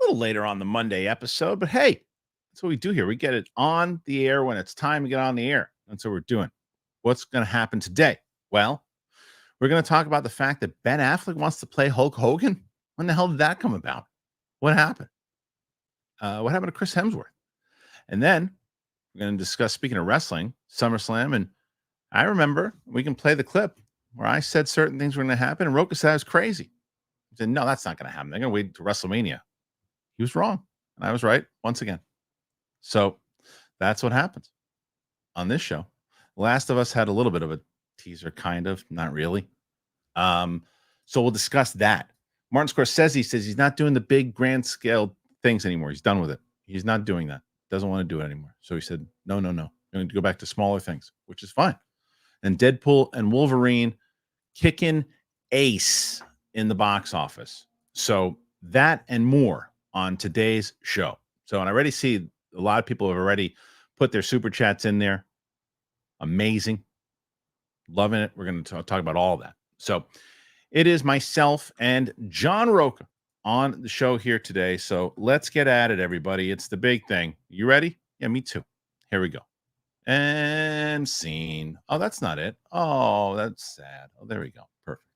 a little later on the Monday episode, but hey, that's what we do here. We get it on the air when it's time to get on the air. That's what we're doing. What's going to happen today? Well, we're going to talk about the fact that Ben Affleck wants to play Hulk Hogan. When the hell did that come about? What happened? What happened to Chris Hemsworth? And then we're going to discuss, speaking of wrestling, SummerSlam. And I remember we can play the clip where I said certain things were going to happen, and Rocha said I was crazy. He said, no, that's not going to happen. They're going to wait to WrestleMania. He was wrong, and I was right once again. So that's what happens on this show. Last of Us had a little bit of a teaser, kind of, not really. So we'll discuss that. Martin Scorsese says he's not doing the big grand scale things anymore. He's done with it. He's not doing that. Doesn't want to do it anymore. So he said, no. I'm going to go back to smaller things, which is fine. And Deadpool and Wolverine kicking ace in the box office. So that and more on today's show. So, and I already see a lot of people have already put their super chats in there. Amazing. Loving it. We're going to talk about all of that. So it is myself and John Rocha on the show here today. So let's get at it, everybody. It's the big thing. You ready? Yeah, me too. Here we go. And scene. Oh, that's not it. Oh, that's sad. Oh, there we go. Perfect.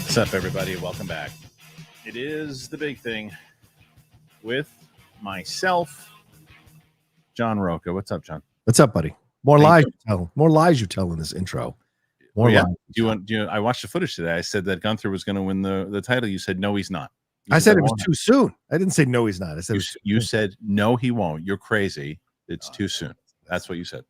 What's up, everybody? Welcome back. It is the big thing with myself, John Rocha. What's up, John? What's up, buddy? More lies you tell in this intro. More lies. Do you I watched the footage today. I said that Gunther was going to win the title. You said no, he's not. I said it was too soon. I didn't say no, he's not. I said you said no, he won't. You're crazy. It's too soon. That's what you said.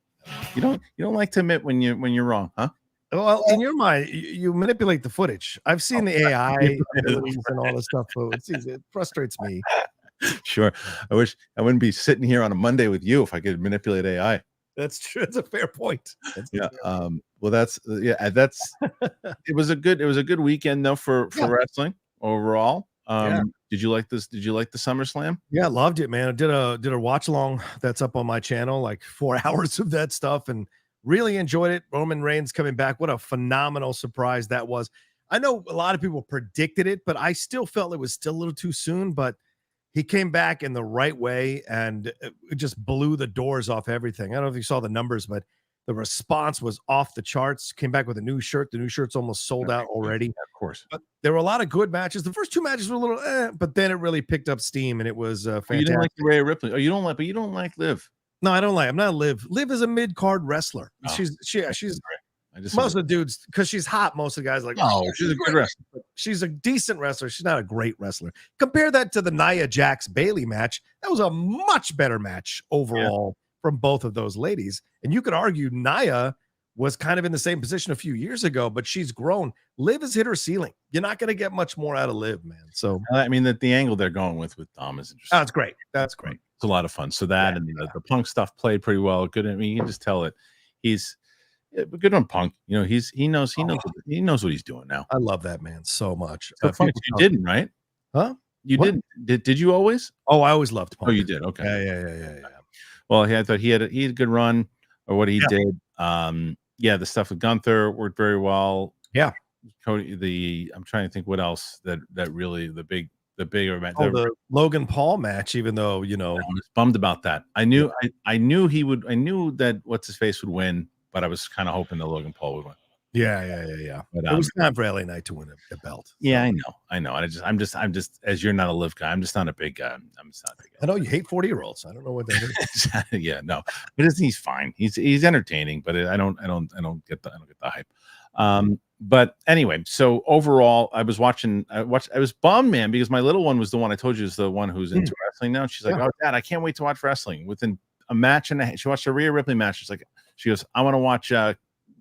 You don't like to admit when you're wrong, huh? Well, in your mind, you manipulate the footage. I've seen the AI abilities and all this stuff. So it frustrates me. Sure. I wish I wouldn't be sitting here on a Monday with you if I could manipulate AI. That's true. It's a fair point. Yeah. Well, that's it was a good weekend though for wrestling overall. Did you like this? Did you like the SummerSlam? Yeah, loved it, man. I did a watch along that's up on my channel, like 4 hours of that stuff, and really enjoyed it. Roman Reigns coming back. What a phenomenal surprise that was. I know a lot of people predicted it, but I still felt it was still a little too soon, but he came back in the right way and it just blew the doors off everything. I don't know if you saw the numbers, but the response was off the charts. Came back with a new shirt. The new shirt's almost sold out already. Yeah, of course. But there were a lot of good matches. The first two matches were a little, but then it really picked up steam and it was fantastic. You didn't like Rhea Ripley. Oh, you don't like Liv. No, I don't like. I'm not Liv. Liv is a mid-card wrestler. Oh, she's most of the dudes, because she's hot. Most of the guys are like, oh, she's a good wrestler. She's a decent wrestler. She's not a great wrestler. Compare that to the Nia Jax Bailey match. That was a much better match overall from both of those ladies. And you could argue Nia was kind of in the same position a few years ago, but she's grown. Liv has hit her ceiling. You're not going to get much more out of Liv, man. So I mean that the angle they're going with Dom is interesting. That's great. That's great. It's a lot of fun. So that and the Punk stuff played pretty well. Good. I mean, you can just tell it. He's good on Punk. You know, he knows what he's doing now. I love that man so much. So you didn't, right? Huh? You didn't? Did you always? Oh, I always loved Punk. Oh, you did. Okay. Yeah. Well, I thought he had a good run, or what he did. The stuff with Gunther worked very well. Yeah. Cody, I'm trying to think what else that really the bigger match. The Logan Paul match, even though, I was bummed about that. I knew that what's his face would win, but I was kind of hoping that Logan Paul would win. Yeah. But, it was time for LA Knight to win a belt. So. Yeah, I know. And I'm just as you're not a Liv guy, I'm just not a big guy. I'm just not a big guy. I know you hate 40-year-olds. I don't know what that is. Yeah, no. But he's fine. He's entertaining, but I don't get the hype. But anyway, so overall, I was bummed, man, because my little one was the one I told you is the one who's into wrestling now. She's like, oh, Dad, I can't wait to watch wrestling. Within a match and she watched a Rhea Ripley match. She goes, I want to watch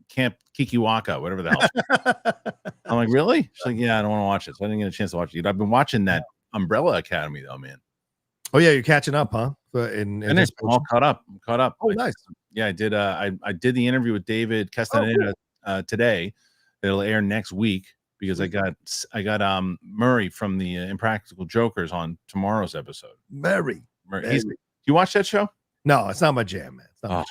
Camp Kikiwaka, whatever the hell. I'm like, really? She's like, yeah, I don't want to watch it. So I didn't get a chance to watch it. I've been watching that Umbrella Academy though, man. Oh yeah, you're catching up, huh? And I'm all caught up. I'm caught up. Oh, nice. Yeah, I did. I did the interview with David Castaneda today. It'll air next week because I got Murray from the Impractical Jokers on tomorrow's episode. Murray. Do you watch that show? No, it's not my jam, man. It's not my jam.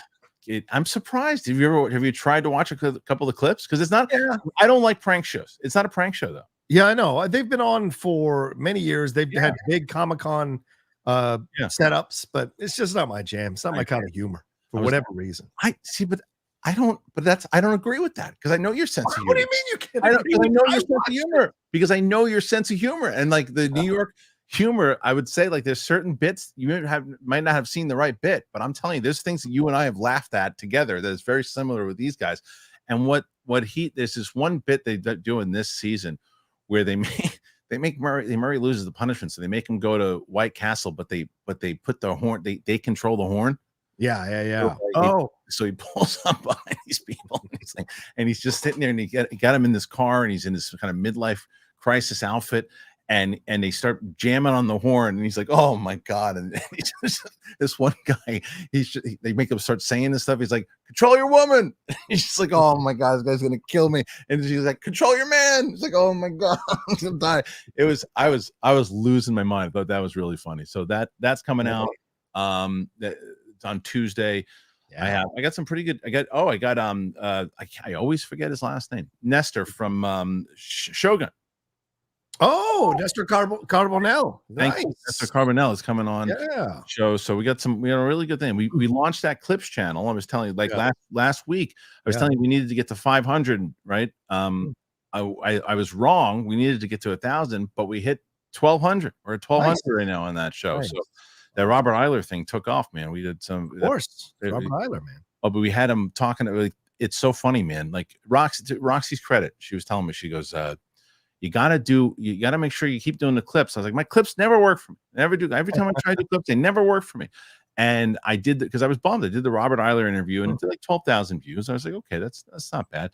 I'm surprised. Have you tried to watch a couple of clips? Because it's not. Yeah. I don't like prank shows. It's not a prank show though. Yeah, I know. They've been on for many years. They've had big Comic-Con setups, but it's just not my jam. It's not my kind of humor for whatever reason. I see, but I don't. But I don't agree with that because I know your sense of humor. What do you mean you can't? I know your sense of humor because I know your sense of humor and like the New York humor. I would say like there's certain bits you might not have seen the right bit, but I'm telling you, there's things that you and I have laughed at together that is very similar with these guys. And there's this one bit they do in this season where they make Murray loses the punishment, so they make him go to White Castle, but they put the horn, they control the horn. Yeah. So he pulls up behind these people, and he's just sitting there, and he got him in this car, and he's in this kind of midlife crisis outfit, and they start jamming on the horn, and he's like, "Oh my god!" And this one guy, they make him start saying this stuff. He's like, "Control your woman." He's just like, "Oh my god, this guy's gonna kill me." And she's like, "Control your man." He's like, "Oh my god, I'm gonna die." I was losing my mind. I thought that was really funny. So that's coming out. It's on Tuesday. Yeah. I got some pretty good. I always forget his last name. Nestor from Shogun. Oh, Nestor Carbonell. Thank you. Nestor Carbonell is coming on show. So we got a really good thing. We launched that clips channel. I was telling you last week, I was telling you we needed to get to 500, right? I was wrong. We needed to get to 1,000, but we hit 1,200. We're at 1,200 right now on that show. So that Robert Eiler thing took off, man. We did some, of course, Robert Eiler, man. Oh, but we had him talking. It's so funny, man. Like Roxy's credit, she was telling me, she goes, you got to make sure you keep doing the clips. I was like, my clips never work for me. Never do. Every time I try to do clips, they never work for me. And I did that because I was bummed. I did the Robert Eiler interview, and it did like 12,000 views. I was like, okay, that's not bad.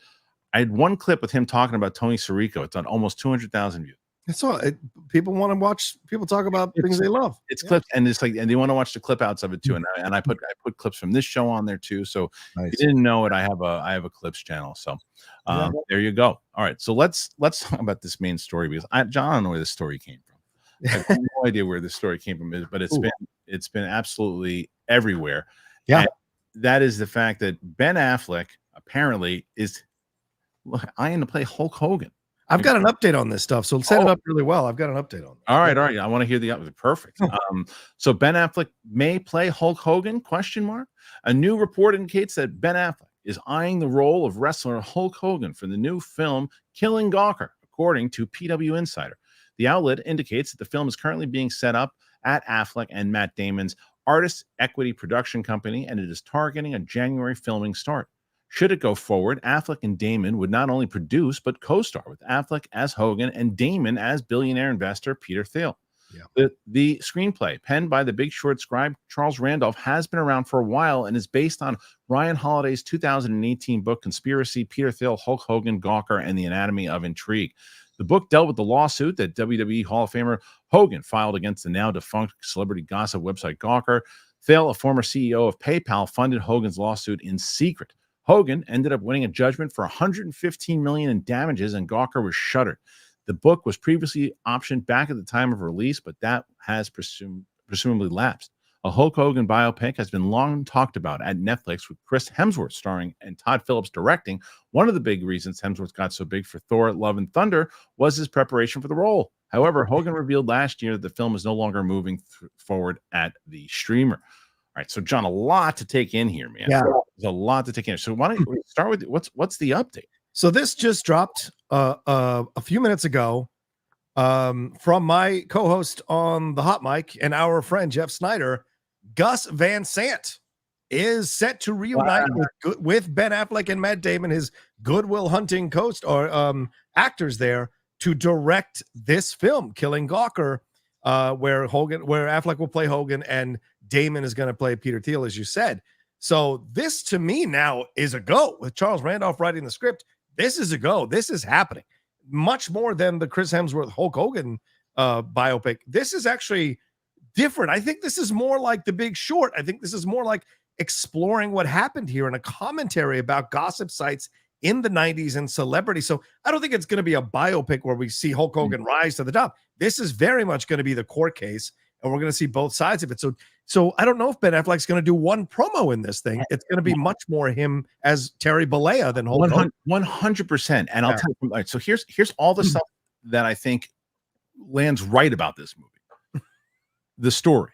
I had one clip with him talking about Tony Sirico. It's on almost 200,000 views. That's all. People want to watch people talk about things they love. It's clips, and it's like, and they want to watch the clip outs of it too. And I put clips from this show on there too. So if you didn't know it, I have a clips channel. So there you go. All right, so let's talk about this main story because John, I don't know where this story came from. I have no idea where this story came from, but it's been absolutely everywhere. Yeah, and that is the fact that Ben Affleck apparently is eyeing to play Hulk Hogan. I've got an update on this stuff, so set it up really well. I've got an update on that. All right. I want to hear the update. Perfect. So Ben Affleck may play Hulk Hogan? ? A new report indicates that Ben Affleck is eyeing the role of wrestler Hulk Hogan for the new film Killing Gawker, according to PW Insider. The outlet indicates that the film is currently being set up at Affleck and Matt Damon's Artist Equity Production Company, and it is targeting a January filming start. Should it go forward, Affleck and Damon would not only produce, but co-star with Affleck as Hogan and Damon as billionaire investor Peter Thiel. Yeah. The screenplay, penned by the Big Short scribe Charles Randolph, has been around for a while and is based on Ryan Holiday's 2018 book, Conspiracy, Peter Thiel, Hulk Hogan, Gawker, and the Anatomy of Intrigue. The book dealt with the lawsuit that WWE Hall of Famer Hogan filed against the now-defunct celebrity gossip website Gawker. Thiel, a former CEO of PayPal, funded Hogan's lawsuit in secret. Hogan ended up winning a judgment for $115 million in damages, and Gawker was shuttered. The book was previously optioned back at the time of release, but that has presumably lapsed. A Hulk Hogan biopic has been long talked about at Netflix, with Chris Hemsworth starring and Todd Phillips directing. One of the big reasons Hemsworth got so big for Thor: Love and Thunder was his preparation for the role. However, Hogan revealed last year that the film is no longer moving forward at the streamer. All right, so John, a lot to take in here, man. Yeah, there's a lot to take in. So why don't we start with what's the update? So this just dropped a few minutes ago from my co-host on the Hot Mic and our friend Jeff Snyder. Gus Van Sant is set to reunite with Ben Affleck and Matt Damon, his Good Will Hunting actors there, to direct this film, Killing Gawker, where Affleck will play Hogan and Damon is going to play Peter Thiel, as you said. So this, to me, now is a go. With Charles Randolph writing the script, this is a go. This is happening. Much more than the Chris Hemsworth Hulk Hogan biopic. This is actually different. I think this is more like The Big Short. I think this is more like exploring what happened here and a commentary about gossip sites in the 90s and celebrity. So I don't think it's going to be a biopic where we see Hulk Hogan rise to the top. This is very much going to be the court case. and we're going to see both sides of it. So I don't know if Ben Affleck's going to do one promo in this thing. It's going to be much more him as Terry Bollea than Hulk Hogan. 100%. And I'll tell you, all right, so here's all the stuff that I think lands right about this movie. The story,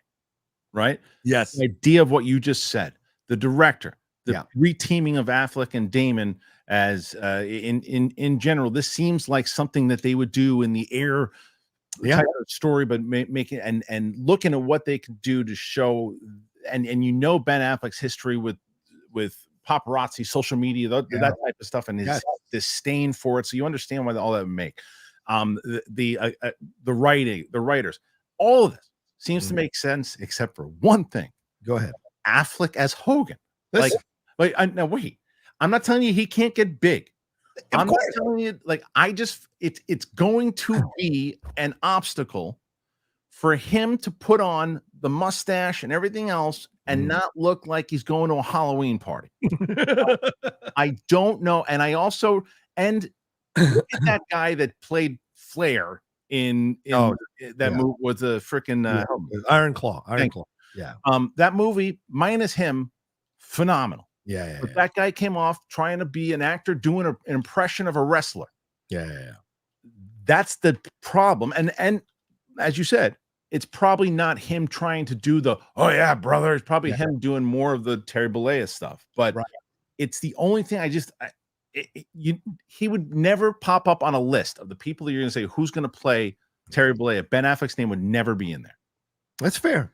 right? Yes. The idea of what you just said. The director, the reteaming of Affleck and Damon as in general. This seems like something that they would do in the Air type of story, but making and looking at what they can do to show, and Ben Affleck's history with paparazzi, social media, that type of stuff, and his disdain for it. So you understand why all that would make. The writing, the writers, all of this seems to make sense, except for one thing. Go ahead. Affleck as Hogan. Wait, I'm not telling you he can't get big. I'm not telling you, it's going to be an obstacle for him to put on the mustache and everything else and not look like he's going to a Halloween party. I don't know. And I also, look at that guy that played Flair in that movie with the freaking Iron Claw. Yeah. That movie minus him, phenomenal. But that guy came off trying to be an actor doing an impression of a wrestler. That's the problem. And as you said, it's probably not him trying to do the brother. It's probably him doing more of the Terry Bollea stuff. But it's the only thing he would never pop up on a list of the people that you're going to say who's going to play Terry Bollea. Ben Affleck's name would never be in there. That's fair.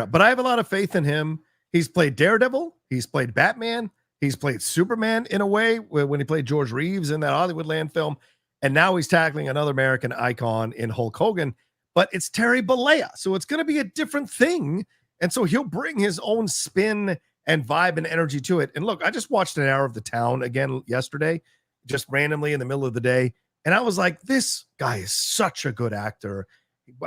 But I have a lot of faith in him. He's played Daredevil. He's played Batman. He's played Superman in a way when he played George Reeves in that Hollywoodland film. And now he's tackling another American icon in Hulk Hogan. But it's Terry Bollea. So it's going to be a different thing. And so he'll bring his own spin and vibe and energy to it. And look, I just watched an hour of The Town again yesterday, just randomly in the middle of the day. And I was like, this guy is such a good actor.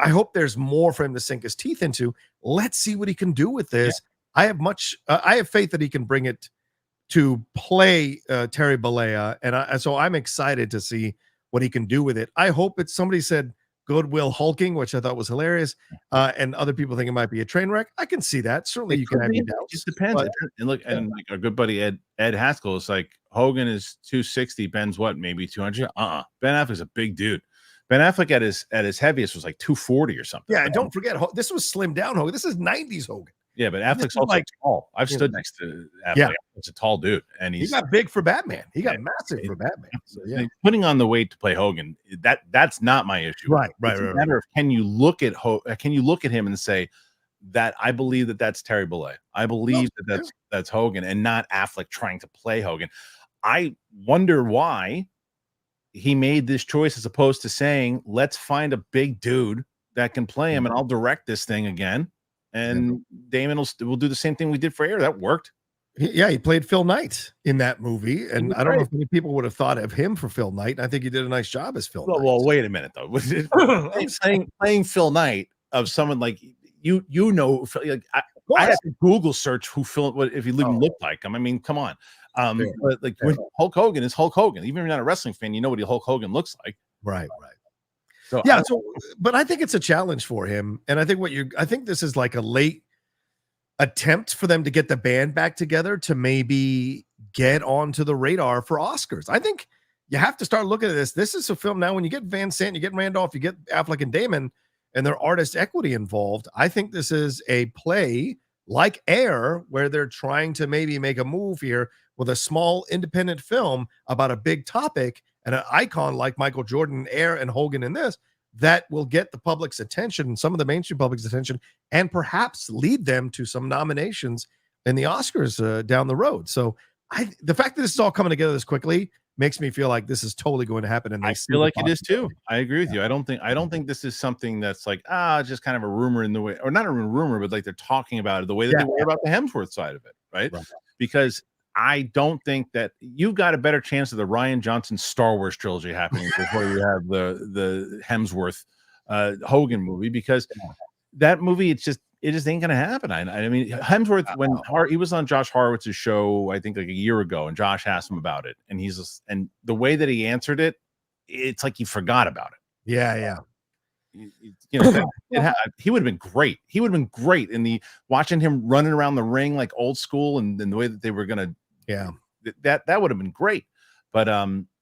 I hope there's more for him to sink his teeth into. Let's see what he can do with this. I have faith that he can bring it to play Terry Bollea, and so I'm excited to see what he can do with it. I hope it's, somebody said Goodwill Hulking, which I thought was hilarious, and other people think it might be a train wreck. I can see that. Certainly, you can have your doubts. It just depends. And look, and like our good buddy Ed Haskell is like, Hogan is 260, Ben's what, maybe 200? Ben Affleck's a big dude. Ben Affleck at his heaviest was like 240 or something. Yeah, don't forget, this was slimmed down Hogan. This is 90s Hogan. Yeah, but Affleck's also tall. I've stood next to Affleck. Yeah. It's a tall dude, and he got big for Batman. He got massive for Batman. So, putting on the weight to play Hogan, that's not my issue. Right. It's a matter of can you look at him and say that I believe that's Terry Bollea. I believe that's Hogan, and not Affleck trying to play Hogan. I wonder why he made this choice as opposed to saying, let's find a big dude that can play him, and I'll direct this thing again. And Damon will do the same thing we did for Air. That worked. He played Phil Knight in that movie, and I don't know if many people would have thought of him for Phil Knight. I think he did a nice job as Phil Knight. Well, wait a minute though. playing Phil Knight of someone like I had to Google search who if he even looked like him. I mean, come on. But like when Hulk Hogan is Hulk Hogan. Even if you're not a wrestling fan, you know what Hulk Hogan looks like. Right. So but I think it's a challenge for him, and I think this is like a late attempt for them to get the band back together to maybe get onto the radar for Oscars. I think you have to start looking at this. This is a film now. When you get Van Sant, you get Randolph, you get Affleck and Damon, and their artist equity involved. I think this is a play like Air, where they're trying to maybe make a move here with a small independent film about a big topic. And an icon like Michael Jordan, Air, and Hogan in this, that will get the public's attention, some of the mainstream public's attention, and perhaps lead them to some nominations in the Oscars down the road. So the fact that this is all coming together this quickly makes me feel like this is totally going to happen. And I feel like it is too. I agree with you. I don't think this is something that's like, just kind of a rumor in the way, or not a rumor, but like they're talking about it the way that they were about the Hemsworth side of it, right? Because I don't think that you've got a better chance of the Rian Johnson Star Wars trilogy happening before you have the Hemsworth Hogan movie, because that movie it just ain't gonna happen. I mean, Hemsworth, when he was on Josh Horowitz's show, I think like a year ago, and Josh asked him about it, and the way that he answered it, it's like he forgot about it. he would have been great. He would have been great in the watching him running around the ring like old school, and the way that they were gonna, that would have been great. But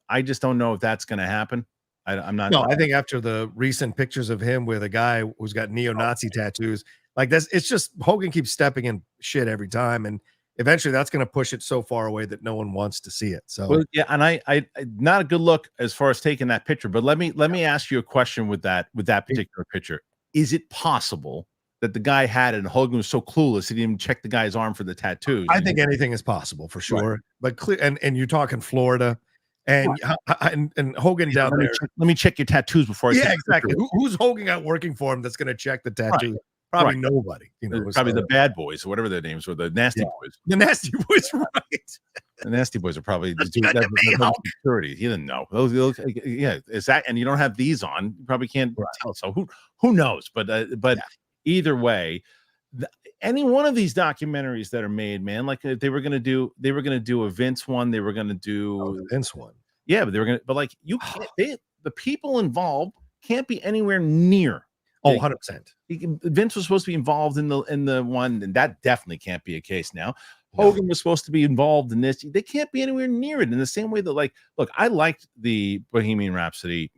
I just don't know if that's gonna happen. I'm not. No, I think after the recent pictures of him with a guy who's got neo-Nazi tattoos, like this, it's just Hogan keeps stepping in shit every time, and eventually that's going to push it so far away that no one wants to see it. So well, yeah, and I not a good look as far as taking that picture. But let me ask you a question with that particular picture. Is it possible that the guy had it and Hogan was so clueless he didn't even check the guy's arm for the tattoos? I think anything is possible for sure. Right. But and you're talking Florida. And Hogan down there. Let me check your tattoos before I. Yeah, exactly. Who's Hogan got working for him that's going to check the tattoo? Right. Probably nobody. Probably the bad boys or whatever their names were, the nasty boys. The nasty boys, right? The nasty boys are probably security. He didn't know. Those, is that? And you don't have these on. You probably can't tell. So who knows? But either way. Any one of these documentaries that are made, man, like they were gonna do a Vince one, they were gonna do the Vince one, but like you can't, the people involved can't be anywhere near. 100%. Vince was supposed to be involved in the one, and that definitely can't be a case now. Hogan was supposed to be involved in this. They can't be anywhere near it in the same way that, like, look, I liked the Bohemian Rhapsody,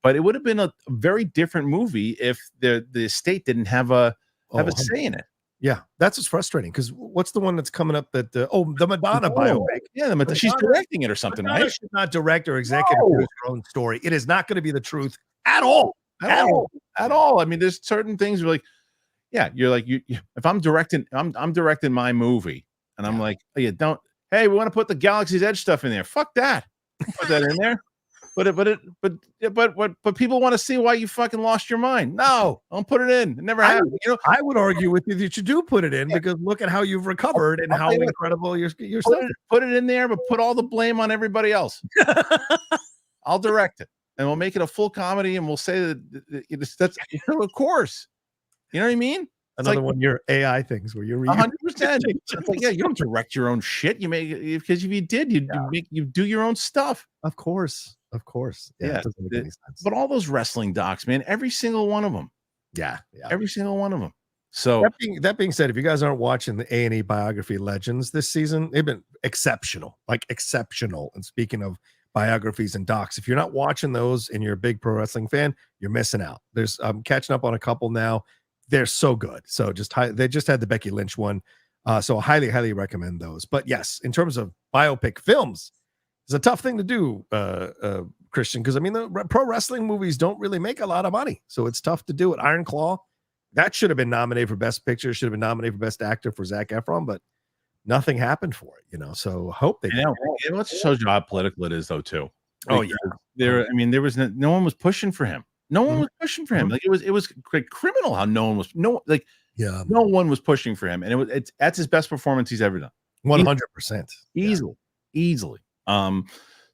but it would have been a very different movie if the estate didn't have a say in it. Yeah, that's what's frustrating. Because what's the one that's coming up that the Madonna biopic? Yeah, she's directing it or something, Madonna right? Should not direct or executive produce her own story. It is not going to be the truth at all. At all. I mean, there's certain things you're like, you're like, if I'm directing my movie, and I'm like, we want to put the Galaxy's Edge stuff in there. Fuck that. Put that in there. But people want to see why you fucking lost your mind. No, don't put it in. It never happened. I would argue with you that you do put it in because look at how you've recovered and how incredible you're put it in there, but put all the blame on everybody else. I'll direct it, and we'll make it a full comedy, and we'll say that that's of course. You know what I mean? Another one of your AI things where you're 100%. Like, you don't direct your own shit. You make because if you did, you do your own stuff. Of course. Yeah. It doesn't make any sense. But all those wrestling docs, man, every single one of them. Yeah. Every single one of them. So that being said, if you guys aren't watching the A&E biography legends this season, they've been exceptional. And speaking of biographies and docs, if you're not watching those and you're a big pro wrestling fan, you're missing out. I'm catching up on a couple now. They're so good. So they just had the Becky Lynch one. So I highly recommend those. But yes, in terms of biopic films, it's a tough thing to do, Kristian, because I mean, the pro wrestling movies don't really make a lot of money. So it's tough to do it. Iron Claw, that should have been nominated for Best Picture, should have been nominated for Best Actor for Zac Efron, but nothing happened for it, So hope they do. It shows you how political it is, though, too. Oh, yeah. There was no one was pushing for him. No one was pushing for him. Like it was criminal how no one was pushing for him, and that's his best performance he's ever done. 100%, easily.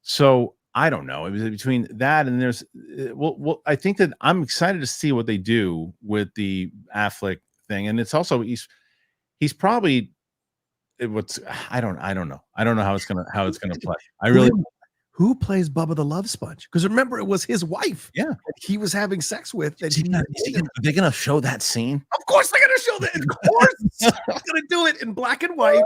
So I don't know. It was between that and there's I think that I'm excited to see what they do with the Affleck thing, and it's also he's probably I don't know. I don't know how it's gonna play. I really. Who plays Bubba the Love Sponge? Because remember, it was his wife. Yeah, that he was having sex with. Are they gonna show that scene? Of course, they're gonna show that. Of course, they're gonna do it in black and white.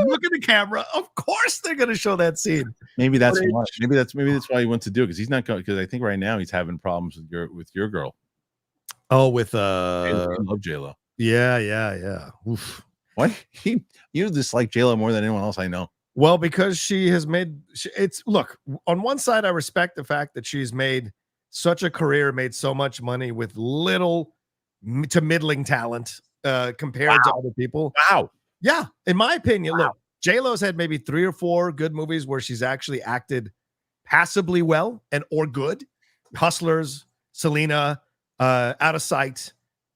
Look at the camera. Of course, they're gonna show that scene. Maybe that's why. Maybe that's why he wants to do it because he's not going. Because I think right now he's having problems with your girl. Oh, with I love J-Lo. Yeah. Oof. What you dislike J-Lo more than anyone else I know. Well, because she has made look, on one side, I respect the fact that she's made such a career, made so much money with little to middling talent compared to other people. Wow. Yeah. In my opinion, look, J-Lo's had maybe 3 or 4 good movies where she's actually acted passably well or good. Hustlers, Selena, Out of Sight,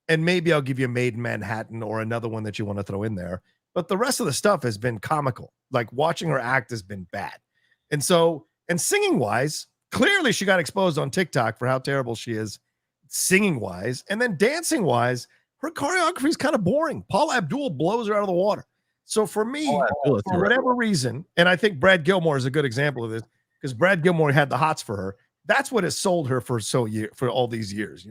and maybe I'll give you Made in Manhattan or another one that you want to throw in there. But the rest of the stuff has been comical. Like watching her act has been bad. And singing wise, clearly she got exposed on TikTok for how terrible she is singing wise. And then dancing wise, her choreography is kind of boring. Paula Abdul blows her out of the water. So for me, for whatever reason, and I think Brad Gilmore is a good example of this because Brad Gilmore had the hots for her. That's what has sold her for all these years.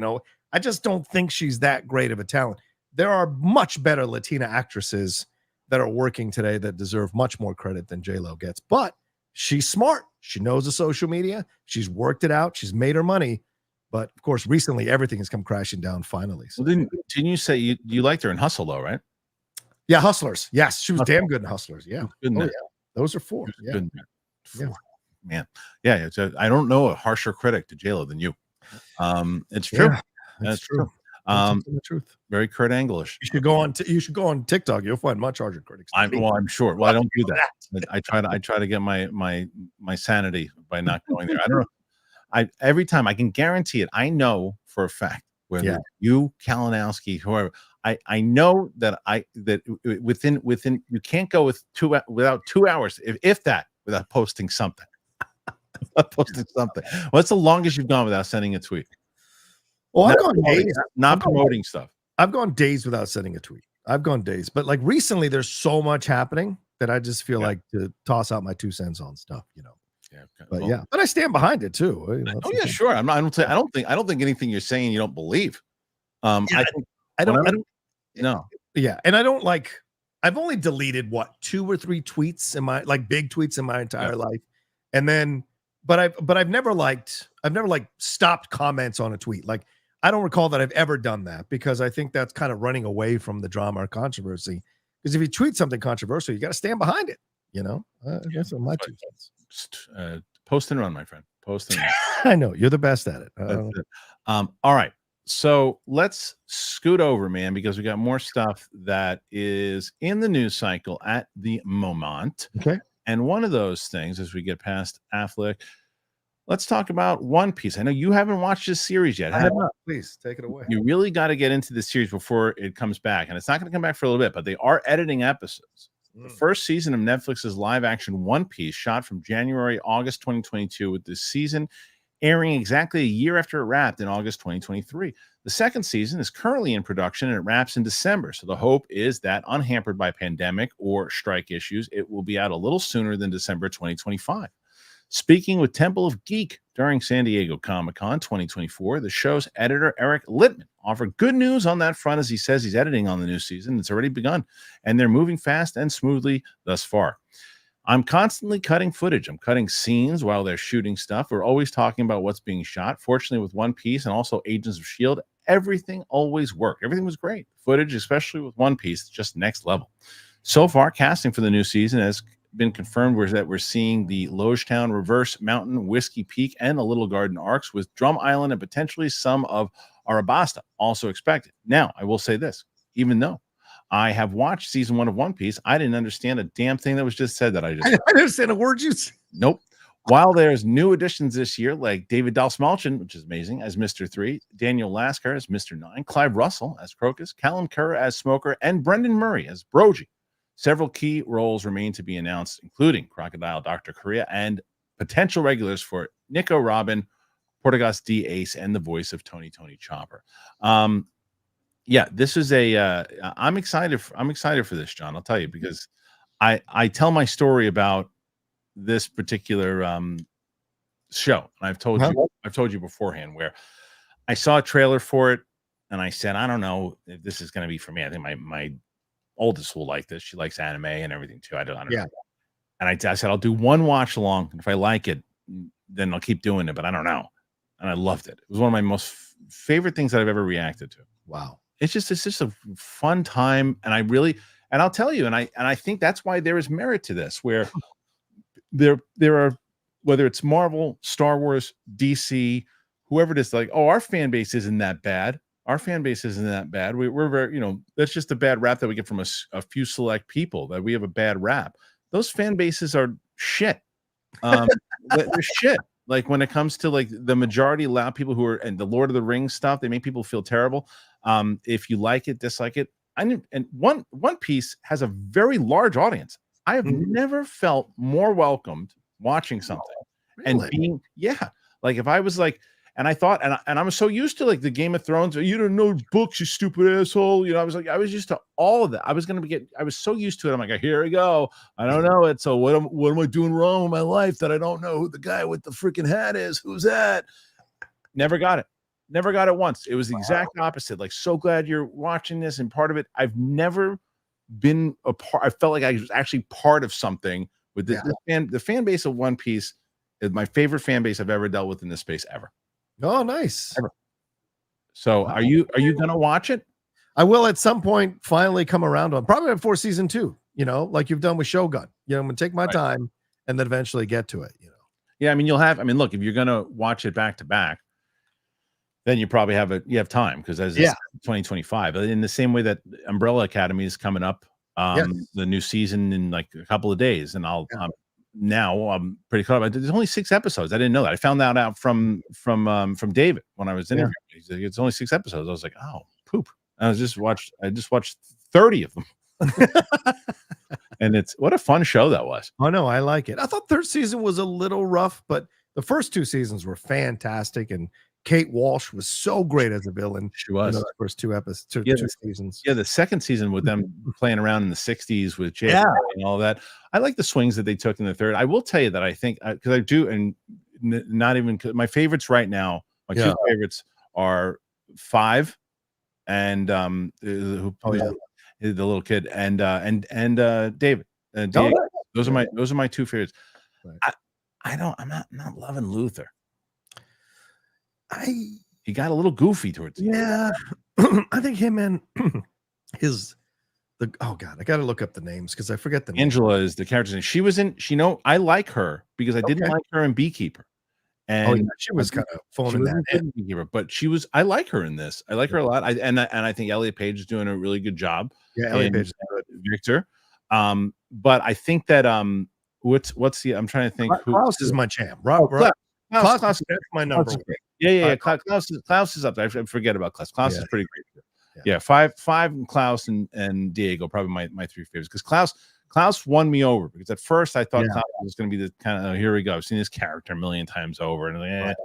I just don't think she's that great of a talent. There are much better Latina actresses that are working today that deserve much more credit than J-Lo gets. But she's smart. She knows the social media. She's worked it out. She's made her money. But of course, recently everything has come crashing down finally. So. Well, didn't you say you liked her in Hustle though, right? Yeah, Hustlers. Yes, she was damn good in Hustlers. Yeah. Yeah. Those are 4. Yeah. Man. Yeah. I don't know a harsher critic to J-Lo than you. It's true. Yeah, that's true. The truth. Very Kurt Angle-ish. You should go on TikTok. You'll find much harsher critics. I'm sure. Well, I don't do that. I try to get my sanity by not going there. I don't know. Every time I can guarantee it. I know for a fact whether you, Kalinowski, whoever. I know that within you can't go without 2 hours, if that, without posting something. What's the longest you've gone without sending a tweet? Well, I've gone days. Not promoting stuff. I've gone days without sending a tweet. I've gone days, but like recently, there's so much happening that I just feel like to toss out my 2 cents on stuff, you know. Yeah, okay. But I stand behind it too. You know, oh yeah, sure. I don't think anything you're saying you don't believe. I don't. No. Yeah, and I don't like. I've only deleted 2 or 3 tweets in my big tweets in my entire life, and then, but I've never stopped comments on a tweet. Like I don't recall that I've ever done that because I think that's kind of running away from the drama or controversy. Because if you tweet something controversial, you got to stand behind it. You know, that's my 2 cents. Post and run, my friend. Post and run. I know you're the best at it. All right. So let's scoot over, man, because we got more stuff that is in the news cycle at the moment. Okay. And one of those things, as we get past Affleck, let's talk about One Piece. I know you haven't watched this series yet. I have not. Please take it away. You really got to get into the series before it comes back. And it's not going to come back for a little bit, but they are editing episodes. The first season of Netflix's live action One Piece shot from August 2022, with this season airing exactly a year after it wrapped in August 2023. The second season is currently in production and it wraps in December. So the hope is that, unhampered by pandemic or strike issues, it will be out a little sooner than December 2025. Speaking with Temple of Geek during San Diego Comic-Con 2024, the show's editor, Eric Littman, offered good news on that front as he says he's editing on the new season. It's already begun, and they're moving fast and smoothly thus far. I'm constantly cutting footage. I'm cutting scenes while they're shooting stuff. We're always talking about what's being shot. Fortunately, with One Piece and also Agents of S.H.I.E.L.D., everything always worked. Everything was great. Footage, especially with One Piece, just next level. So far, casting for the new season has been confirmed that we're seeing the Logetown, Reverse Mountain, Whiskey Peak, and the Little Garden arcs, with Drum Island and potentially some of Arabasta also expected. Now, I will say this, even though I have watched season 1 of One Piece, I didn't understand a damn thing that was just said that I didn't understand a word you said. Nope. While there's new additions this year, like David Dalsmalchin, which is amazing, as Mr. 3, Daniel Lasker as Mr. 9, Clive Russell as Crocus, Callum Kerr as Smoker, and Brendan Murray as Brogy. Several key roles remain to be announced, including Crocodile Dr. Korea and potential regulars for Nico Robin, Portugas D. Ace, and the voice of Tony Chopper. Yeah, this is I'm excited for this, John. I'll tell you, because I tell my story about this particular show, and I've told you beforehand, where I saw a trailer for it and I said, I don't know if this is going to be for me. I think my oldest will like this. She likes anime and everything too. I don't know. And I said, I'll do one watch along, and if I like it, then I'll keep doing it, but I don't know. And I loved it. It was one of my most favorite things that I've ever reacted to. Wow. It's just a fun time. And I'll tell you, and I think that's why there is merit to this, where there are, whether it's Marvel, Star Wars, DC, whoever it is, like, oh, our fan base isn't that bad. Our fan base isn't that bad. We're very, that's just a bad rap that we get from a few select people, that we have a bad rap. Those fan bases are shit. They're shit. Like, when it comes to, like, the majority loud people who are, and the Lord of the Rings stuff, they make people feel terrible. If you like it, dislike it. And One Piece has a very large audience. I have never felt more welcomed watching something. Really? And being, like, if I was like, and I thought, and I'm so used to, like, the Game of Thrones, you don't know books, you stupid asshole. I was used to all of that. I was so used to it. I'm like, here we go. I don't know it. So what am I doing wrong with my life that I don't know who the guy with the freaking hat is? Who's that? Never got it. Never got it once. It was the exact opposite. Like, so glad you're watching this and part of it. I've never been a part. I felt like I was actually part of something with the fan base of One Piece is my favorite fan base I've ever dealt with in this space ever. Oh, nice. Ever. So are you gonna watch it? I will at some point finally come around on probably before season 2, like you've done with Shogun. I'm gonna take my time and then eventually get to it, Yeah, I mean, look, if you're gonna watch it back to back, then you probably have time because as it's 2025. In the same way that Umbrella Academy is coming up, the new season in like a couple of days, and now I'm pretty caught up. There's only 6 episodes. I didn't know that. I found that out from David when I was interviewing. He's like, it's only 6 episodes. I was like, oh, poop. I just watched 30 of them. And what a fun show that was. Oh no, I like it. I thought 3rd season was a little rough, but the first 2 seasons were fantastic, and Kate Walsh was so great as a villain. She was. The first 2 episodes, 2 seasons. Yeah, the 2nd season with them playing around in the 60s with Jay and all that. I like the swings that they took in the 3rd. I will tell you that I think because I do, and not even my favorites right now. My 2 favorites are 5 and the little kid and David. Diego. Those are my 2 favorites. Right. I'm not loving Luther. He got a little goofy towards the end. I think him and oh god, I gotta look up the names because I forget the name. Angela is the character's name. She was in I like her because I didn't like her in Beekeeper. And she was kind of phoning that in. Beekeeper, but I like her in this. I like her a lot. I think Elliot Page is doing a really good job. Yeah, Elliot Page is good. Victor. But I think that what's the I'm trying to think Klaus is my champ. Klaus is my number 1. Yeah. Klaus is up there. I forget about Klaus. Klaus is pretty great. Yeah, 5 and Klaus and Diego probably my 3 favorites because Klaus won me over because at first I thought Klaus was going to be the kind of here we go. I've seen this character a million times over, and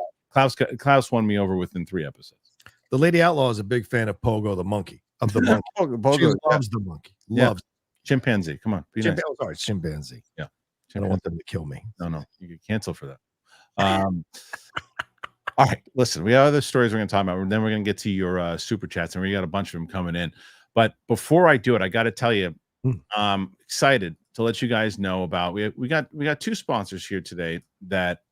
Klaus won me over within 3 episodes. The Lady Outlaw is a big fan of Pogo the monkey. Pogo she loves the monkey. Loves chimpanzee. Come on, nice. Sorry, chimpanzee. Yeah, I don't want them to kill me. No, you get canceled for that. All right, listen, we have other stories we're going to talk about. Then we're going to get to your super chats, and we got a bunch of them coming in. But before I do it, I got to tell you, I'm excited to let you guys know about. We got 2 sponsors here today that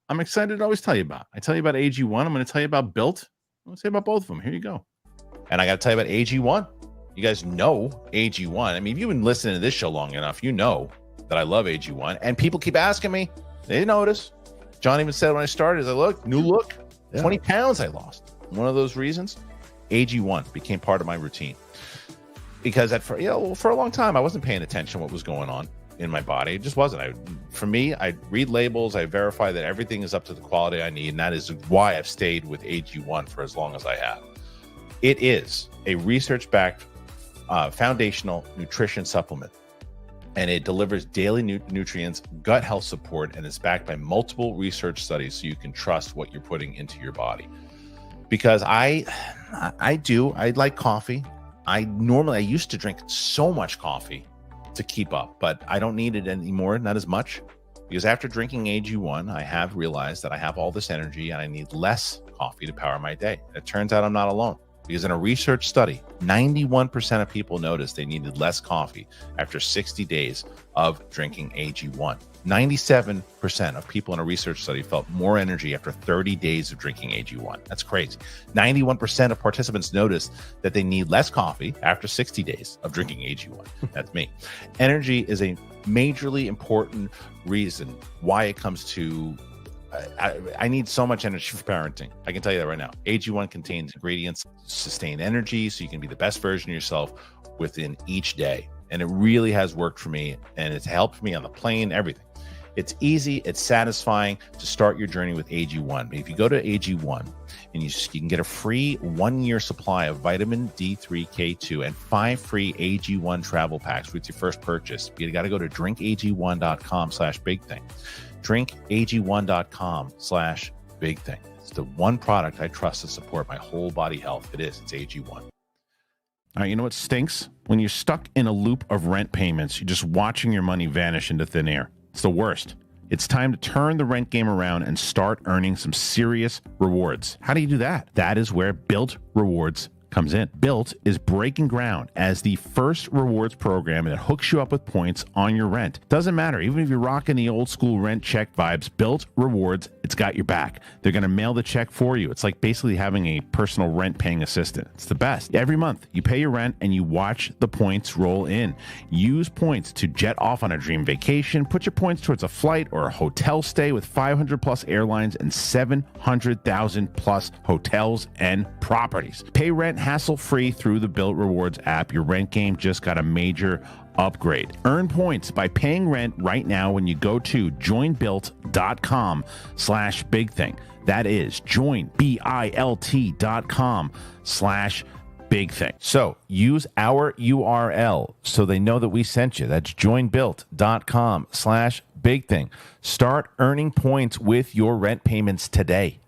I'm excited to always tell you about. I tell you about AG1. I'm going to tell you about Built. I'm going to tell you about both of them. Here you go. And I got to tell you about AG1. You guys know AG1. I mean, if you've been listening to this show long enough, you know that I love AG1. And people keep asking me. They notice. John even said when I started, new look, 20 pounds I lost. One of those reasons, AG1 became part of my routine. Because for a long time, I wasn't paying attention to what was going on in my body. It just wasn't. For me, I read labels. I verify that everything is up to the quality I need. And that is why I've stayed with AG1 for as long as I have. It is a research-backed foundational nutrition supplement. And it delivers daily nutrients, gut health support, and is backed by multiple research studies so you can trust what you're putting into your body. Because I like coffee. I used to drink so much coffee to keep up, but I don't need it anymore, not as much. Because after drinking AG1, I have realized that I have all this energy and I need less coffee to power my day. It turns out I'm not alone. Because in a research study, 91% of people noticed they needed less coffee after 60 days of drinking AG1. 97% of people in a research study felt more energy after 30 days of drinking AG1. That's crazy. 91% of participants noticed that they need less coffee after 60 days of drinking AG1. That's me. Energy is a majorly important reason why it comes to I need so much energy for parenting. I can tell you that right now. AG1 contains ingredients to sustain energy so you can be the best version of yourself within each day. And it really has worked for me, and it's helped me on the plane, everything. It's easy, it's satisfying to start your journey with AG1. If you go to AG1 and you can get a free 1-year supply of vitamin D3K2 and 5 free AG1 travel packs with your first purchase. You got to go to drinkag1.com/bigthing. drinkag1.com/bigthing. It's the one product I trust to support my whole body health. It's AG1. All right, you know what stinks? When you're stuck in a loop of rent payments, you're just watching your money vanish into thin air. It's the worst. It's time to turn the rent game around and start earning some serious rewards. How do you do that? That is where Built Rewards comes in. Built is breaking ground as the first rewards program that hooks you up with points on your rent. Doesn't matter, even if you're rocking the old school rent check vibes, Built Rewards, it's got your back. They're going to mail the check for you. It's like basically having a personal rent paying assistant. It's the best. Every month, you pay your rent and you watch the points roll in. Use points to jet off on a dream vacation. Put your points towards a flight or a hotel stay with 500 plus airlines and 700,000 plus hotels and properties. Pay rent hassle-free through the Built Rewards app. Your rent game just got a major upgrade. Earn points by paying rent right now when you go to joinbuilt.com/bigthing. That is joinbilt.com/bigthing. So use our URL so they know that we sent you. That's joinbuilt.com/bigthing. Start earning points with your rent payments today.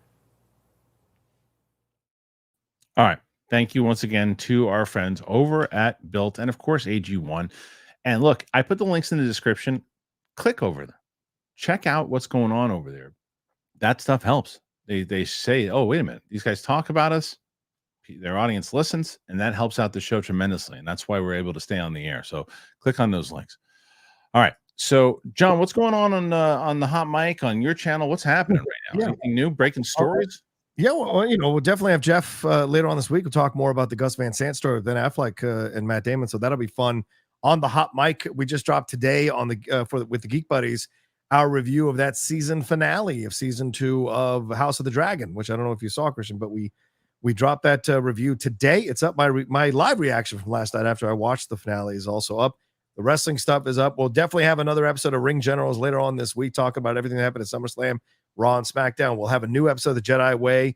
All right. Thank you once again to our friends over at Built and, of course, AG1. And look, I put the links in the description. Click over them. Check out what's going on over there. That stuff helps. They say, oh, wait a minute. These guys talk about us. Their audience listens, and that helps out the show tremendously. And that's why we're able to stay on the air. So click on those links. All right. So, John, what's going on the hot mic on your channel? What's happening right now? Anything new? Breaking stories? Yeah, well, we'll definitely have Jeff later on this week. We'll talk more about the Gus Van Sant story with Ben Affleck and Matt Damon. So that'll be fun. On the hot mic, we just dropped today on the with the Geek Buddies our review of that season finale of season 2 of House of the Dragon, which I don't know if you saw, Kristian, but we dropped that review today. It's up. My live reaction from last night after I watched the finale is also up. The wrestling stuff is up. We'll definitely have another episode of Ring Generals later on this week, talking about everything that happened at SummerSlam, Raw, and SmackDown. We'll have a new episode of the Jedi Way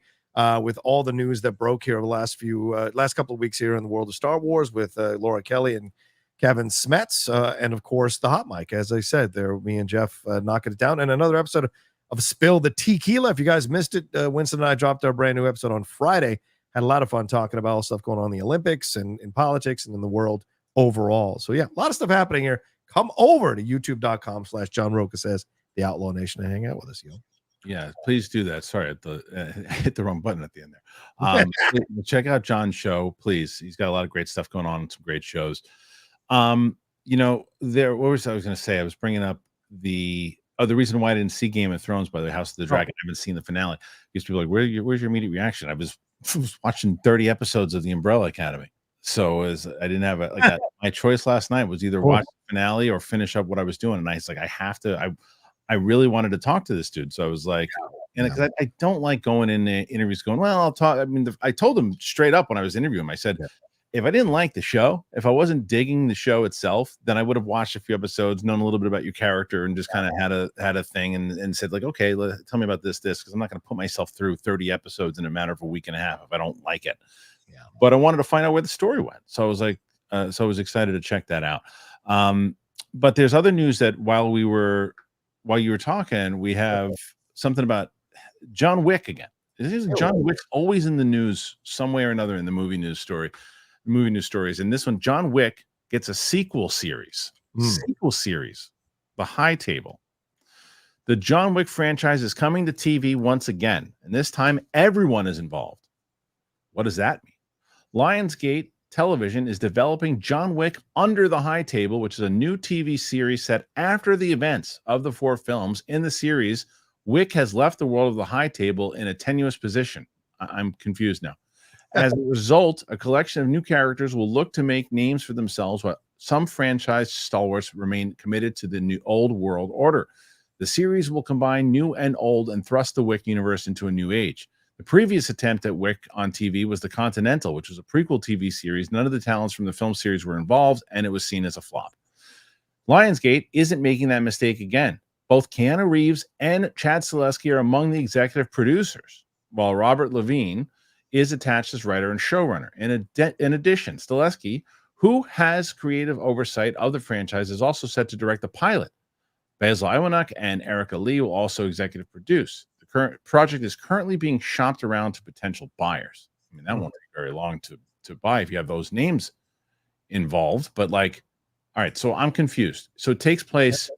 with all the news that broke here over the last couple of weeks here in the world of Star Wars with Laura Kelly and Kevin Smets, and of course the hot mic. As I said, there, me and Jeff knocking it down, and another episode of Spill the Tequila. If you guys missed it, Winston and I dropped our brand new episode on Friday. Had a lot of fun talking about all stuff going on in the Olympics and in politics and in the world overall. So yeah, a lot of stuff happening here. Come over to youtube.com/John Rocha says the Outlaw Nation and hang out with us, yo. Yeah, please do that. Sorry, hit the wrong button at the end there. Check out John's show, please. He's got a lot of great stuff going on, some great shows. What was I was going to say? I was bringing up the reason why I didn't see Game of Thrones, by the House of the Dragon. I haven't seen the finale because people are like, where's your immediate reaction? I was watching 30 episodes of The Umbrella Academy. So I didn't have my choice last night was either watch the finale or finish up what I was doing. And I was like, I really wanted to talk to this dude. So I was like, because I don't like going in interviews going, well, I'll talk. I mean, I told him straight up when I was interviewing him, I said, if I didn't like the show, if I wasn't digging the show itself, then I would have watched a few episodes, known a little bit about your character, and just kind of had a thing and said like, okay, tell me about this, because I'm not going to put myself through 30 episodes in a matter of a week and a half if I don't like it. Yeah. But I wanted to find out where the story went. So I was like, I was excited to check that out. But there's other news that while you were talking, we have something about John Wick again. John Wick's always in the news some way or another in the movie news stories. And this one, John Wick gets a sequel series. The High Table. The John Wick franchise is coming to TV once again, and this time everyone is involved. What does that mean? Lionsgate Television is developing John Wick Under the High Table, which is a new TV series set after the events of the 4 films. In the series, Wick has left the world of the High Table in a tenuous position. I'm confused now. As a result, a collection of new characters will look to make names for themselves, while some franchise stalwarts remain committed to the new old world order. The series will combine new and old and thrust the Wick universe into a new age. The previous attempt at Wick on TV was The Continental, which was a prequel TV series. None of the talents from the film series were involved, and it was seen as a flop. Lionsgate isn't making that mistake again. Both Keanu Reeves and Chad Stahelski are among the executive producers, while Robert Levine is attached as writer and showrunner. In addition, Stahelski, who has creative oversight of the franchise, is also set to direct the pilot. Basil Iwanuk and Erica Lee will also executive produce. The current project is currently being shopped around to potential buyers. I mean, that won't take very long to buy if you have those names involved. But all right, so I'm confused. So it takes place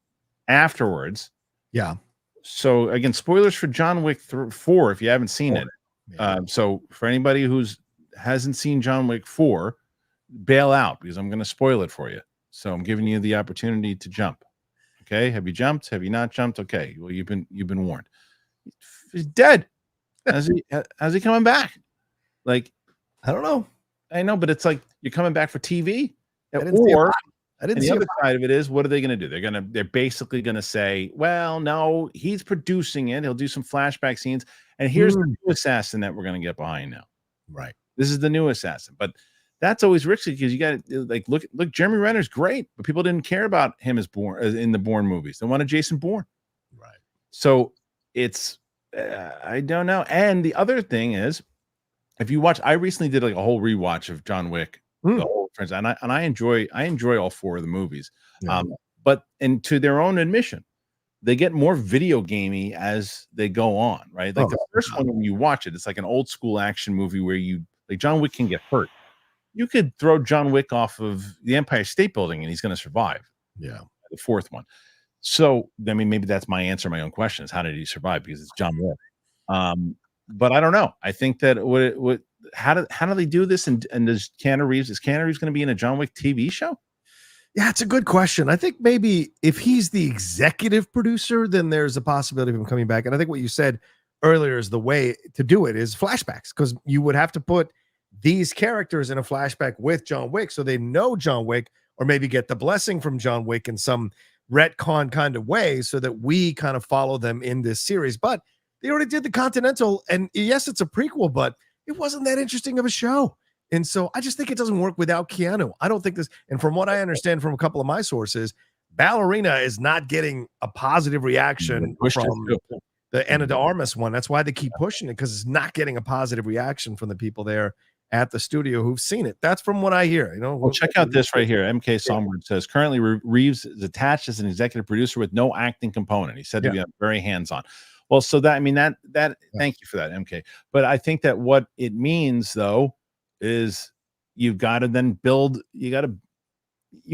afterwards. Yeah. So again, spoilers for John Wick 4 if you haven't seen it. Yeah. So for anybody who's hasn't seen John Wick 4, bail out because I'm going to spoil it for you. So I'm giving you the opportunity to jump. Okay, have you jumped? Have you not jumped? Okay, well you've been warned. He's dead. How's he coming back? Like, I don't know. I know, but it's like you're coming back for TV, I didn't see or I didn't and see the other side of it is, what are they going to do? They're basically going to say, well, no, he's producing it. He'll do some flashback scenes, and here's the new assassin that we're going to get behind now. Right. This is the new assassin, but that's always risky because you got to like look. Jeremy Renner's great, but people didn't care about him as Bourne in the Bourne movies. They wanted Jason Bourne, right? So it's I don't know. And the other thing is, if you watch, I recently did like a whole rewatch of John Wick, the whole franchise, and I enjoy all 4 of the movies. Yeah. But and to their own admission, they get more video gamey as they go on, right? Like the first one, when you watch it, it's like an old school action movie where John Wick can get hurt. You could throw John Wick off of the Empire State Building and he's going to survive. Yeah. The 4th one. So, I mean, maybe that's my answer. My own question is, how did he survive? Because it's John Wick. But I don't know. I think that how do they do this? And does Keanu Reeves going to be in a John Wick TV show? Yeah, it's a good question. I think maybe if he's the executive producer, then there's a possibility of him coming back. And I think what you said earlier is the way to do it is flashbacks, because you would have to put these characters in a flashback with John Wick so they know John Wick, or maybe get the blessing from John Wick in some retcon kind of way so that we kind of follow them in this series. But they already did the Continental, and yes, it's a prequel, but it wasn't that interesting of a show. And so I just think it doesn't work without Keanu. I don't think this, and from what I understand from a couple of my sources, Ballerina is not getting a positive reaction from the Ana de Armas one. That's why they keep pushing it, because it's not getting a positive reaction from the people there at the studio who've seen it. That's from what I hear. Well, check out this right here. MK Songbird says currently Reeves is attached as an executive producer with no acting component. He said to be very hands-on. Well, so that, I mean, that thank you for that, MK. But I think that what it means though is you've got to then build, you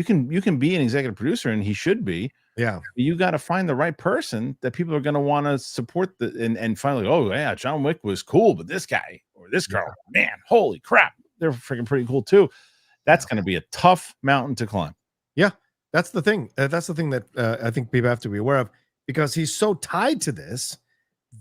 can be an executive producer, and he should be. Yeah. You got to find the right person that people are going to want to support and finally, oh yeah, John Wick was cool, but this guy or this girl, man, holy crap, they're freaking pretty cool too. That's going to be a tough mountain to climb. Yeah, that's the thing. That's the thing that I think people have to be aware of, because he's so tied to this.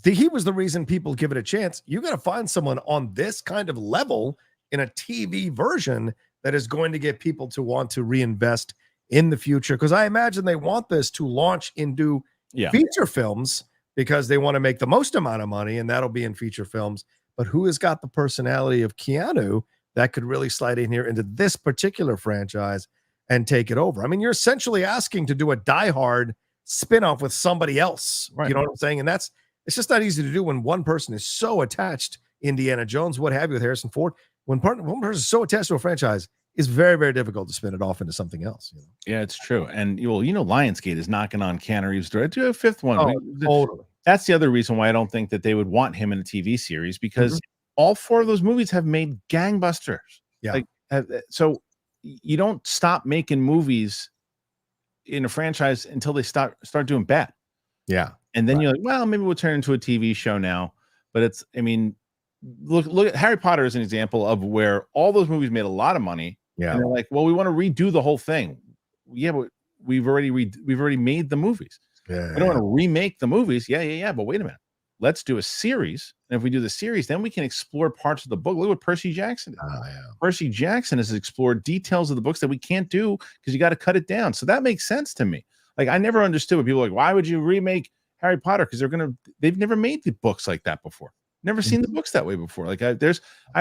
He was the reason people give it a chance. You got to find someone on this kind of level in a TV version that is going to get people to want to reinvest in the future, because I imagine they want this to launch into feature films, because they want to make the most amount of money, and that'll be in feature films. But who has got the personality of Keanu that could really slide in here into this particular franchise and take it over? I mean, you're essentially asking to do a Die Hard spinoff with somebody else. Right. You know what I'm saying? And it's just not easy to do when one person is so attached. Indiana Jones, what have you, with Harrison Ford. When one person is so attached to a franchise, it's very, very difficult to spin it off into something else. You know? Yeah, it's true. And Lionsgate is knocking on Keanu Reeves' door. Do a 5th one. Oh, totally. That's the other reason why I don't think that they would want him in a TV series, because all 4 of those movies have made gangbusters. Yeah. So you don't stop making movies in a franchise until they start doing bad. Yeah. And then you're like, well, maybe we'll turn into a TV show now. But look at Harry Potter as an example of where all those movies made a lot of money. Yeah. And they're like, well, we want to redo the whole thing. Yeah, but we've already made the movies. Yeah. We don't want to remake the movies. Yeah. But wait a minute. Let's do a series. And if we do the series, then we can explore parts of the book. Look what Percy Jackson did. Percy Jackson has explored details of the books that we can't do because you got to cut it down. So that makes sense to me. Like, I never understood when people are like, why would you remake Harry Potter? Because they've never made the books like that before. Never seen the books that way before. Like I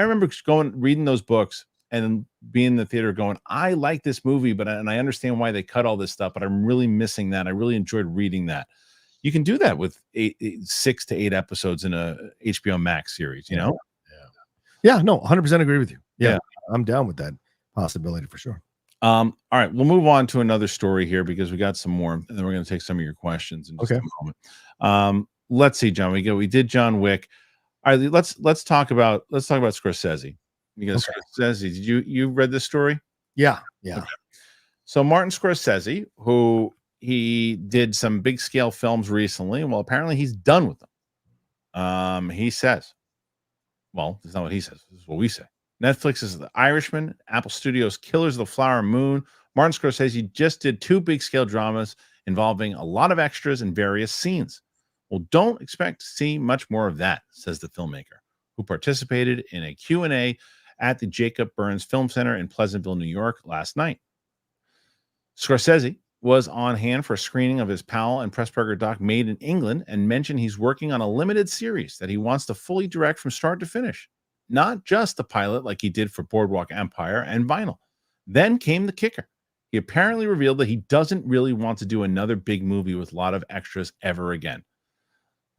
remember reading those books and being in the theater going, I like this movie, and I understand why they cut all this stuff, but I'm really missing that. I really enjoyed reading that. You can do that with 6 to 8 episodes in a HBO Max series, you know? Yeah, no, 100% agree with you. Yeah, I'm down with that possibility for sure. All right, we'll move on to another story here because we got some more, and then we're going to take some of your questions in just a moment. Let's see, John. We did John Wick. All right, let's talk about Scorsese, because Scorsese. Did you read this story? Yeah. Okay. So Martin Scorsese, who he did some big scale films recently. Well, apparently he's done with them. He says, well, that's not what he says. This is what we say. Netflix is The Irishman, Apple Studios' Killers of the Flower Moon. Martin Scorsese just did 2 big scale dramas involving a lot of extras and various scenes. Well, don't expect to see much more of that, says the filmmaker, who participated in a Q&A at the Jacob Burns Film Center in Pleasantville, New York last night. Scorsese was on hand for a screening of his Powell and Pressburger doc Made in England and mentioned he's working on a limited series that he wants to fully direct from start to finish, not just the pilot like he did for Boardwalk Empire and Vinyl. Then came the kicker. He apparently revealed that he doesn't really want to do another big movie with a lot of extras ever again.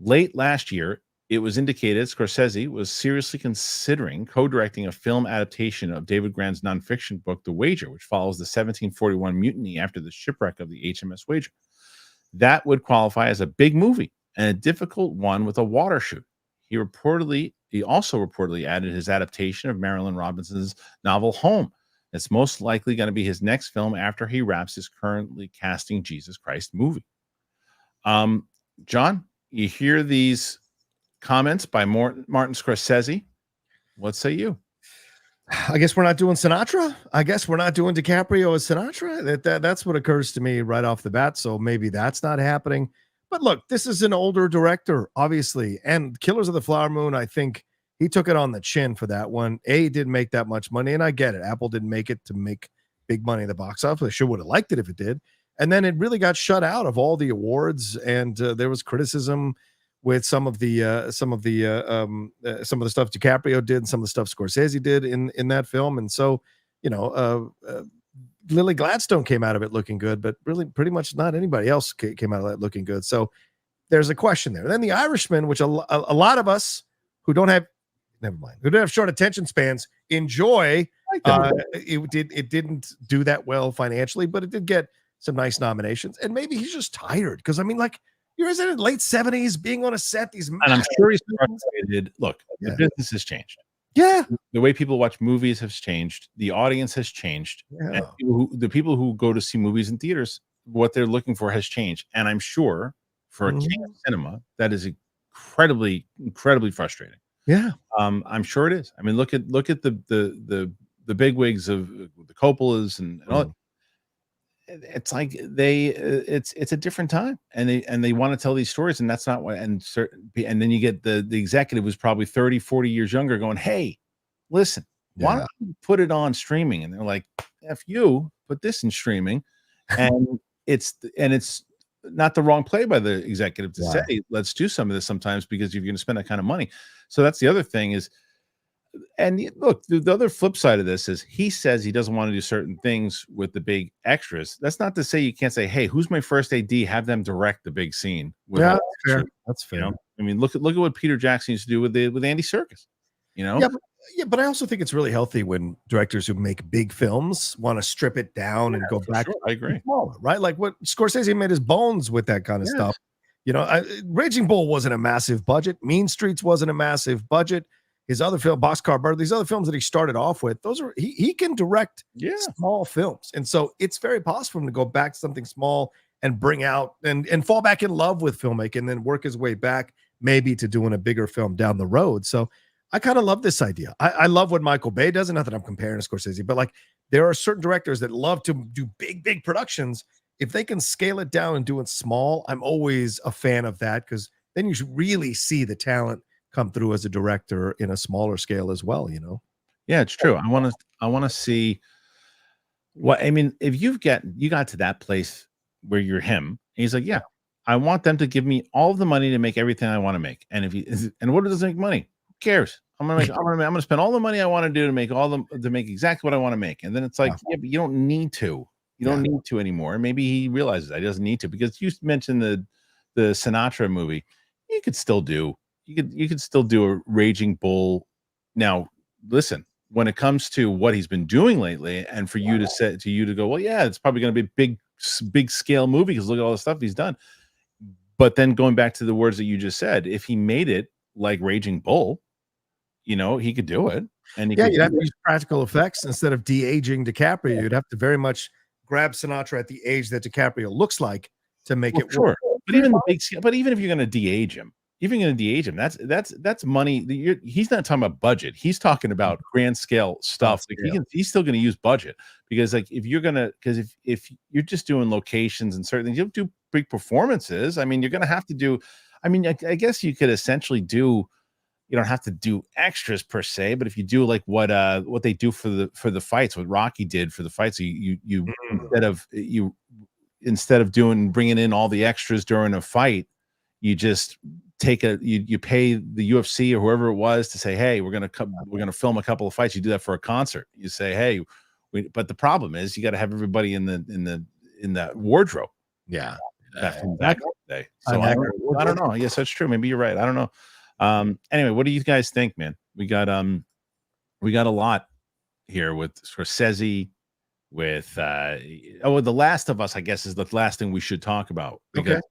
Late last year, it was indicated Scorsese was seriously considering co-directing a film adaptation of David Grant's nonfiction book, The Wager, which follows the 1741 mutiny after the shipwreck of the HMS Wager. That would qualify as a big movie and a difficult one with a water shoot. He also reportedly added his adaptation of Marilyn Robinson's novel Home. It's most likely going to be his next film after he wraps his currently casting Jesus Christ movie. John, you hear these comments by Martin Scorsese. What say you? I guess we're not doing Sinatra. I guess we're not doing DiCaprio as Sinatra. That's what occurs to me right off the bat. So maybe that's not happening. But look, this is an older director, obviously. And Killers of the Flower Moon, I think he took it on the chin for that one. He didn't make that much money, and I get it. Apple didn't make it to make big money in the box office. They sure would have liked it if it did. And then it really got shut out of all the awards, and there was criticism with some of the stuff DiCaprio did, and some of the stuff Scorsese did in that film. And so, Lily Gladstone came out of it looking good, but really pretty much not anybody else came out of that looking good. So there's a question there. Then The Irishman, which a lot of us who don't have, who don't have short attention spans enjoy. It didn't do that well financially, but it did get some nice nominations. And maybe he's just tired because you're in the late 70s being on a set. And I'm sure he's frustrated. Look, the business has changed. Yeah. The way people watch movies has changed. The audience has changed. Yeah. And the people who go to see movies in theaters, what they're looking for has changed. And I'm sure for a king of cinema, that is incredibly, incredibly frustrating. Yeah. I'm sure it is. I mean, look at the bigwigs of the Coppolas and all. It's like it's a different time, and they want to tell these stories, and that's not what. And then you get the executive who's probably 30, 40 years younger going, hey, listen, why don't you put it on streaming? And they're like, F you, put this in streaming. And it's not the wrong play by the executive to say, let's do some of this sometimes, because you're going to spend that kind of money. So that's the other thing is, and look, the other flip side of this is he says he doesn't want to do certain things with the big extras. That's not to say you can't say, hey, who's my first AD? Have them direct the big scene. Yeah, that's fair. I mean, look at what Peter Jackson used to do with Andy Serkis. But I also think it's really healthy when directors who make big films want to strip it down and go back. Sure. I agree. Smaller, right? Like what Scorsese made his bones with that kind of stuff. Raging Bull wasn't a massive budget. Mean Streets wasn't a massive budget. His other film, Boxcar Bird, these other films that he started off with, those are he can direct small films. And so it's very possible for him to go back to something small and bring out and fall back in love with filmmaking and then work his way back maybe to doing a bigger film down the road. So I kind of love this idea. I love what Michael Bay does, and not that I'm comparing to Scorsese, but like there are certain directors that love to do big productions. If they can scale it down and do it small, I'm always a fan of that, because then you should really see the talent come through as a director in a smaller scale as well. Yeah, it's true. I want to see what, I mean, if you got to that place where you're him, and he's like, yeah, I want them to give me all of the money to make everything I want to make. And and what does it make money? Who cares? I'm gonna spend all the money I want to do to make exactly what I want to make. And then it's like, yeah, but you don't need to. You don't need to anymore. And maybe he realizes that he doesn't need to, because you mentioned the Sinatra movie. You could still do a Raging Bull. Now, listen, when it comes to what he's been doing lately, and for you to go, well, yeah, it's probably going to be a big scale movie because look at all the stuff he's done. But then going back to the words that you just said, if he made it like Raging Bull, he could do it. And you'd have to use practical effects instead of de-aging DiCaprio. You'd have to very much grab Sinatra at the age that DiCaprio looks like to make it sure. work. But even if you're going to de-age him, that's money. He's not talking about budget. He's talking about grand scale stuff. Like he's still going to use budget, because like if you're just doing locations and certain things, you'll do big performances. I mean, you're going to have to do. I mean, I guess you could essentially do. You don't have to do extras per se, but if you do like what they do for the fights, what Rocky did for the fights, you instead of bringing in all the extras during a fight, you just you pay the UFC or whoever it was to say, hey, we're gonna film a couple of fights. You do that for a concert. You say, hey, but the problem is you got to have everybody in that wardrobe. Yeah, back in the day. So I don't know. Yes, that's true. Maybe you're right. I don't know. Anyway, what do you guys think, man? We got a lot here with Scorsese, with The Last of Us, I guess, is the last thing we should talk about, because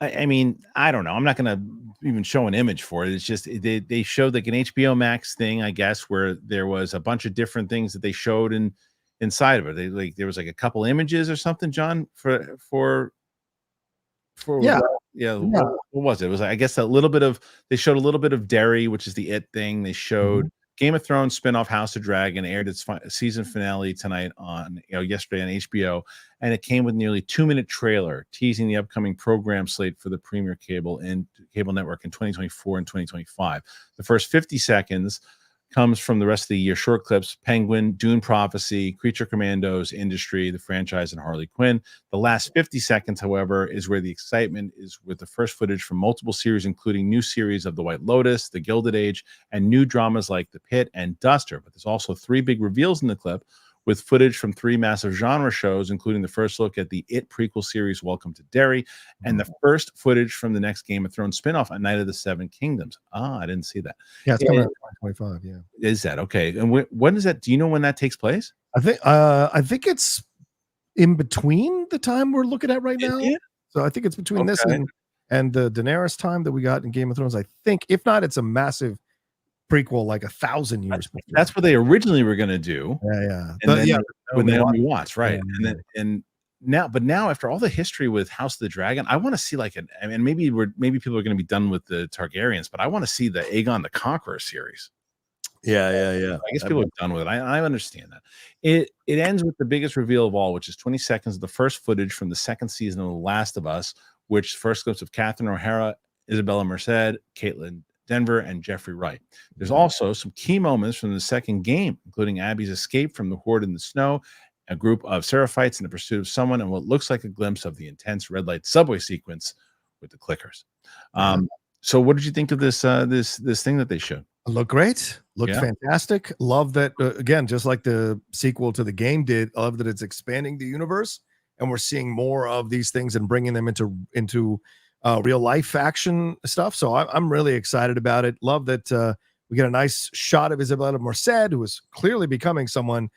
I mean, I don't know. I'm not gonna even show an image for it. It's just they showed like an HBO Max thing, I guess, where there was a bunch of different things that they showed inside of it. There was like a couple images or something, John, for yeah. What was it? It was, I guess, they showed a little bit of Derry, which is the It thing. They showed Game of Thrones spinoff House of Dragon aired its season finale tonight on yesterday on HBO, and it came with nearly 2-minute trailer teasing the upcoming program slate for the premier cable network in 2024 and 2025. The first 50 seconds comes from the rest of the year short clips: Penguin, Dune Prophecy, Creature Commandos, Industry, the franchise, and Harley Quinn. The last 50 seconds, however, is where the excitement is, with the first footage from multiple series, including new series of The White Lotus, The Gilded Age, and new dramas like The Pit and Duster. But there's also 3 big reveals in the clip, with footage from 3 massive genre shows, including the first look at the It prequel series, Welcome to Derry, and the first footage from the next Game of Thrones spinoff, A Night of the Seven Kingdoms. I didn't see that. Yeah, it's coming out in 2025. Yeah, is that okay? And when is that? Do you know when that takes place? I think it's in between the time we're looking at right now. So I think it's between this and the Daenerys time that we got in Game of Thrones. I think, if not, it's a massive prequel, like 1,000 years before. That's what they originally were going to do. When Naomi Watts, right? And now after all the history with House of the Dragon, I want to see maybe people are going to be done with the Targaryens, but I want to see the Aegon the Conqueror series. Yeah. I guess people are done with it. I understand that. It ends with the biggest reveal of all, which is 20 seconds of the first footage from the second season of The Last of Us, which first clips of Catherine O'Hara, Isabella Merced, Caitlin Denver, and Jeffrey Wright. There's also some key moments from the second game, including Abby's escape from the horde in the snow, a group of Seraphites in the pursuit of someone, and what looks like a glimpse of the intense red light subway sequence with the clickers. So what did you think of this thing that they showed? Looked great. Looked fantastic. Love that, again, just like the sequel to the game did. Love that it's expanding the universe, and we're seeing more of these things and bringing them into real life action stuff. So I'm really excited about it. Love that we get a nice shot of Isabella Merced, who is clearly becoming someone,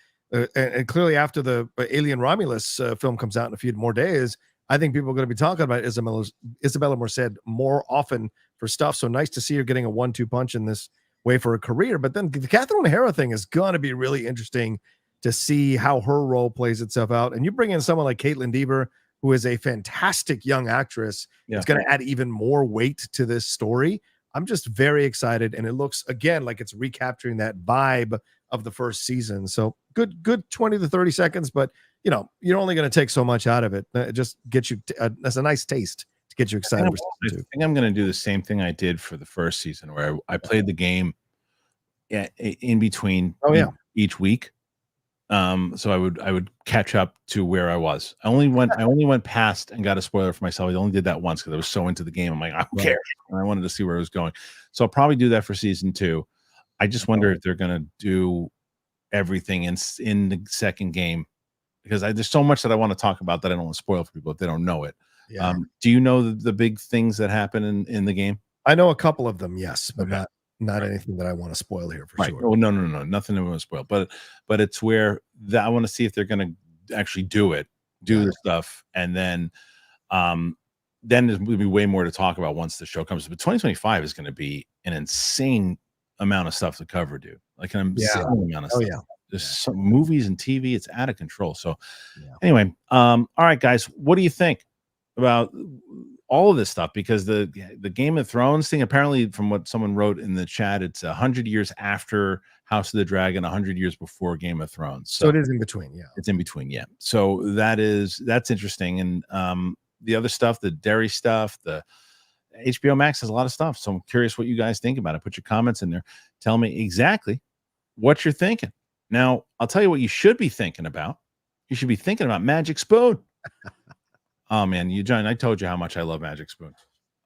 and clearly after the Alien Romulus film comes out in a few more days, I think people are going to be talking about Isabella Merced more often for stuff. So nice to see her getting a 1-2 punch in this way for a career. But then the Catherine O'Hara thing is going to be really interesting to see how her role plays itself out. And you bring in someone like Caitlin Dever, who is a fantastic young actress. It's going to add even more weight to this story. I'm just very excited, and it looks, again, like it's recapturing that vibe of the first season. So good 20 to 30 seconds, but you're only going to take so much out of it. It just gets you that's a nice taste to get you excited. I think I'm going to do the same thing I did for the first season, where I played the game in between each week. So I would catch up to where I was. I only went past and got a spoiler for myself. I only did that once because I was so into the game. I'm like, I don't care. And I wanted to see where it was going. So I'll probably do that for season 2. I just wonder if they're going to do everything in the second game, because there's so much that I want to talk about that I don't want to spoil for people if they don't know it. Do you know the big things that happen in the game? I know a couple of them, yes, but not anything that I want to spoil here for sure. Oh, no, nothing I want to spoil. But it's where I want to see if they're going to actually do the stuff, and then there's going to be way more to talk about once the show comes. But 2025 is going to be an insane amount of stuff to cover, dude. Like an insane amount of stuff. There's some movies and TV, it's out of control. So Yeah. anyway, all right, guys, what do you think about all of this stuff? Because the Game of Thrones thing, apparently, from what someone wrote in the chat, it's 100 years after House of the Dragon, 100 years before Game of Thrones. So it is in between, yeah. It's in between, yeah. So that's interesting. And the other stuff, the dairy stuff, the HBO Max has a lot of stuff. So I'm curious what you guys think about it. Put your comments in there. Tell me exactly what you're thinking. Now, I'll tell you what you should be thinking about. You should be thinking about Magic Spoon. Oh man, John, I told you how much I love Magic Spoon.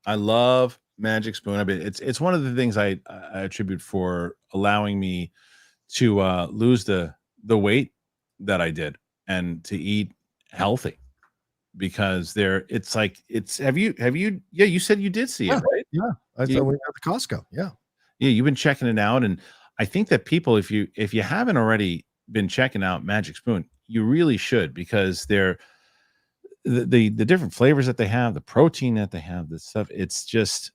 I love Magic Spoon. I mean, it's one of the things I attribute for allowing me to lose the weight that I did and to eat healthy, because have you yeah, you said you did see it, right? Yeah. I thought we got the Costco. Yeah. Yeah, you've been checking it out, and I think that people, if you haven't already been checking out Magic Spoon, you really should, because they're the different flavors that they have, the protein that they have, the stuff, it's just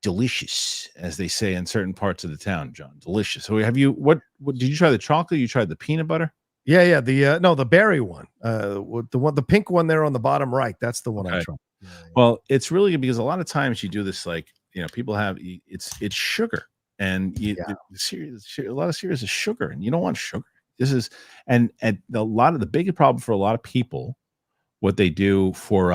delicious, as they say in certain parts of the town, John. Delicious. So what did you try? The chocolate? You tried the peanut butter? Yeah. The berry one. The pink one there on the bottom right. That's the one I tried. Yeah. Well, it's really good, because a lot of times you do this, like, people have it's sugar, and a lot of cereals is sugar, and you don't want sugar. This is and the big problem for a lot of people, what they do for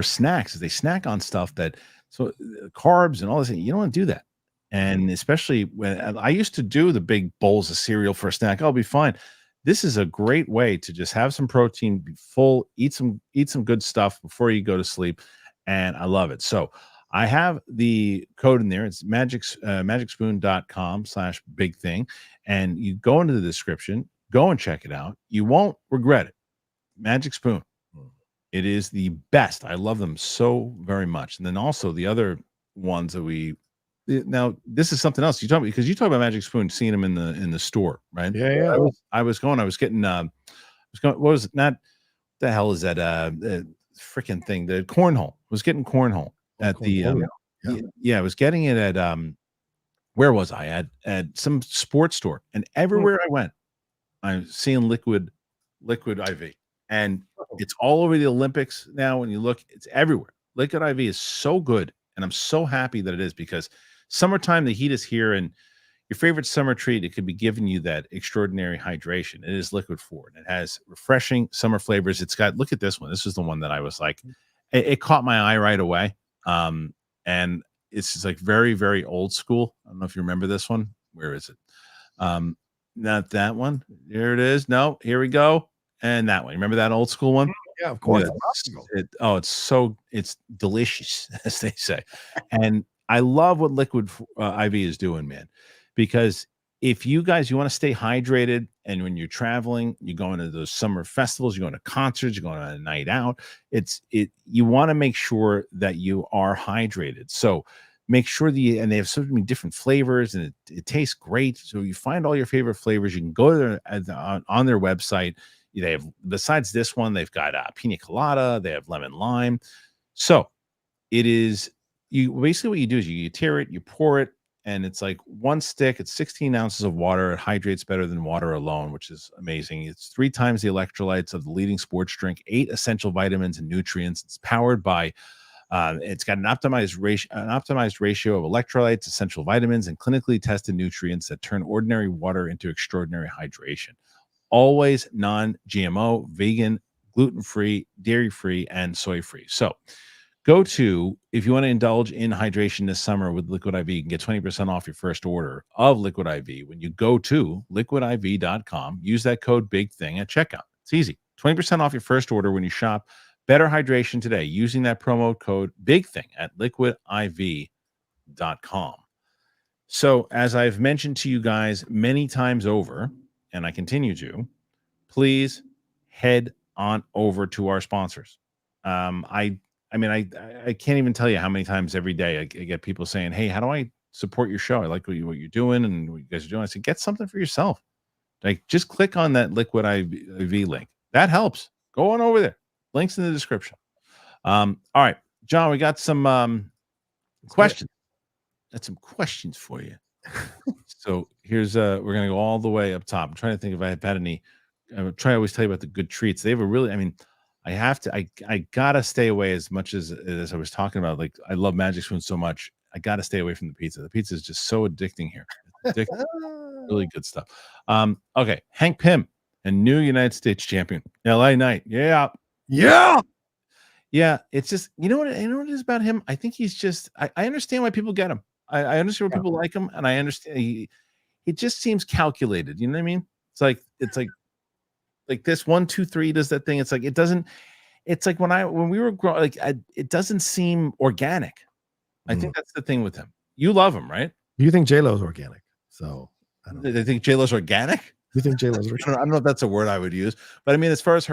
snacks, is they snack on stuff that, so carbs and all this. You don't want to do that. And especially when I used to do the big bowls of cereal for a snack, I'll be fine. This is a great way to just have some protein, be full, eat some good stuff before you go to sleep. And I love it. So I have the code in there. It's magicspoon.com/big thing. And you go into the description, go and check it out. You won't regret it. Magic Spoon. It is the best. I love them so very much. And then also the other ones that now this is something else you talk about, because you talk about Magic Spoon, seeing them in the store, right? Yeah. I was getting what was it? Not the hell is that freaking thing? The cornhole. I was getting cornhole at the I was getting it at where was I at some sports store, and everywhere I went, I'm seeing liquid IV, and it's all over the Olympics now. When you look, it's everywhere. Liquid IV is so good, and I'm so happy that it is, because summertime, the heat is here, and your favorite summer treat, it could be giving you that extraordinary hydration. It is liquid forward. It has refreshing summer flavors. It's got, look at this one. This is the one that I was like, it caught my eye right away. And it's just like very, very old school. I don't know if you remember this one. Where is it? Not that one. Here it is. No, here we go. And that one. Remember that old school one? Yeah, of course. It's delicious, as they say. And I love what liquid IV is doing, man, because if you want to stay hydrated, and when you're traveling, you're going to those summer festivals, you're going to concerts, you're going on a night out, you want to make sure that you are hydrated. So make sure and they have so many different flavors, and it tastes great. So you find all your favorite flavors. You can go there on their website. They have, besides this one, they've got pina colada, they have lemon lime. So it is, basically what you do is you tear it, you pour it, and it's like one stick. It's 16 ounces of water. It hydrates better than water alone, which is amazing. It's 3 times the electrolytes of the leading sports drink, 8 essential vitamins and nutrients. It's powered by it's got an optimized ratio of electrolytes, essential vitamins, and clinically tested nutrients that turn ordinary water into extraordinary hydration. Always non-GMO, vegan, gluten-free, dairy-free, and soy-free. So if you want to indulge in hydration this summer with Liquid IV, you can get 20% off your first order of Liquid IV when you go to liquidiv.com. Use that code BIGTHING at checkout. It's easy. 20% off your first order when you shop better hydration today using that promo code BIGTHING at liquidiv.com. So as I've mentioned to you guys many times over, and I continue to, please head on over to our sponsors. I can't even tell you how many times every day I get people saying, "Hey, how do I support your show? I like what you're doing and what you guys are doing." I said, get something for yourself. Like, just click on that Liquid IV link. That helps. Go on over there. Links in the description. All right, John, we got some questions. Got some questions for you. So here's we're gonna go all the way up top. I'm trying to think if I've had any. I'm trying to always tell you about the good treats. They have a really, I mean, I have to, I gotta stay away as much as I was talking about. Like I love Magic Spoon so much. I gotta stay away from the pizza. The pizza is just so addicting here. It's addicting, really good stuff. Okay, Hank Pym, a new United States champion. LA Knight. Yeah. Yeah. Yeah. It's just, you know what it is about him? I think he's just I understand why people get him. I understand why people like him, and I understand he just seems calculated. You know what I mean? It's like this 1, 2, 3 does that thing. It's like it doesn't. It's like when we were growing, like it doesn't seem organic. I think that's the thing with him. You love him, right? You think J-Lo's organic? So I don't know. They think J-Lo's organic. You think J-Lo's I don't know if that's a word I would use, but I mean, as far as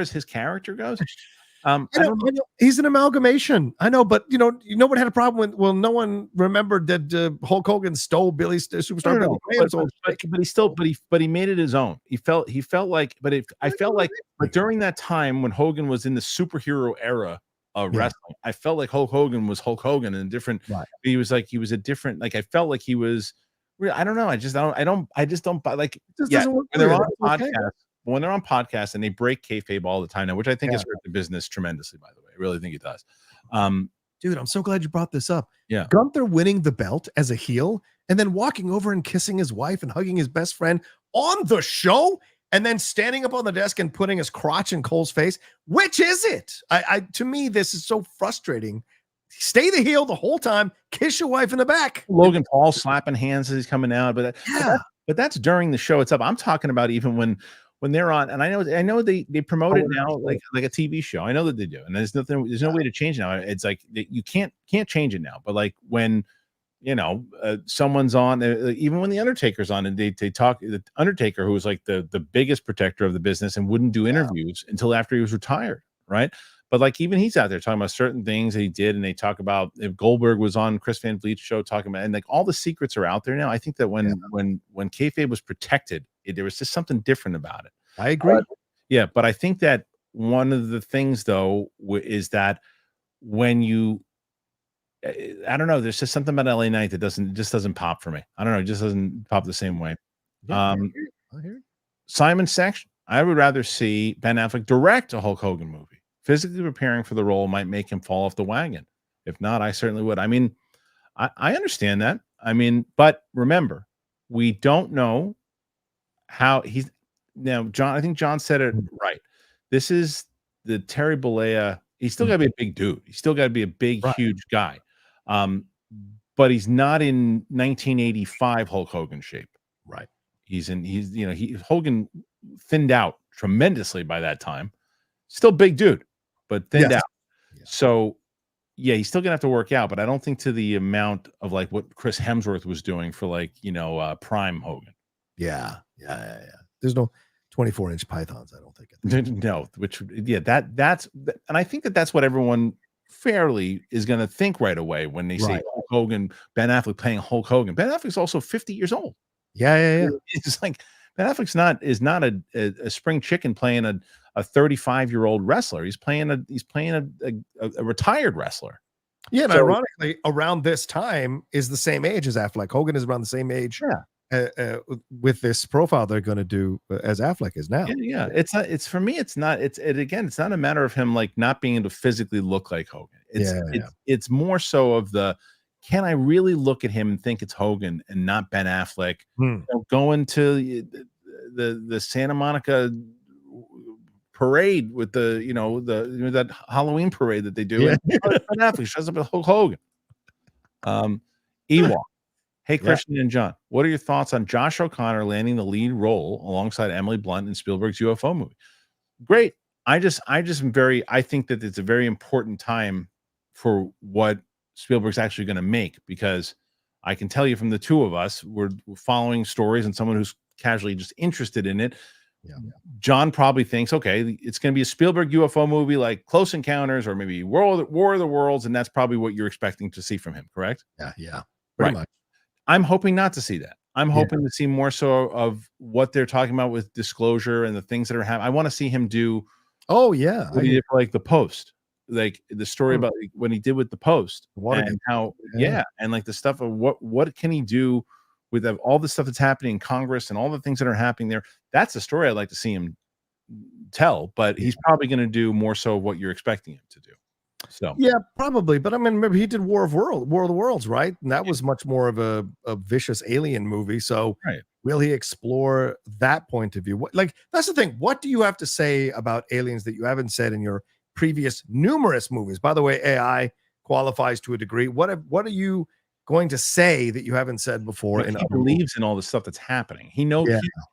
his character goes, I know, he's an amalgamation. I know, but you know what had a problem with? Well, no one remembered that Hulk Hogan stole Billy's superstar. No, but he made it his own. He felt like, I felt like, but during that time when Hogan was in the superhero era of wrestling, I felt like Hulk Hogan was Hulk Hogan and different. Right. He was a different. Like I felt like he was. I don't know. I just don't buy like. Yeah, when they're on podcasts. When they're on podcasts and they break kayfabe all the time now, which I think has hurt the business tremendously, by the way. I really think it does. Dude, I'm so glad you brought this up. Yeah. Gunther winning the belt as a heel and then walking over and kissing his wife and hugging his best friend on the show and then standing up on the desk and putting his crotch in Cole's face. Which is it? To me, this is so frustrating. Stay the heel the whole time. Kiss your wife in the back. Logan Paul slapping hands as he's coming out, but that's during the show itself. I'm talking about even when they're on, and I know they promote it now like a TV show. I know that they do, and there's no way to change it now. It's like you can't change it now. But like when someone's on, even when the Undertaker's on, and they talk, the Undertaker, who was like the biggest protector of the business and wouldn't do interviews until after he was retired, right? But like even he's out there talking about certain things that he did, and they talk about if Goldberg was on Chris Van Vliet's show talking about, and like all the secrets are out there now. I think that when kayfabe was protected, there was just something different about it. I agree. But I think that one of the things though is that when you, I don't know, there's just something about LA Knight that doesn't pop for me. I don't know, it just doesn't pop the same way. I hear it. Simon Section, I would rather see Ben Affleck direct a Hulk Hogan movie. Physically preparing for the role might make him fall off the wagon. If not, I certainly would. I mean, I understand that. I mean, but remember, we don't know how he's now. John, I think John said it right. This is the Terry Bollea. He's still got to be a big dude. He's still got to be a big, huge guy. But he's not in 1985 Hulk Hogan shape. Right. Hogan thinned out tremendously by that time. Still big dude, but thinned out. Yeah. So yeah, he's still gonna have to work out, but I don't think to the amount of like what Chris Hemsworth was doing for like, prime Hogan. Yeah. There's no 24-inch pythons, I don't think. No, that's and I think that's what everyone fairly is gonna think right away when they say Hulk Hogan, Ben Affleck playing Hulk Hogan. Ben Affleck's also 50 years old. Yeah. It's like Ben Affleck's not a spring chicken playing a 35-year-old wrestler. He's playing a retired wrestler. Yeah, and ironically, around this time is the same age as Affleck. Hogan is around the same age. With this profile they're going to do as Affleck is now. Yeah. It's for me. It's not a matter of him like not being able to physically look like Hogan. It's more so of can I really look at him and think it's Hogan and not Ben Affleck? Going to the Santa Monica parade with that Halloween parade that they do. Yeah. Ben Affleck shows up with Hulk Hogan. Ewok. Hey, Kristian and John, what are your thoughts on Josh O'Connor landing the lead role alongside Emily Blunt in Spielberg's UFO movie? Great. I think that it's a very important time for what Spielberg's actually going to make, because I can tell you from the two of us, we're following stories and someone who's casually just interested in it. Yeah. John probably thinks, okay, it's going to be a Spielberg UFO movie like Close Encounters or maybe War of the Worlds, and that's probably what you're expecting to see from him, correct? Yeah. Pretty much. I'm hoping not to see that. I'm hoping to see more so of what they're talking about with Disclosure and the things that are happening. I want to see him do. Oh yeah, what he did for, like The Post, like the story about when he did with The Post, and how and like the stuff of what can he do with all the stuff that's happening in Congress and all the things that are happening there. That's the story I'd like to see him tell, but he's probably going to do more so what you're expecting him to do. So yeah, probably. But I mean, remember he did War of the Worlds, right? And that was much more of a vicious alien movie. So right. will he explore that point of view? What, like, that's the thing. What do you have to say about aliens that you haven't said in your previous numerous movies? By the way, AI qualifies to a degree. What are you going to say that you haven't said before? He believes in all the stuff that's happening. He knows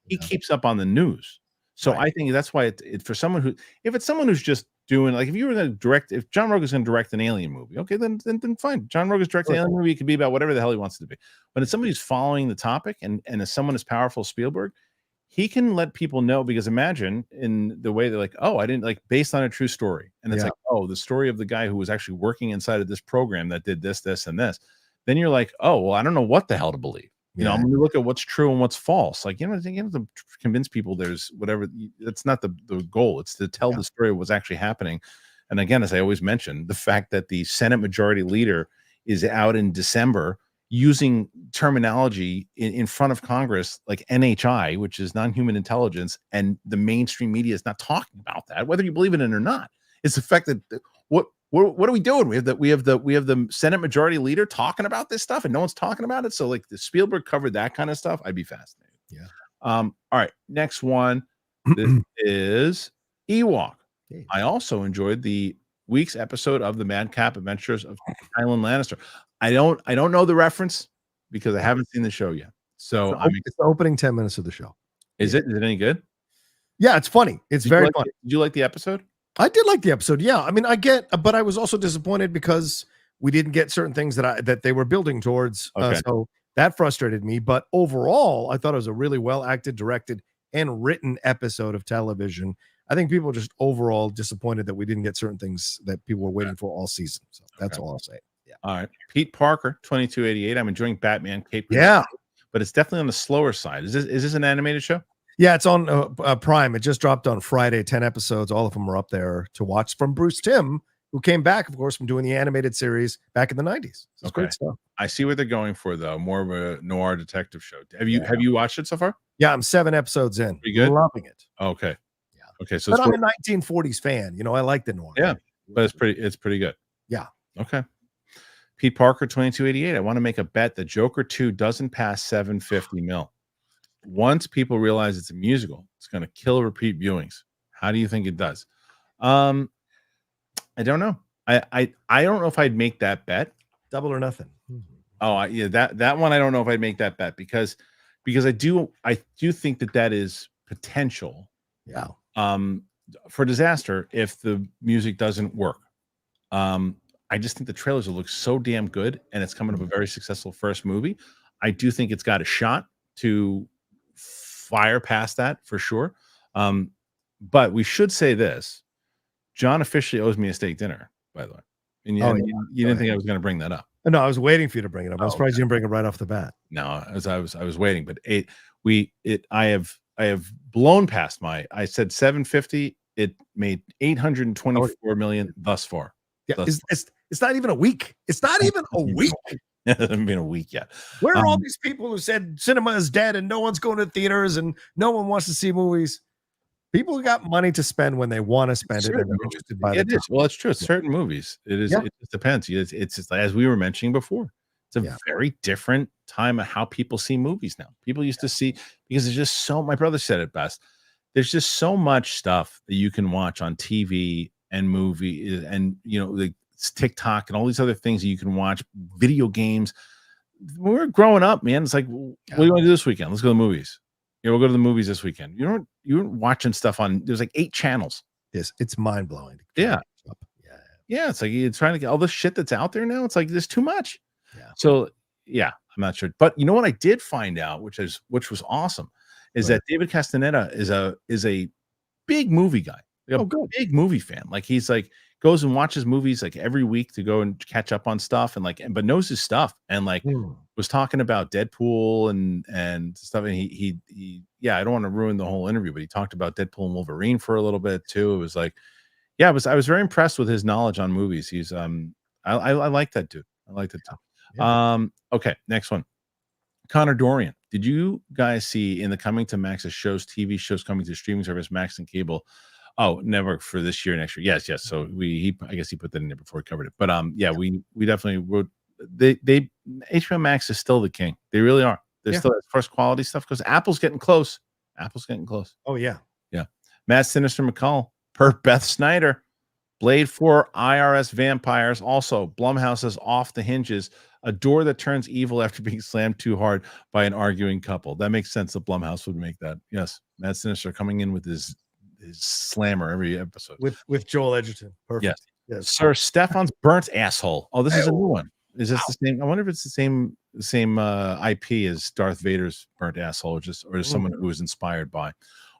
he keeps up on the news. So I think that's why it for someone who, if it's someone who's just doing, like, if you were going to direct, if John Roga's going to direct an alien movie, okay, then fine. John Roga's directing an alien movie. It could be about whatever the hell he wants it to be. But if somebody's following the topic and as someone as powerful as Spielberg, he can let people know, because imagine in the way they're like, oh, I didn't, like, based on a true story. And it's like, oh, the story of the guy who was actually working inside of this program that did this, this, and this. Then you're like, oh, well, I don't know what the hell to believe. You know, I'm going to look at what's true and what's false. Like, you have to convince people there's whatever. That's not the goal. It's to tell the story of what's actually happening. And again, as I always mention, the fact that the Senate Majority Leader is out in December using terminology in front of Congress like NHI, which is non-human intelligence, and the mainstream media is not talking about that, whether you believe in it or not. It's the fact that what are we doing? We have the Senate Majority Leader talking about this stuff, and no one's talking about it. So, like, the Spielberg covered that kind of stuff, I'd be fascinated. Yeah. All right. Next one. This is Ewok. I also enjoyed the week's episode of the Madcap Adventures of Tywin Lannister. I don't know the reference because I haven't seen the show yet. So it's the opening 10 minutes of the show. Is it any good? Yeah, it's funny. It's very funny. Did you like the episode? I did like the episode. Yeah. I mean, but I was also disappointed because we didn't get certain things that they were building towards. So that frustrated me. But overall, I thought it was a really well acted, directed, and written episode of television. I think people are just overall disappointed that we didn't get certain things that people were waiting for all season. So that's all I'll say. Yeah. All right. Pete Parker, 2288. I'm enjoying Batman Cape. Yeah. But it's definitely on the slower side. Is this an animated show? Yeah, it's on Prime. It just dropped on Friday, 10 episodes. All of them are up there to watch from Bruce Timm, who came back, of course, from doing the animated series back in the 90s. It's great stuff. I see what they're going for, though. More of a noir detective show. Have you watched it so far? Yeah, I'm 7 episodes in. Pretty good? Loving it. Okay. Yeah. Okay. So but I'm a 1940s fan. You know, I like the noir. Yeah, but it's pretty good. Yeah. Okay. Pete Parker, 2288. I want to make a bet that Joker 2 doesn't pass 750 mil. Once people realize it's a musical, it's going to kill repeat viewings. How do you think it does? I don't know. I don't know if I'd make that bet. Double or nothing. Oh, yeah, that one I don't know if I'd make that bet because I do think that is potential. Yeah. For disaster if the music doesn't work. I just think the trailers will look so damn good, and it's coming up a very successful first movie. I do think it's got a shot to fire past that for sure. But we should say this: John officially owes me a steak dinner, by the way. And you didn't think I was going to bring that up? No, I was waiting for you to bring it up. I was surprised you didn't bring it right off the bat. No, as I was waiting, but I have blown past I said 750. It made 824 million thus far. Yeah, it's not even a week. It's not even a week. It hasn't been a week yet. Where are all these people who said cinema is dead and no one's going to theaters and no one wants to see movies? People got money to spend when they want to spend it. And interested by it is. Well, it's true. It's certain movies. It is. Yeah. It just depends. It's just, as we were mentioning before. It's a very different time of how people see movies now. People used to see, because there's just so. My brother said it best. There's just so much stuff that you can watch on TV and movie, and like TikTok and all these other things that you can watch. Video games. When we were growing up, man, it's like, what do you want to do this weekend? Let's go to the movies. We'll go to the movies this weekend. You weren't watching stuff on. There's like 8 channels. Yes, it's mind blowing. Yeah. It's like you're trying to get all the shit that's out there now. It's like there's too much. Yeah. So I'm not sure. But you know what I did find out, which was awesome, is that David Castaneda is a big movie guy. Like big movie fan. Like he's like goes and watches movies like every week to go and catch up on stuff but knows his stuff and was talking about Deadpool and stuff. And he I don't want to ruin the whole interview, but he talked about Deadpool and Wolverine for a little bit too. It was like, I was very impressed with his knowledge on movies. He's I like that dude. I like that too. Yeah. Okay, next one. Connor Dorian, did you guys see in the coming to Max's shows, TV shows coming to streaming service, Max and cable? Oh, never for this year, next year. Yes. So I guess he put that in there before he covered it. But yeah, we definitely wrote. They HBO Max is still the king. They really are. They're still first quality stuff because Apple's getting close. Oh yeah. Matt Sinister McCall, per Beth Snyder, Blade 4 IRS vampires. Also, Blumhouse is off the hinges. A door that turns evil after being slammed too hard by an arguing couple. That makes sense that Blumhouse would make that. Yes, Matt Sinister coming in with his slammer every episode. With Joel Edgerton. Perfect. Yes. Sir Stefan's burnt asshole. Oh, this is a new one. Is this the same? I wonder if it's the same IP as Darth Vader's burnt asshole, or someone who was inspired by.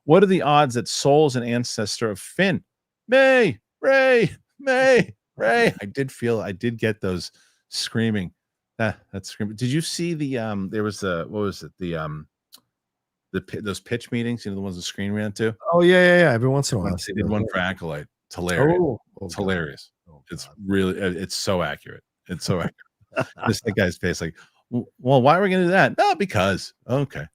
What are the odds that Soul is an ancestor of Finn? May, Ray. I did get those screaming. That's screaming. Did you see the there was what was it? Those pitch meetings, the ones the screen ran to? Oh yeah. Every once in a while. They did one for Acolyte. It's hilarious. It's hilarious. Oh, it's really, it's so accurate. It's so accurate. Just the guy's face, like, well, why are we gonna do that? No, because okay.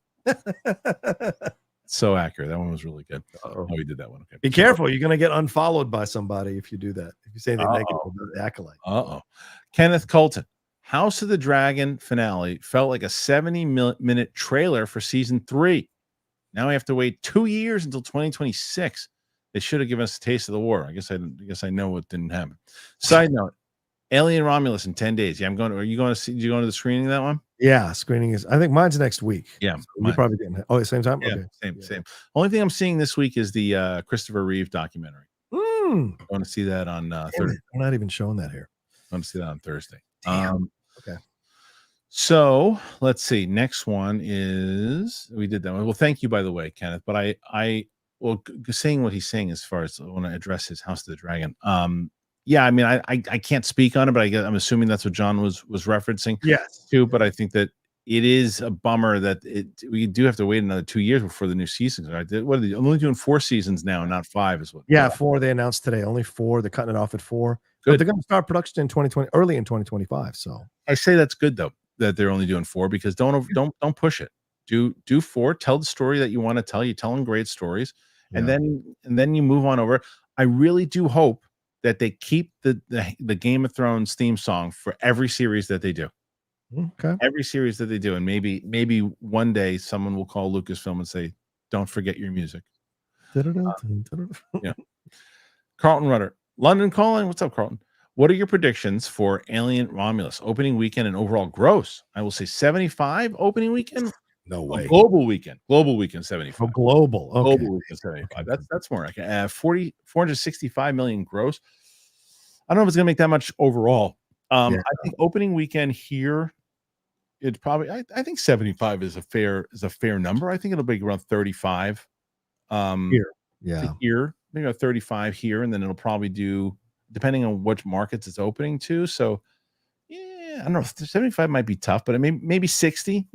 So accurate. That one was really good. Oh, he did that one. Okay. Be careful. You're gonna get unfollowed by somebody if you do that. If you say anything negative about the Acolyte. Kenneth Colton. House of the Dragon finale felt like a 70-minute trailer for season 3. Now we have to wait 2 years until 2026. They should have given us a taste of the war. I guess I know what didn't happen. Side note: Alien Romulus in 10 days. Yeah, I'm going to. Are you going to see? You going to the screening of that one? Yeah, screening is. I think mine's next week. Yeah, so you're probably getting. Oh, the same time. Yeah, okay. Same. Only thing I'm seeing this week is the Christopher Reeve documentary. I want to see that on Thursday. We're not even showing that here. I want to see that on Thursday. Okay. So let's see. Next one is we did that one. Well, thank you, by the way, Kenneth. But saying what he's saying as far as when I address his House of the Dragon. Yeah, I mean, I can't speak on it, but I'm assuming that's what John was referencing. Yes. Too, but I think that it is a bummer that we do have to wait another 2 years before the new seasons. Right? What are they only doing 4 seasons now, not 5? Is what? Yeah, 4 they announced today. Only 4. They're cutting it off at 4. Good. But they're going to start production in 2020, early in 2025. So I say that's good though that they're only doing 4 because don't push it. Do 4. Tell the story that you want to tell. You tell them great stories, and then you move on over. I really do hope that they keep the Game of Thrones theme song for every series that they do. Okay. Every series that they do, and maybe one day someone will call Lucasfilm and say, "Don't forget your music." Yeah. Carlton Rudder, London calling. What's up, Carlton? What are your predictions for Alien Romulus opening weekend and overall gross? I will say 75 opening weekend. No way. Global weekend 75. Oh, global. Okay. Global weekend 75. That's more like 465 million gross. I don't know if it's gonna make that much overall. I think opening weekend here, it's probably I think 75 is a fair number. I think it'll be around 35. Here. Yeah. Here, maybe about 35 here, and then it'll probably do depending on which markets it's opening to. So yeah, I don't know. 75 might be tough, but maybe 60,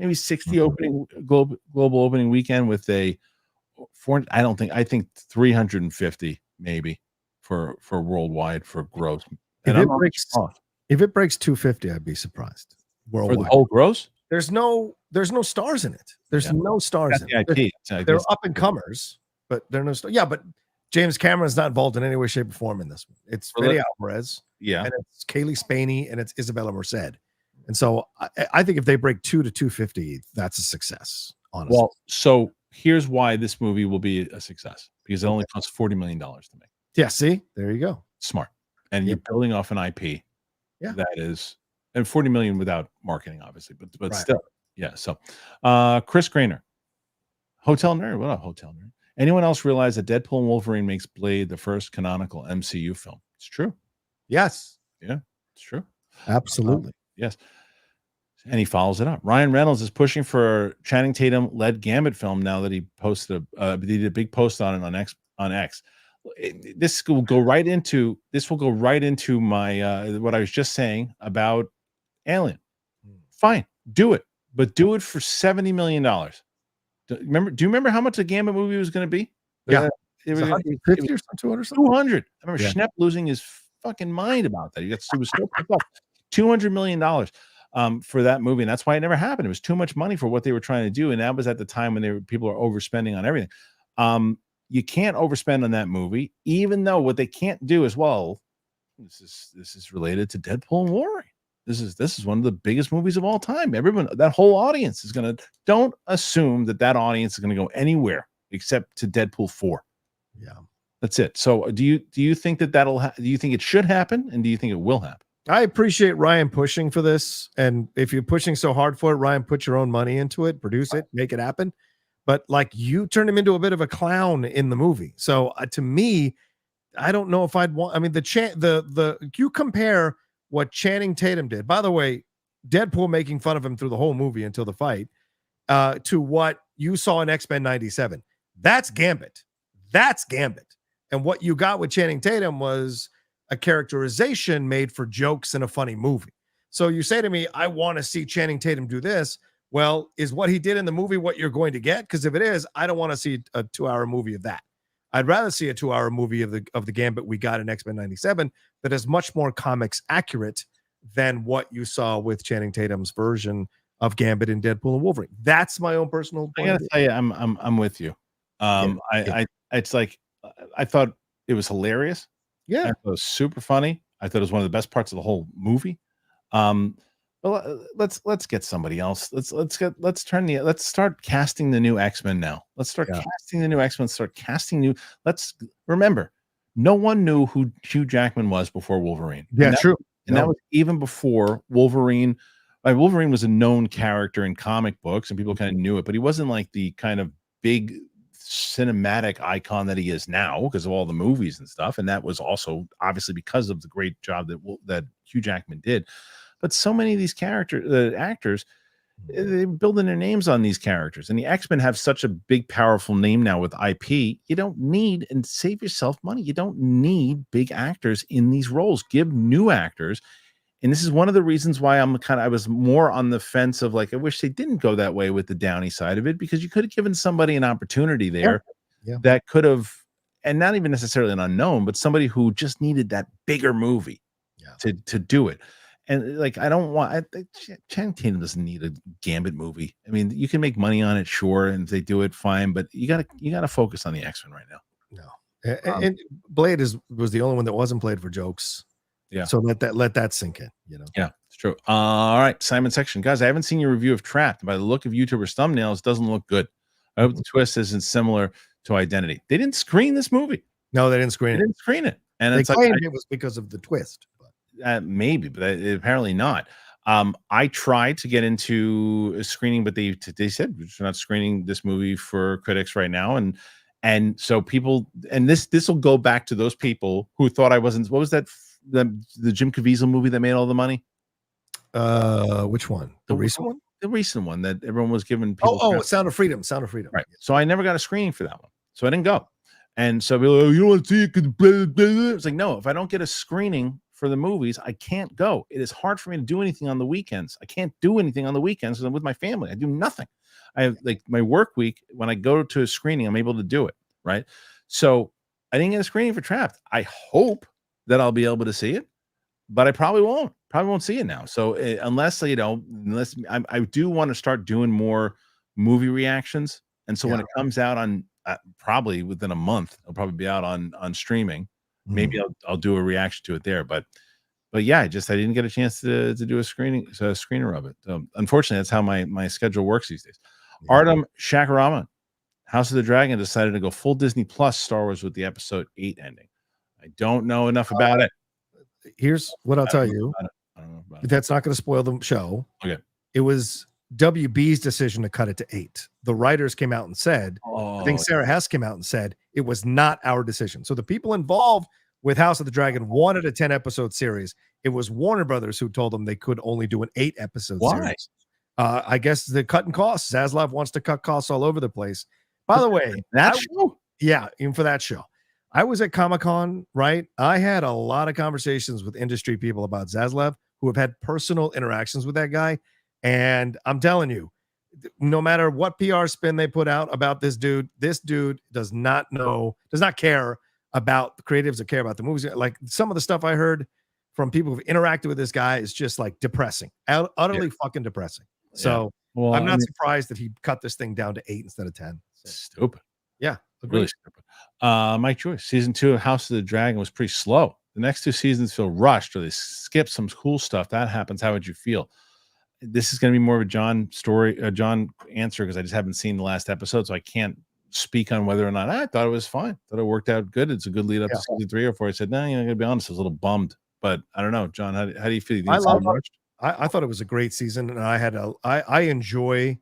opening global opening weekend with a 4. I think 350 maybe for worldwide for gross. If it breaks 250, I'd be surprised. Worldwide. For the whole gross? There's no stars in it. There's no stars in it. They're up and comers, but they're no stars. Yeah, but James Cameron's not involved in any way, shape, or form in this one. It's Fede Alvarez, and it's Kaylee Spaney, and it's Isabella Merced. And so I think if they break 2 to 250, that's a success. Honestly. Well, so here's why this movie will be a success because it only costs $40 million to make. Yeah, see, there you go. Smart, and you're building off an IP. Yeah, that is, and $40 million without marketing, obviously, but still, yeah. So, Chris Grainer, Hotel Nerd. What up, Hotel Nerd? Anyone else realize that Deadpool and Wolverine makes Blade the first canonical MCU film? It's true. Yes. Yeah, it's true. Absolutely. Yes. And he follows it up. Ryan Reynolds is pushing for Channing Tatum-led Gambit film now that he posted he did a big post on it on X. This will go right into my what I was just saying about Alien. Fine, do it, but do it for $70 million. Do you remember how much the Gambit movie was going to be? Yeah, it was 150 or 200. 200. I remember Schnepp losing his fucking mind about that. He was so pissed off. $200 million. for that movie, and that's why it never happened. It was too much money for what they were trying to do, and that was at the time when people are overspending on everything. You can't overspend on that movie, even though what they can't do as well. This is related to Deadpool and Wolverine. This is one of the biggest movies of all time. Everyone, that whole audience is gonna. Don't assume that audience is gonna go anywhere except to Deadpool 4. Yeah, that's it. So do you think that do you think it should happen, and do you think it will happen? I appreciate Ryan pushing for this, and if you're pushing so hard for it, Ryan, put your own money into it, produce it, make it happen. But like, you turned him into a bit of a clown in the movie, so to me, I don't know if I'd want. I mean, you compare what Channing Tatum did. By the way, Deadpool making fun of him through the whole movie until the fight, to what you saw in X-Men '97. That's Gambit. That's Gambit. And what you got with Channing Tatum was a characterization made for jokes in a funny movie. So you say to me, I want to see Channing Tatum do this. Well, is what he did in the movie what you're going to get? Because if it is, I don't want to see a 2-hour movie of that. I'd rather see a 2-hour movie of the Gambit we got in X-Men '97 that is much more comics accurate than what you saw with Channing Tatum's version of Gambit in Deadpool and Wolverine. That's my own personal point. I gotta tell you, I'm with you. It's like, I thought it was hilarious. Yeah, I thought it was super funny. I thought it was one of the best parts of the whole movie. Well, let's get somebody else. Let's start casting the new X-Men now. Let's start casting the new X-Men. Start casting new. Let's remember, no one knew who Hugh Jackman was before Wolverine. Yeah, true. And that was even before Wolverine. Wolverine was a known character in comic books, and people kind of knew it, but he wasn't like the kind of big cinematic icon that he is now because of all the movies and stuff. And that was also obviously because of the great job that Hugh Jackman did. But so many of these actors, they're building their names on these characters, and the X-Men have such a big, powerful name now with IP. You don't need, and save yourself money, you don't need big actors in these roles. Give new actors. And this is one of the reasons why I was more on the fence of like, I wish they didn't go that way with the Downey side of it, because you could have given somebody an opportunity there that could have, and not even necessarily an unknown, but somebody who just needed that bigger movie to do it. And like, Channing Tatum doesn't need a Gambit movie. I mean, you can make money on it, sure, and if they do it, fine, but you gotta focus on the X-Men right now. No, and Blade was the only one that wasn't played for jokes. Yeah. So let that sink in, Yeah, it's true. All right, Simon Section. Guys, I haven't seen your review of Trapped. By the look of YouTubers' thumbnails, it doesn't look good. I hope the twist isn't similar to Identity. They didn't screen this movie. No, they didn't screen it. And they it's claimed like, it was because of the twist. maybe, but apparently not. I tried to get into a screening, but they said we're not screening this movie for critics right now. And so people, and this will go back to those people who thought I wasn't. What was that? The Jim Caviezel movie that made all the money? Which one? The recent one? The recent one that everyone was giving people. Sound of Freedom. Right. So I never got a screening for that one. So I didn't go. And so people, you don't want to see it because blah, blah, blah. It's like, no, if I don't get a screening for the movies, I can't go. It is hard for me to do anything on the weekends. I can't do anything on the weekends because I'm with my family. I do nothing. I have like my work week. When I go to a screening, I'm able to do it. Right. So I didn't get a screening for Trapped. I hope that I'll be able to see it, but I probably won't see it now. So unless I do want to start doing more movie reactions. And so when it comes out on probably within a month, it'll probably be out on streaming. Maybe I'll do a reaction to it there. But yeah, I didn't get a chance to do a screener of it. So unfortunately, that's how my schedule works these days. Yeah. Artem Shakarama, House of the Dragon, decided to go full Disney Plus Star Wars with the episode 8 ending. I don't know enough about it. Here's what I'll tell you. I don't know about That's not going to spoil the show. Okay. It was WB's decision to cut it to 8. The writers came out and said, I think Sarah Hess came out and said, it was not our decision. So the people involved with House of the Dragon wanted a 10-episode series. It was Warner Brothers who told them they could only do an 8-episode series. I guess they're cutting costs. Zaslav wants to cut costs all over the place. By the way, show? Yeah, even for that show. I was at Comic-Con, right? I had a lot of conversations with industry people about Zaslav who have had personal interactions with that guy. And I'm telling you, no matter what PR spin they put out about this dude does not care about the creatives or care about the movies. Like some of the stuff I heard from people who've interacted with this guy is just like depressing, utterly fucking depressing. So well, I'm not surprised that he cut this thing down to 8 instead of 10. So, stupid. Yeah, Really stupid. Mike Joyce, season 2 of House of the Dragon was pretty slow. The next 2 seasons feel rushed, or they skip some cool stuff. That happens. How would you feel? This is going to be more of a John story, a John answer, because I just haven't seen the last episode, so I can't speak on whether or not I thought it was fine. Thought it worked out good. It's a good lead up to season 3 or 4. I said, no, I'm going to be honest, I was a little bummed, but I don't know, John. How do you feel? I thought it was a great season, and I enjoy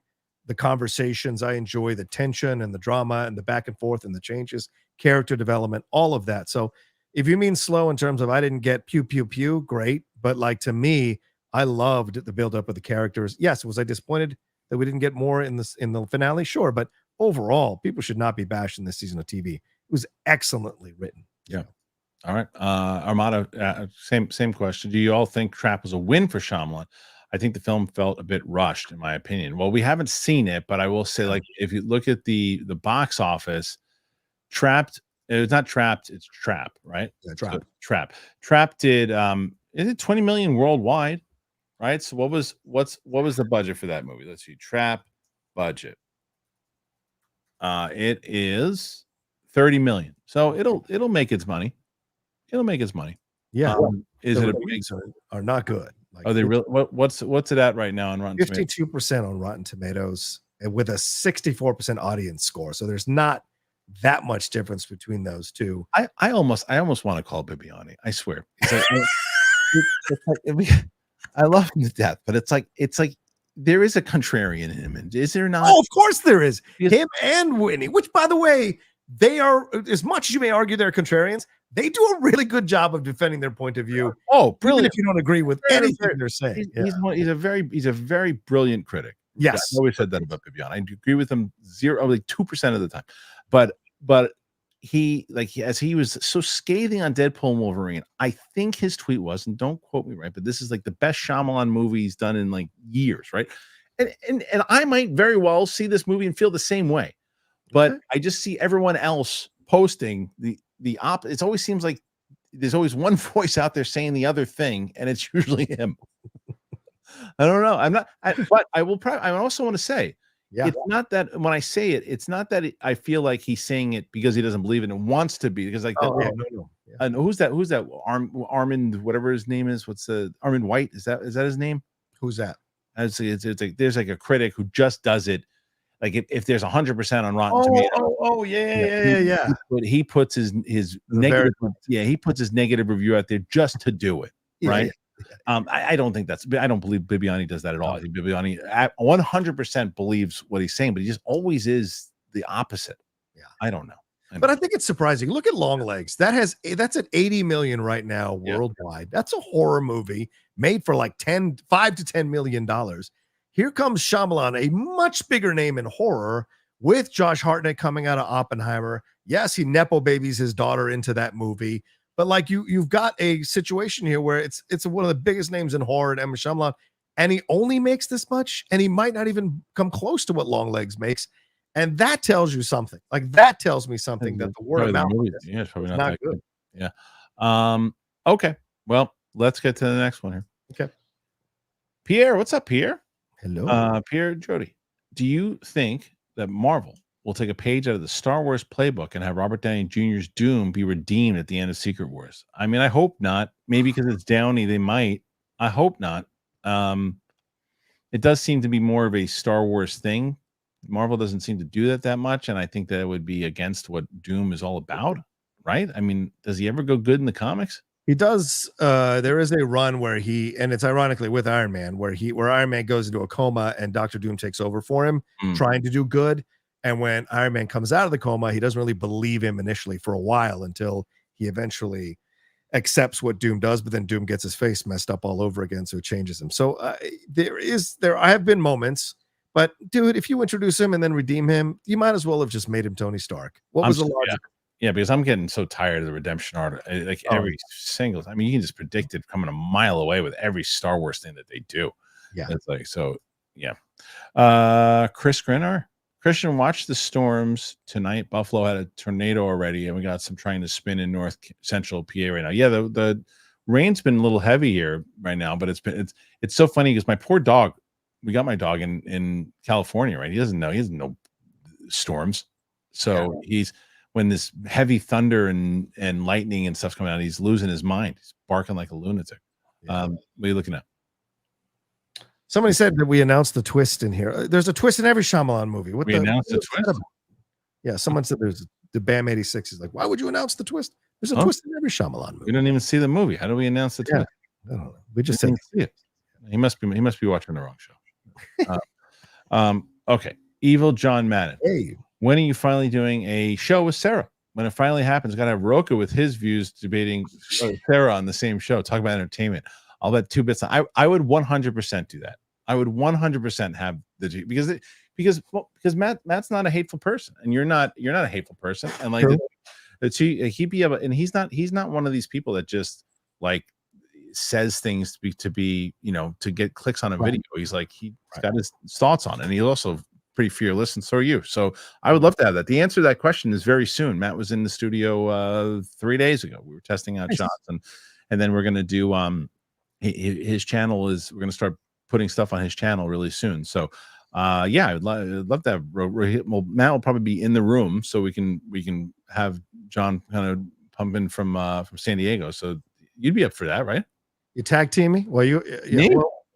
the conversations. I enjoy the tension and the drama and the back and forth and the changes, character development, all of that. So if you mean slow in terms of I didn't get pew, pew, pew, great. But like, to me, I loved the buildup of the characters. Yes, was I disappointed that we didn't get more in the finale? Sure. But overall, people should not be bashing this season of TV. It was excellently written. Yeah. All right. Armada, same question. Do you all think Trap was a win for Shyamalan? I think the film felt a bit rushed, in my opinion. Well, we haven't seen it, but I will say, like, if you look at the box office, Trapped, it's not Trapped, it's Trap, right? Yeah, Trap. So, Trap did is it 20 million worldwide, right? So what was the budget for that movie? Let's see. Trap budget. It is 30 million. So it'll make its money. It'll make its money. Yeah. Is it a big are not good? Like, are they real? What's it at right now on Rotten Tomatoes? 52% on Rotten Tomatoes, and with a 64% audience score. So there's not that much difference between those two. I almost want to call Bibiani. I swear. I love him to death, but it's like there is a contrarian in him, and is there not? Oh, of course there is. Him and Whitney, which, by the way, they are, as much as you may argue they're contrarians, they do a really good job of defending their point of view. Oh, brilliant! Even if you don't agree with anything they're saying, he's a very brilliant critic. Yes, I always said that about Bibiani. I agree with him 2% of the time, but he as he was so scathing on Deadpool and Wolverine, I think his tweet was, and don't quote me right, but this is like the best Shyamalan movie he's done in like years, right? And I might very well see this movie and feel the same way, but I just see everyone else posting the opposite. It always seems like there's always one voice out there saying the other thing, and it's usually him. I don't know. But I will. I also want to say, it's not that when I say it, it's not that I feel like he's saying it because he doesn't believe it and wants to be. Because like, no. Yeah. And who's that? Armand, whatever his name is. What's the Armand White? Is that his name? Who's that? It's like there's like a critic who just does it. Like if there's 100% on Rotten Tomatoes, he puts his negative, he puts his negative review out there just to do it, right? Yeah. I don't believe Bibiani does that at all. I think Bibiani 100% believes what he's saying, but he just always is the opposite. Yeah, I don't know. But I think it's surprising. Look at Longlegs. That's at 80 million right now worldwide. That's a horror movie made for like $5 to $10 million. Here comes Shyamalan, a much bigger name in horror, with Josh Hartnett coming out of Oppenheimer. Yes, he nepo babies his daughter into that movie, but like you've got a situation here where it's one of the biggest names in horror, and M. Shyamalan, and he only makes this much, and he might not even come close to what Longlegs makes. And that tells you something. Like, that tells me something that the word of mouth is probably not that good. Yeah. Okay. Well, let's get to the next one here. Okay. Pierre, what's up, Pierre? Hello. Pierre Jody. Do you think that Marvel will take a page out of the Star Wars playbook and have Robert Downey Jr.'s Doom be redeemed at the end of Secret Wars? I mean, I hope not. Maybe because it's Downey, they might. I hope not. It does seem to be more of a Star Wars thing. Marvel doesn't seem to do that much, and I think that it would be against what Doom is all about, right? I mean, does he ever go good in the comics? He does. There is a run where and it's ironically with Iron Man, where Iron Man goes into a coma and Dr. Doom takes over for him, trying to do good. And when Iron Man comes out of the coma, he doesn't really believe him initially for a while until he eventually accepts what Doom does, but then Doom gets his face messed up all over again, so it changes him. So there have been moments. But dude, if you introduce him and then redeem him, you might as well have just made him Tony Stark. What was the logic? Yeah, because I'm getting so tired of the redemption art. Like every single, I mean, you can just predict it coming a mile away with every Star Wars thing that they do. Yeah, it's like so. Yeah. Chris Grinner, Kristian, watch the storms tonight. Buffalo had a tornado already, and we got some trying to spin in north central PA right now. Yeah, the Rain's been a little heavy here right now, but it's so funny because my poor dog. We got my dog in California, right? He doesn't know storms, so he's when this heavy thunder and lightning and stuff's coming out, he's losing his mind. He's barking like a lunatic. What are you looking at? Somebody said that we announced the twist in here. There's a twist in every Shyamalan movie. We announced the twist. Yeah, someone said there's the Bam 86 is like, why would you announce the twist? There's a twist in every Shyamalan movie. We don't even see the movie. How do we announce the twist? I don't know. We just said see it. He must be watching the wrong show. Okay. Evil John Madden. Hey, when are you finally doing a show with Sarah? When it finally happens, got to have Rocha with his views debating Sarah on the same show. Talk about entertainment. I'll bet 2 bits. I would 100% do that. I would 100% have the because Matt's not a hateful person, and you're not a hateful person, and like he'd be able, and he's not one of these people that just like says things to be to get clicks on a video. He's like he's got his thoughts on it, and he's also pretty fearless, and so are you. So I would love to have that. The answer to that question is very soon. Matt was in the studio 3 days ago. We were testing out shots, and then we're gonna do his channel is we're gonna start putting stuff on his channel really soon. So I'd love to have Matt will probably be in the room, so we can have John kind of pump in from San Diego. So you'd be up for that, right? You tag team me? Well,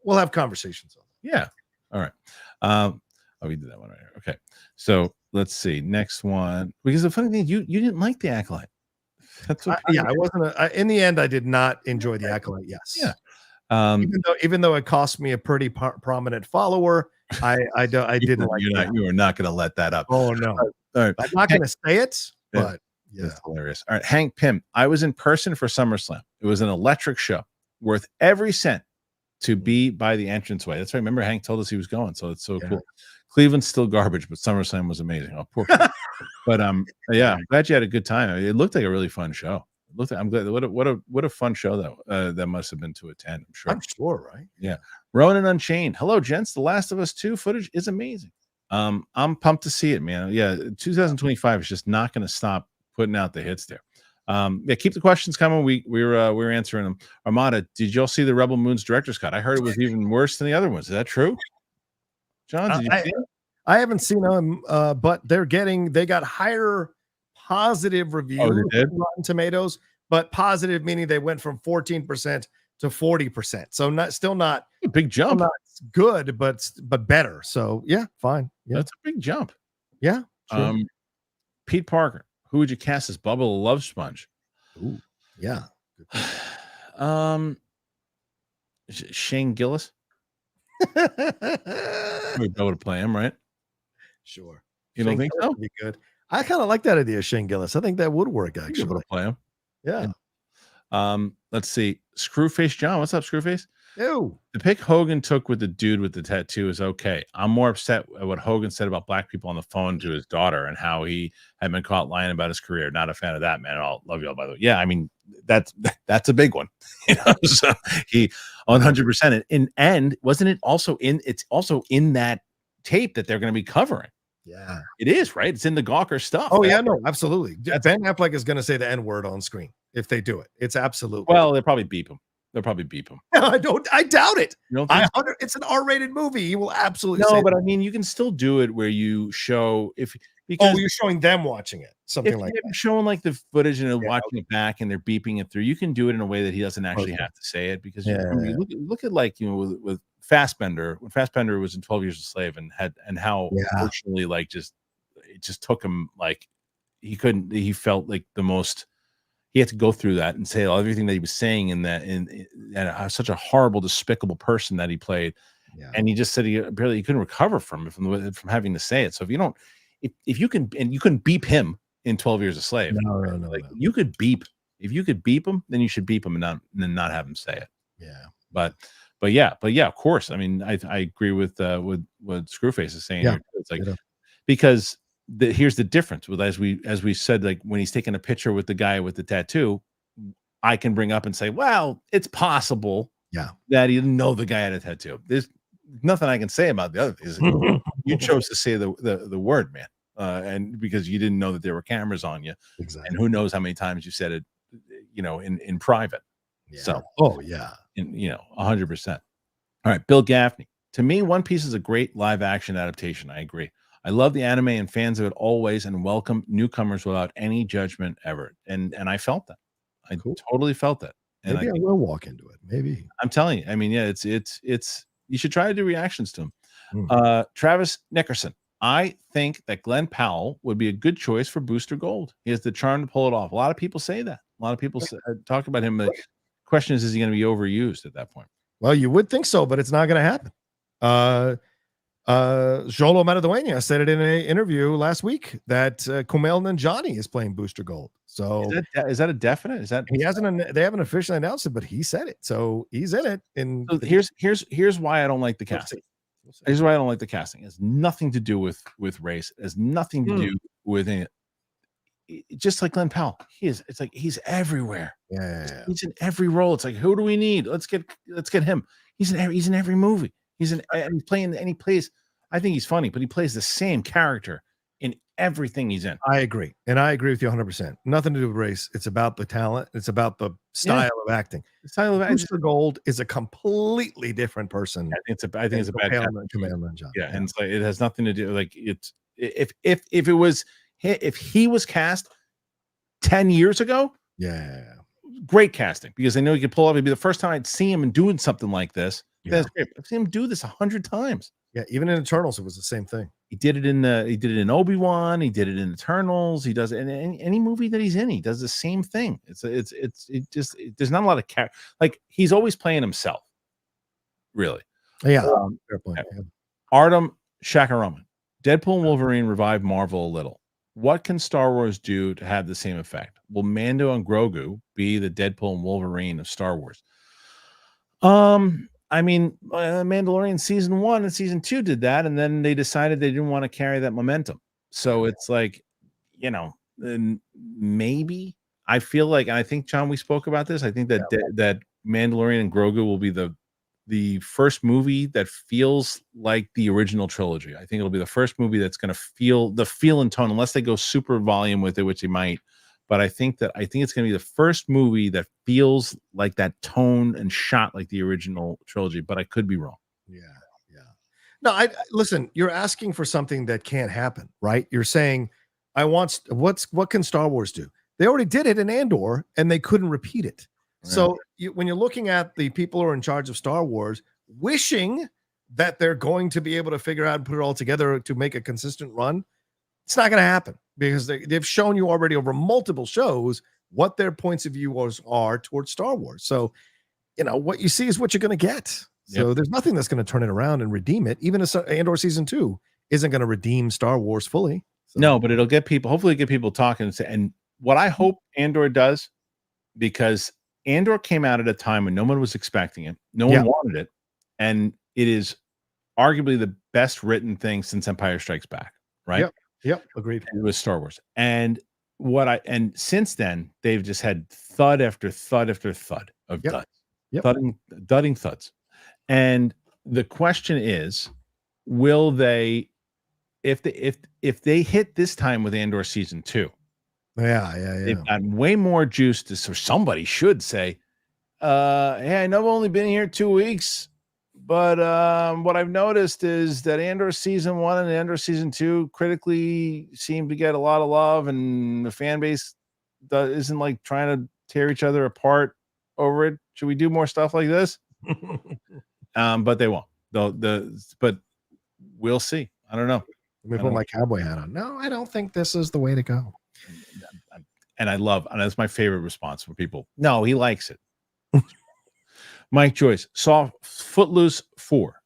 we'll have conversations on that. Yeah. All right. We did that one right here. Okay. So let's see. Next one. Because the funny thing, you didn't like the Acolyte. That's what I wasn't. In the end, I did not enjoy the Acolyte. Yes. Yeah. Even though it cost me a pretty prominent follower, I didn't like that. You were not going to let that up. Oh no. All right. I'm not going to say it, but that's hilarious. All right. Hank Pym. I was in person for SummerSlam. It was an electric show worth every cent to be by the entranceway. That's right. Remember, Hank told us he was going, so it's so cool. Cleveland's still garbage, but SummerSlam was amazing. Oh, poor but I'm glad you had a good time. It looked like a really fun show. I'm glad. What a fun show that must have been to attend. I'm sure, right? Yeah. Ronan Unchained. Hello, gents. The Last of Us 2 footage is amazing. I'm pumped to see it, man. Yeah, 2025 is just not going to stop putting out the hits there. Keep the questions coming. We're answering them. Armada, did y'all see the Rebel Moon's director's cut? I heard it was even worse than the other ones. Is that true? John, did you see it? I haven't seen them, but they got higher positive reviews on Rotten Tomatoes, but positive meaning they went from 14% to 40%. So still not a big jump. Not good, but better. So yeah, fine. Yeah. That's a big jump. Yeah. Sure. Pete Parker, who would you cast as Bubba the Love Sponge? Ooh, yeah. Shane Gillis. We'd be able to play him, right? Sure. You don't think so? Be good. I kind of like that idea, Shane Gillis. I think that would work actually. Able to play him. Yeah. Let's see. Screwface John. What's up, Screwface? Ew. The pick Hogan took with the dude with the tattoo is okay. I'm more upset at what Hogan said about black people on the phone to his daughter and how he had been caught lying about his career. Not a fan of that, man. I'll love you all, by the way. Yeah, I mean, that's a big one. So he 100%. And wasn't it also it's also in that tape that they're going to be covering. Yeah, it is, right? It's in the Gawker stuff. Oh, yeah, no, absolutely. Ben Affleck is going to say the N-word on screen if they do it. It's absolutely. Well, they'll probably beep him. I doubt it. So? It's an R-rated movie. He will absolutely no, but I mean, you can still do it where you show because you're showing them watching it, something like that. Showing like the footage and they're watching it back and they're beeping it through. You can do it in a way that he doesn't actually have to say it because look at like with Fassbender when Fassbender was in 12 Years a Slave and how unfortunately like it just took him like he felt like the most. He had to go through that and say everything that he was saying and such a horrible, despicable person that he played. Yeah. And he just said he couldn't recover from having to say it. So if you couldn't beep him in 12 Years a Slave. No. You could beep. If you could beep him, then you should beep him and not have him say it. Yeah. But yeah, of course. I mean, I agree with what Screwface is saying. Yeah. It's like because here's the difference with as we said, like when he's taking a picture with the guy with the tattoo, I can bring up and say, well, it's possible that he didn't know the guy had a tattoo. There's nothing I can say about the other things. You chose to say the word, man, and because you didn't know that there were cameras on you, exactly. And who knows how many times you said it, in private. Yeah. So, Oh yeah. and 100%. All right, Bill Gaffney. To me, One Piece is a great live action adaptation. I agree. I love the anime and fans of it always, and welcome newcomers without any judgment ever. And I felt that. I Cool. totally felt that. And Maybe I will walk into it. Maybe. I'm telling you. I mean, yeah, it's. You should try to do reactions to him. Hmm. Travis Nickerson. I think that Glenn Powell would be a good choice for Booster Gold. He has the charm to pull it off. A lot of people say that. A lot of people talk about him. The question is he going to be overused at that point? Well, you would think so, but it's not going to happen. Jolo Mataduena said it in an interview last week that Kumail Nanjiani is playing Booster Gold. So is that a definite? Is that he hasn't? They haven't officially announced it, but he said it. So he's in it. And so here's why I don't like the casting. Here's why I don't like the casting. It has nothing to do with race. It has nothing to do with it. Just like Glenn Powell, it's like he's everywhere. Yeah. He's in every role. It's like, who do we need? Let's get him. He's in every movie. He's playing, and he plays. I think he's funny, but he plays the same character in everything he's in. I agree. And I agree with you 100%. Nothing to do with race. It's about the talent. It's about the style of acting. The style of acting. Booster Gold is a completely different person. I think it's a bad Kumail. Yeah, and it's like it has nothing to do. Like it's if he was cast 10 years ago, great casting, because I know he could pull off. It'd be the first time I'd see him and doing something like this. Yeah. That's great. I've seen him do this 100 times. Yeah, even in Eternals, it was the same thing. He did it in Obi-Wan. He did it in Eternals. He does it in any movie that he's in. He does the same thing. There's not a lot of character. Like he's always playing himself. Really. Yeah. Fair point. Artem Shakaraman. Deadpool and Wolverine revived Marvel a little. What can Star Wars do to have the same effect? Will Mando and Grogu be the Deadpool and Wolverine of Star Wars? I mean, Mandalorian season 1 and season 2 did that, and then they decided they didn't want to carry that momentum. So it's like, maybe I feel like, and I think, John, we spoke about this. I think that that Mandalorian and Grogu will be the first movie that feels like the original trilogy. I think it'll be the first movie that's going to feel the feel and tone, unless they go super volume with it, which they might. But I think it's going to be the first movie that feels like that tone and shot like the original trilogy. But I could be wrong. Yeah. No, listen. You're asking for something that can't happen, right? You're saying, what can Star Wars do? They already did it in Andor, and they couldn't repeat it. Right. So when you're looking at the people who are in charge of Star Wars, wishing that they're going to be able to figure out and put it all together to make a consistent run, it's not going to happen, because they've shown you already over multiple shows what their points of view are towards Star Wars. So, what you see is what you're going to get. So there's nothing that's going to turn it around and redeem it. Even if Andor season 2 isn't going to redeem Star Wars fully. So. No, but it'll hopefully get people talking. And what I hope Andor does, because Andor came out at a time when no one was expecting it. No one wanted it. And it is arguably the best written thing since Empire Strikes Back. Right. Yep. Agreed. It was Star Wars. And since then they've just had thud after thud after thud of duds. Thudding thuds. And the question is, will they, if they hit this time with Andor season 2, they've got way more juice so somebody should say, hey, I know I've only been here 2 weeks, but what I've noticed is that Andor season 1 and Andor season 2 critically seem to get a lot of love, and the fan base isn't like trying to tear each other apart over it. Should we do more stuff like this? But they won't. But we'll see. I don't know. Let me put my cowboy hat on. No, I don't think this is the way to go. And that's my favorite response from people. No, he likes it. Mike Joyce saw Footloose 4.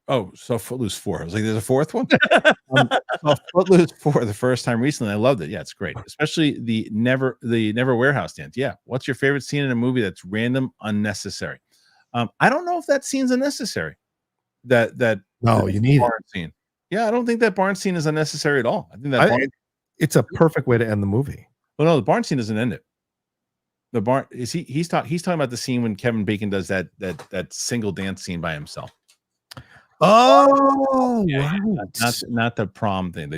Footloose 4. I was like, there's a fourth one? Saw Footloose 4 the first time recently. I loved it. Yeah, it's great. Especially the never warehouse dance. Yeah. What's your favorite scene in a movie that's random, unnecessary? I don't know if that scene's unnecessary. You need barn scene. Yeah, I don't think that barn scene is unnecessary at all. I think it's a perfect way to end the movie. Well, no, the barn scene doesn't end it. The barn is he's talking about the scene when Kevin Bacon does that single dance scene by himself. Oh, yeah, right. Not the prom thing.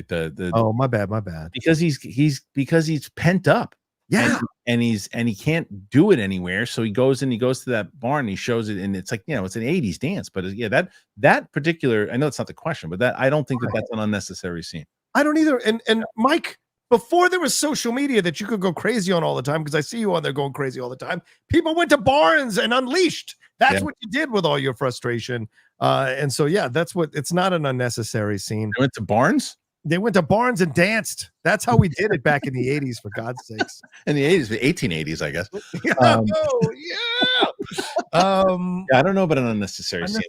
Oh, my bad. Because he's pent up. Yeah. And he can't do it anywhere. So he goes to that barn and he shows it, and it's like, it's an 80s dance. But yeah, that particular, I know it's not the question, but that I don't think that's an unnecessary scene. I don't either. And Mike, before there was social media that you could go crazy on all the time, because I see you on there going crazy all the time, people went to barns and unleashed. That's what you did with all your frustration. And so, yeah, it's not an unnecessary scene. They went to barns? They went to barns and danced. That's how we did it back in the 80s, for God's sakes. In the 80s, the 1880s, I guess. I don't know about an unnecessary scene.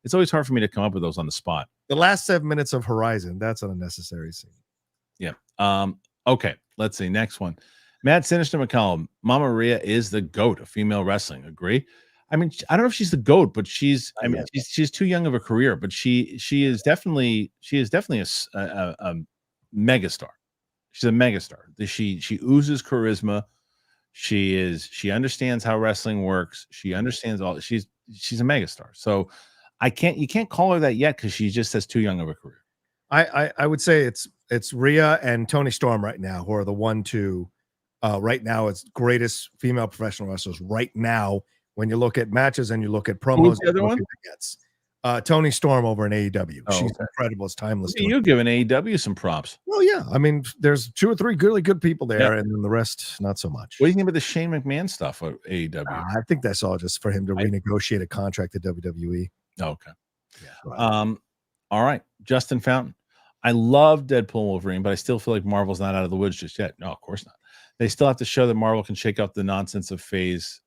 It's always hard for me to come up with those on the spot. The last 7 minutes of Horizon, that's an unnecessary scene. Yeah. Okay, let's see. Next one. Matt Sinister McCollum. Mama Rhea is the GOAT of female wrestling. Agree? I mean, I don't know if she's the GOAT, but she's too young of a career, but she is definitely a megastar. She's a megastar. She oozes charisma. She understands how wrestling works. She understands all. She's a megastar. So you can't call her that yet, because she just has too young of a career. I would say it's Rhea and Toni Storm right now, who are the 1-2 right now. It's greatest female professional wrestlers right now. When you look at matches and you look at promos, who's the other one? Toni Storm over in AEW. Oh, she's incredible. It's timeless. You're giving AEW some props. Well, yeah. I mean, there's 2 or 3 really good people there, and then the rest not so much. What do you think about the Shane McMahon stuff at AEW? I think that's all just for him to renegotiate a contract at WWE. Okay. Yeah. All right. Justin Fountain. I love Deadpool Wolverine, but I still feel like Marvel's not out of the woods just yet. No, of course not. They still have to show that Marvel can shake up the nonsense of Phase,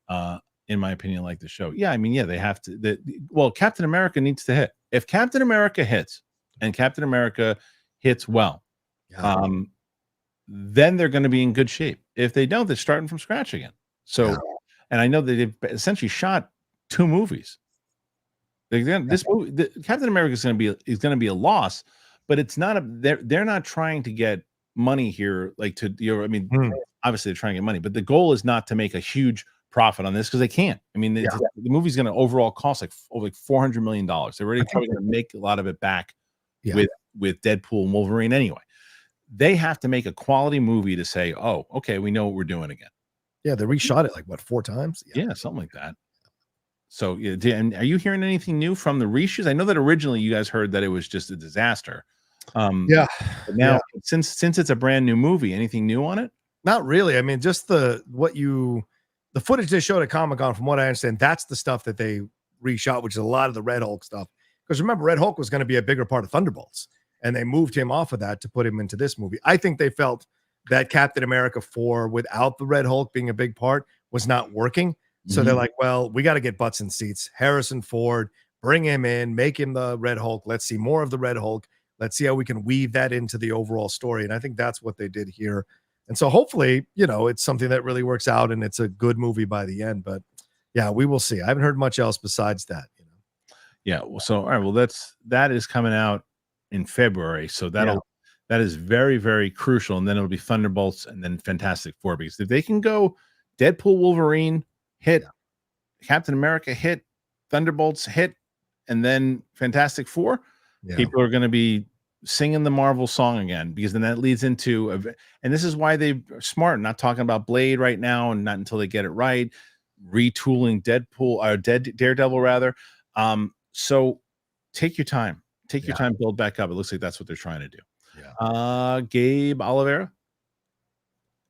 in my opinion, like the show. Yeah, I mean, they have to. Captain America needs to hit. If Captain America hits, and Captain America hits well, then they're going to be in good shape. If they don't, they're starting from scratch again. So, and I know that they've essentially shot 2 movies. This movie, Captain America is going to be a loss, but it's not they're not trying to get money here, obviously they're trying to get money, but the goal is not to make a huge profit on this, because they can't. I mean, the movie's going to overall cost like $400 million. They're already probably going to make a lot of it back with Deadpool and Wolverine anyway. They have to make a quality movie to say, oh, okay, we know what we're doing again. Yeah, they reshot it like 4 times? Yeah, something like that. So, and are you hearing anything new from the reshoots? I know that originally you guys heard that it was just a disaster. But now, since it's a brand new movie, anything new on it? Not really. I mean, just the footage they showed at Comic-Con, from what I understand, that's the stuff that they reshot, which is a lot of the Red Hulk stuff. Because remember, Red Hulk was going to be a bigger part of Thunderbolts, and they moved him off of that to put him into this movie. I think they felt that Captain America 4, without the Red Hulk being a big part, was not working. So they're like, well, we got to get butts in seats. Harrison Ford, bring him in, make him the Red Hulk. Let's see more of the Red Hulk. Let's see how we can weave that into the overall story. And I think that's what they did here. And so hopefully, it's something that really works out and it's a good movie by the end. But yeah, we will see. I haven't heard much else besides that. Yeah. Well, so all right. Well, that is coming out in February. So that is very, very crucial. And then it'll be Thunderbolts and then Fantastic Four, because if they can go Deadpool, Wolverine, hit, Captain America hit, Thunderbolts hit, and then Fantastic Four, people are going to be singing the Marvel song again, because then that leads into and this is why they are smart, not talking about Blade right now, and not until they get it right, retooling Daredevil rather. So take your time, build back up. It looks like that's what they're trying to do. Gabe Oliveira.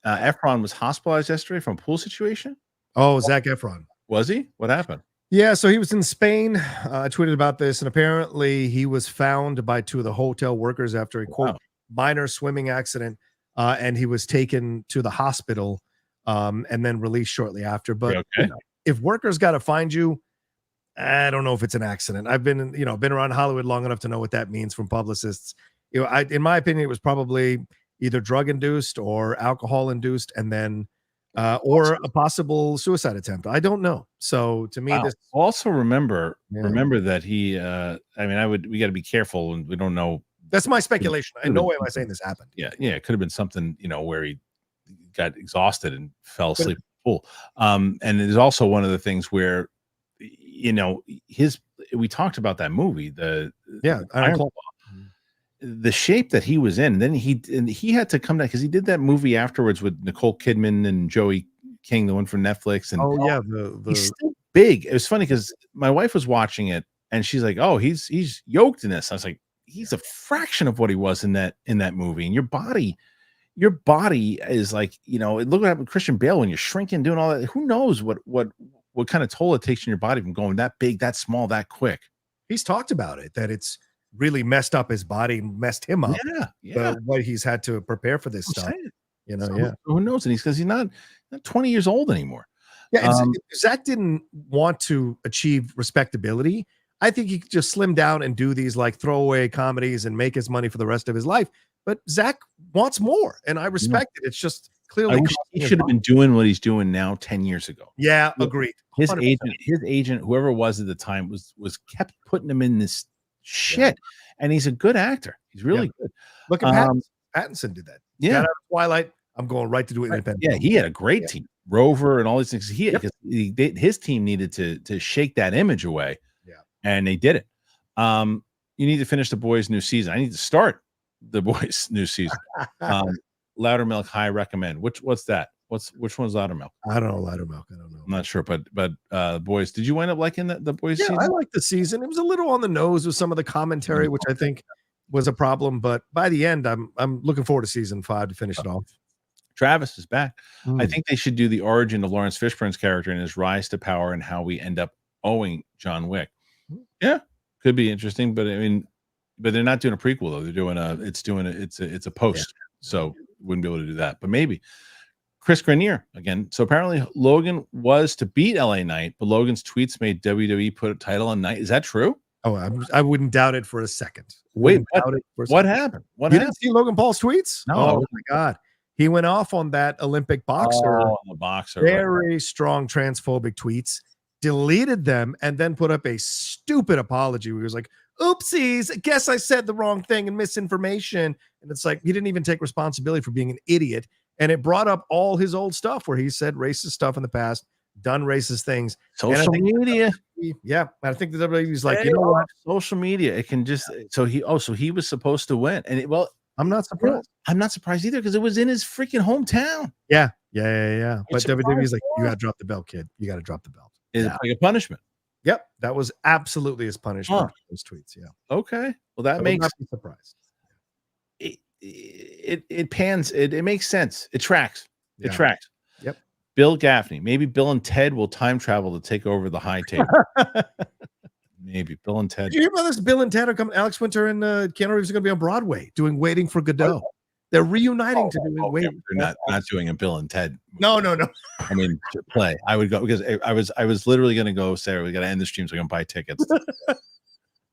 Efron was hospitalized yesterday from a pool situation. Oh, Zac Efron. Was he? What happened? Yeah, so he was in Spain. I tweeted about this, and apparently he was found by 2 of the hotel workers after a quote minor swimming accident, and he was taken to the hospital and then released shortly after. But if workers got to find you, I don't know if it's an accident. I've been around Hollywood long enough to know what that means from publicists. In my opinion, it was probably either drug induced or alcohol induced, and then or a possible suicide attempt. I don't know. So to me, this also remember that he, we got to be careful, and we don't know. That's my speculation. In no way am I saying this happened. Yeah. It could have been something, where he got exhausted and fell asleep in the pool. And it is also one of the things where, we talked about that movie, the Iron Claw. the shape that he was in. Then he had to come down because he did that movie afterwards with Nicole Kidman and Joey King, the one from Netflix. And Oh yeah, he's still big. It was funny because my wife was watching it and she's like, "Oh, he's yoked in this." I was like, "He's a fraction of what he was in that movie." And your body is like, look what happened with Christian Bale when you're shrinking, doing all that. Who knows what kind of toll it takes on your body from going that big, that small, that quick. He's talked about it, that it's really messed up his body, messed him up. Yeah. What he's had to prepare for this stuff. So who knows? And he's 20 years old anymore. Yeah, Zach didn't want to achieve respectability. I think he could just slim down and do these like throwaway comedies and make his money for the rest of his life. But Zach wants more, and I respect it. It's just clearly he should have been doing what he's doing now 10 years ago. Yeah, agreed. His agent, whoever it was at the time, was kept putting him in this shit. And he's a good actor. He's really good. Look at Pattinson did that. Yeah. Got out of Twilight. I'm going right to do it independent. Yeah, he had a great team. Rover and all these things. His team needed to shake that image away. Yeah. And they did it. You need to finish The Boys' new season. I need to start The Boys' new season. Loudermilk, high recommend. What's that? Which one's Loudermilk? I don't know Loudermilk. I don't know. I'm not sure, but Boys. Did you wind up liking the Boys? Yeah, season? I liked the season. It was a little on the nose with some of the commentary, which I think was a problem. But by the end, I'm looking forward to season 5 to finish it off. Travis is back. I think they should do the origin of Lawrence Fishburne's character and his rise to power and how we end up owing John Wick. Yeah, could be interesting, but I mean, but they're not doing a prequel though. They're doing it's a post, so wouldn't be able to do that. But maybe Chris Grenier again. So apparently Logan was to beat LA Knight, but Logan's tweets made WWE put a title on Knight. Is that true? Oh, I wouldn't doubt it for a second. What happened? You didn't see Logan Paul's tweets? No. Oh my God. He went off on that Olympic boxer. Oh, the boxer. Very strong transphobic tweets, deleted them, and then put up a stupid apology. He was like, oopsies, I guess I said the wrong thing and misinformation. And it's like, he didn't even take responsibility for being an idiot. And it brought up all his old stuff where he said racist stuff in the past, done racist things. Social media. Yeah. I think the WWE's like, you know what? Social media. It can just, so he was supposed to win. And I'm not surprised. I'm not surprised either because it was in his freaking hometown. Yeah. But WWE's like, you got to drop the belt, kid. You got to drop the belt. It's like a punishment. Yep. That was absolutely his punishment. Those tweets. Yeah. Okay. Well, that makes not be surprised. It pans. It makes sense. It tracks. It tracks. Yep. Bill Gaffney. Maybe Bill and Ted will time travel to take over the high table. Maybe Bill and Ted. Did you hear about this? Bill and Ted are coming. Alex Winter and Keanu Reeves are going to be on Broadway doing Waiting for Godot. They're reuniting to do Waiting. They're not doing a Bill and Ted movie. No. I mean, to play. I would go because I was literally going to go. Sarah, we got to end the stream so I can buy tickets.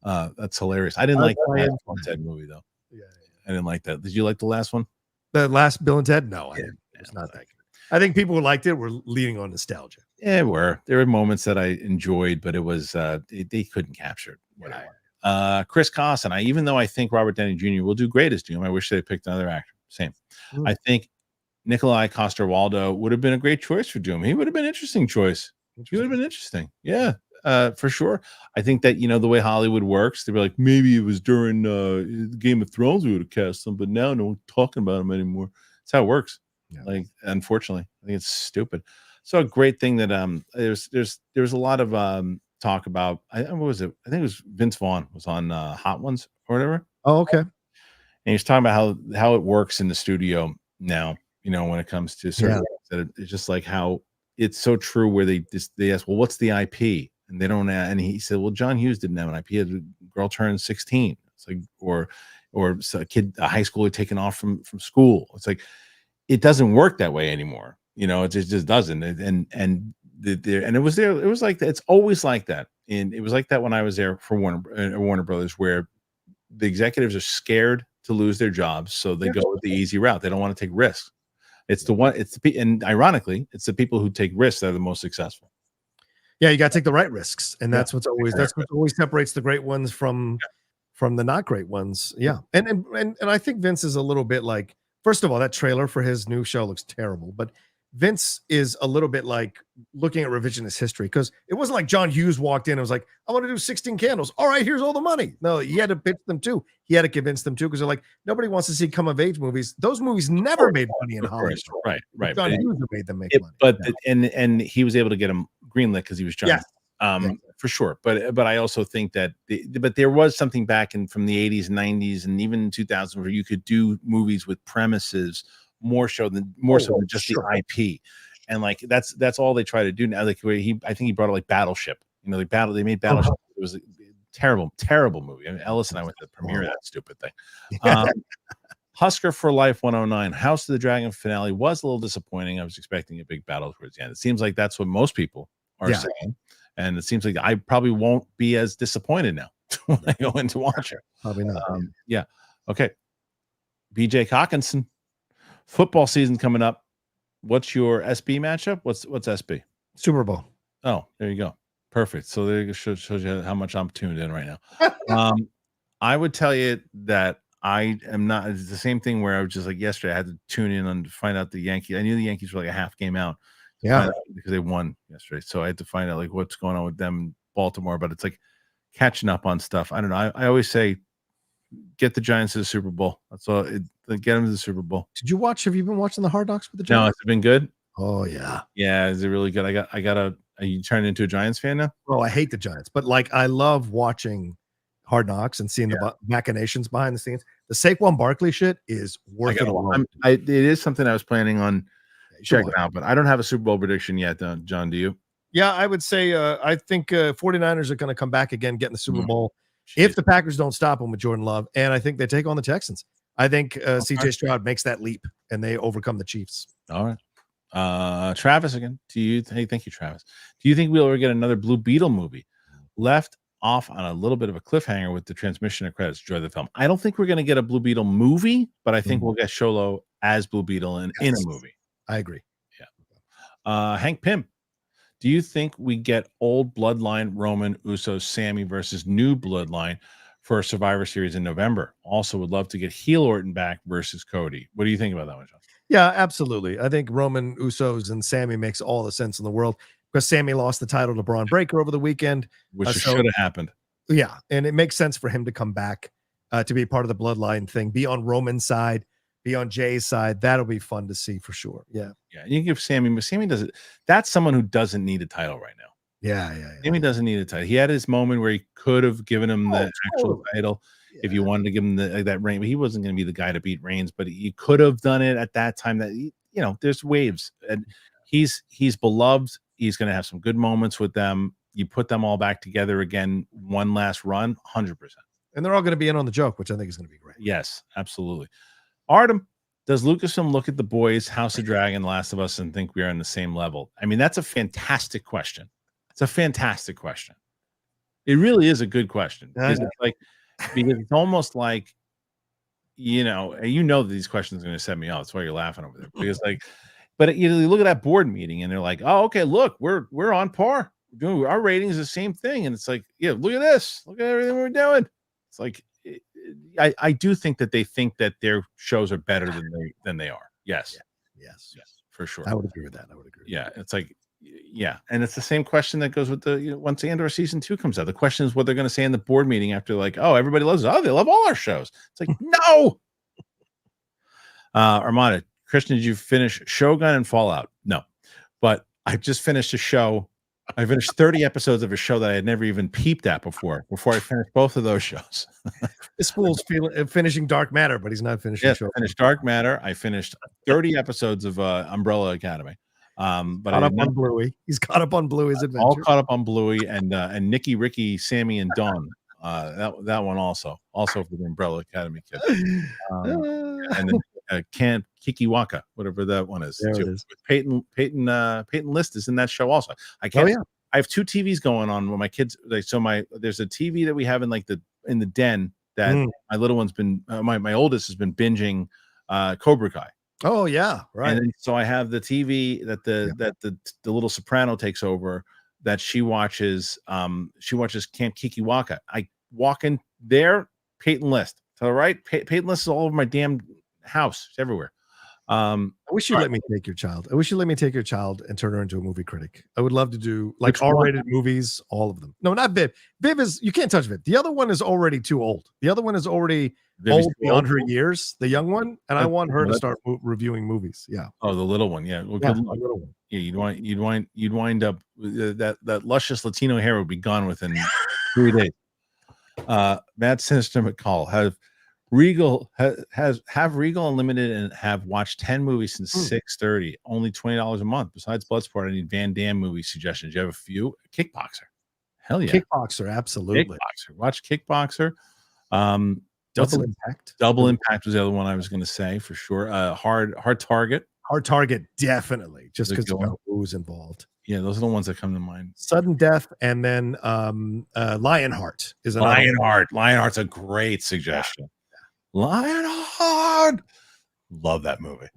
That's hilarious. I didn't like the last Bill and Ted movie though. Yeah, I didn't like that. Did you like the last one? The last Bill and Ted? No, I didn't. It's not that good. I think people who liked it were leaning on nostalgia. Yeah, there were moments that I enjoyed, but it was they couldn't capture it. Chris Costin. Even though I think Robert Downey Jr. will do great as Doom, I wish they had picked another actor. Same. I think Nikolai Coster-Waldau would have been a great choice for Doom. He would have been an interesting choice. He would have been interesting. Yeah, for sure. I think that the way Hollywood works, they were like, maybe it was during Game of Thrones we would have cast him, but now no one's talking about him anymore. That's how it works. Yeah. Like, unfortunately, I think it's stupid. So a great thing that there's a lot of talk about. What was it? I think it was Vince Vaughn was on Hot Ones or whatever. Oh, okay. And he's talking about how it works in the studio now. When it comes to certain things, that it's just like how it's so true. Where they ask, well, what's the IP? And they don't. And he said, well, John Hughes didn't have an IP. He had a girl turned 16. It's like or a high schooler taken off from school. It's like it doesn't work that way anymore. It just doesn't. And it was there. It was like that. It's always like that. And it was like that when I was there for Warner Brothers, where the executives are scared to lose their jobs, so they go with the easy route. They don't want to take risks. And ironically, it's the people who take risks that are the most successful. Yeah, you got to take the right risks, and that's what always separates the great ones from the not great ones. Yeah, and I think Vince is a little bit like. First of all, that trailer for his new show looks terrible, but Vince is a little bit like looking at revisionist history, because it wasn't like John Hughes walked in and was like, I want to do 16 candles. All right, here's all the money. No, he had to pitch them too. He had to convince them too, because they're like, nobody wants to see come of age movies. Those movies never made money in Hollywood. Right. John Hughes made them make money. But and he was able to get him greenlit because he was John. Yes. For sure. But I also think that but there was something back in from the 80s, 90s, and even 2000 where you could do movies with premises more so than just the IP. And like that's all they try to do now. Like I think he brought it like Battleship. You know, they made Battleship. It was a terrible movie. I mean, Ellis and I went to the premiere of that stupid thing. Husker for Life 109, House of the Dragon finale was a little disappointing. I was expecting a big battle towards the end. It seems like that's what most people are saying. And it seems like I probably won't be as disappointed now when I go in to watch it. Probably not. Yeah. Okay. BJ Hawkinson, football season coming up. What's your SB matchup? What's SB? Super Bowl. Oh, there you go. Perfect. So there you shows you how much I'm tuned in right now. I would tell you that I am not. It's the same thing where I was just like yesterday. I had to tune in and find out the Yankees. I knew the Yankees were like a half game out. Yeah, because they won yesterday. So I had to find out like what's going on with them in Baltimore. But it's like catching up on stuff. I don't know. I always say get the Giants to the Super Bowl. That's all. Get them to the Super Bowl. Did you watch? Have you been watching the Hard Knocks with the No, Giants? it's been good. Oh yeah. Yeah, is it really good? Are you turning into a Giants fan now? Oh, I hate the Giants, but like I love watching Hard Knocks and seeing the machinations behind the scenes. The Saquon Barkley shit is worth it. It is something I was planning on checking out, but I don't have a Super Bowl prediction yet, John. Do you? Yeah, I would say I think 49ers are going to come back again, get in the Super Bowl if the Packers don't stop them with Jordan Love, and I think they take on the Texans. I think CJ Stroud makes that leap and they overcome the Chiefs. All right. Travis again. Thank you, Travis. Do you think we'll ever get another Blue Beetle movie? Left off on a little bit of a cliffhanger with the transmission of credits. Enjoy the film. I don't think we're going to get a Blue Beetle movie, but I think we'll get Sholo as Blue Beetle in a movie. I agree. Yeah. Hank Pym. Do you think we get old bloodline Roman Usos Sammy versus new bloodline for a Survivor Series in November? Also would love to get heel Orton back versus Cody. What do you think about that one, John? Yeah, absolutely. I think Roman Usos and Sammy makes all the sense in the world, because Sammy lost the title to Bron Breaker over the weekend. Which should have happened. Yeah, and it makes sense for him to come back to be part of the bloodline thing, be on Roman's side, be on Jay's side. That'll be fun to see for sure. Yeah. Yeah. You can give Sammy, but Sammy doesn't. That's someone who doesn't need a title right now. Yeah. Sammy doesn't need a title. He had his moment where he could have given him the actual title if you wanted to give him that reign, but he wasn't going to be the guy to beat Reigns, but he could have done it at that time. That, there's waves, and he's beloved. He's going to have some good moments with them. You put them all back together again, one last run, 100%. And they're all going to be in on the joke, which I think is going to be great. Yes, absolutely. Artem, does Lucasfilm look at The Boys, House of Dragon, Last of Us, and think we are on the same level? I mean, that's a fantastic question. It's a fantastic question. It really is a good question. Because it's almost like, that these questions are going to set me off. That's why you're laughing over there. Because but you look at that board meeting and they're like, oh, okay, look, we're on par. Our rating is the same thing. And it's like, yeah, look at this. Look at everything we're doing. It's like, I do think that they think that their shows are better than they are. Yes. Yes, for sure. I would agree with that. Yeah, it's like, yeah, and it's the same question that goes with the once Andor season 2 comes out. The question is what they're going to say in the board meeting after, like, oh, everybody loves it. Oh, they love all our shows. It's like, no. Armada, Kristian, did you finish Shogun and Fallout? No, but I just finished a show. I finished 30 episodes of a show that I had never even peeped at before I finished both of those shows. This fool's finishing Dark Matter, but he's not finishing. Yes, I finished Dark Matter. I finished 30 episods of Umbrella Academy. But caught up on Bluey. He's caught up on Bluey's adventure. All caught up on Bluey and Nikki, Ricky, Sammy, and Dawn. That one also for the Umbrella Academy kid. And then Camp Kikiwaka, whatever that one is. There it is. Peyton List is in that show also. I have 2 TVs going on with my kids. There's a TV that we have in the den that my little one's been my oldest has been binging Cobra Kai. Oh yeah, right. And then, so I have the TV that the little soprano takes over that she watches. She watches Camp Kikiwaka. I walk in there, Peyton List to the right. Peyton List is all over my damn house. It's everywhere. I wish you'd let me take your child. I wish you'd let me take your child and turn her into a movie critic. I would love to do like R-rated movies, all of them. No, not Viv. Viv is, you can't touch Viv. The other one is already too old. The other one is already old beyond her years, the young one, and I want her to start reviewing movies. Yeah. Oh, the little one. Yeah. Well, Yeah, good the luck. little one. Yeah, you'd wind up that luscious Latino hair would be gone within 3 days. Matt Sinister McCall have Regal have Regal Unlimited and have watched 10 movies since 6:30, only $20 a month. Besides Bloodsport, I need Van Damme movie suggestions. You have a few? Kickboxer. Hell yeah. Kickboxer, absolutely. Kickboxer. Watch Kickboxer. Double Impact. Double Impact was the other one I was going to say for sure. Hard Target. Hard Target, definitely, just because of who's involved. Yeah, those are the ones that come to mind. Sudden Death, and then Lionheart is another Lionheart. Lionheart's a great suggestion. Lionheart. Love that movie.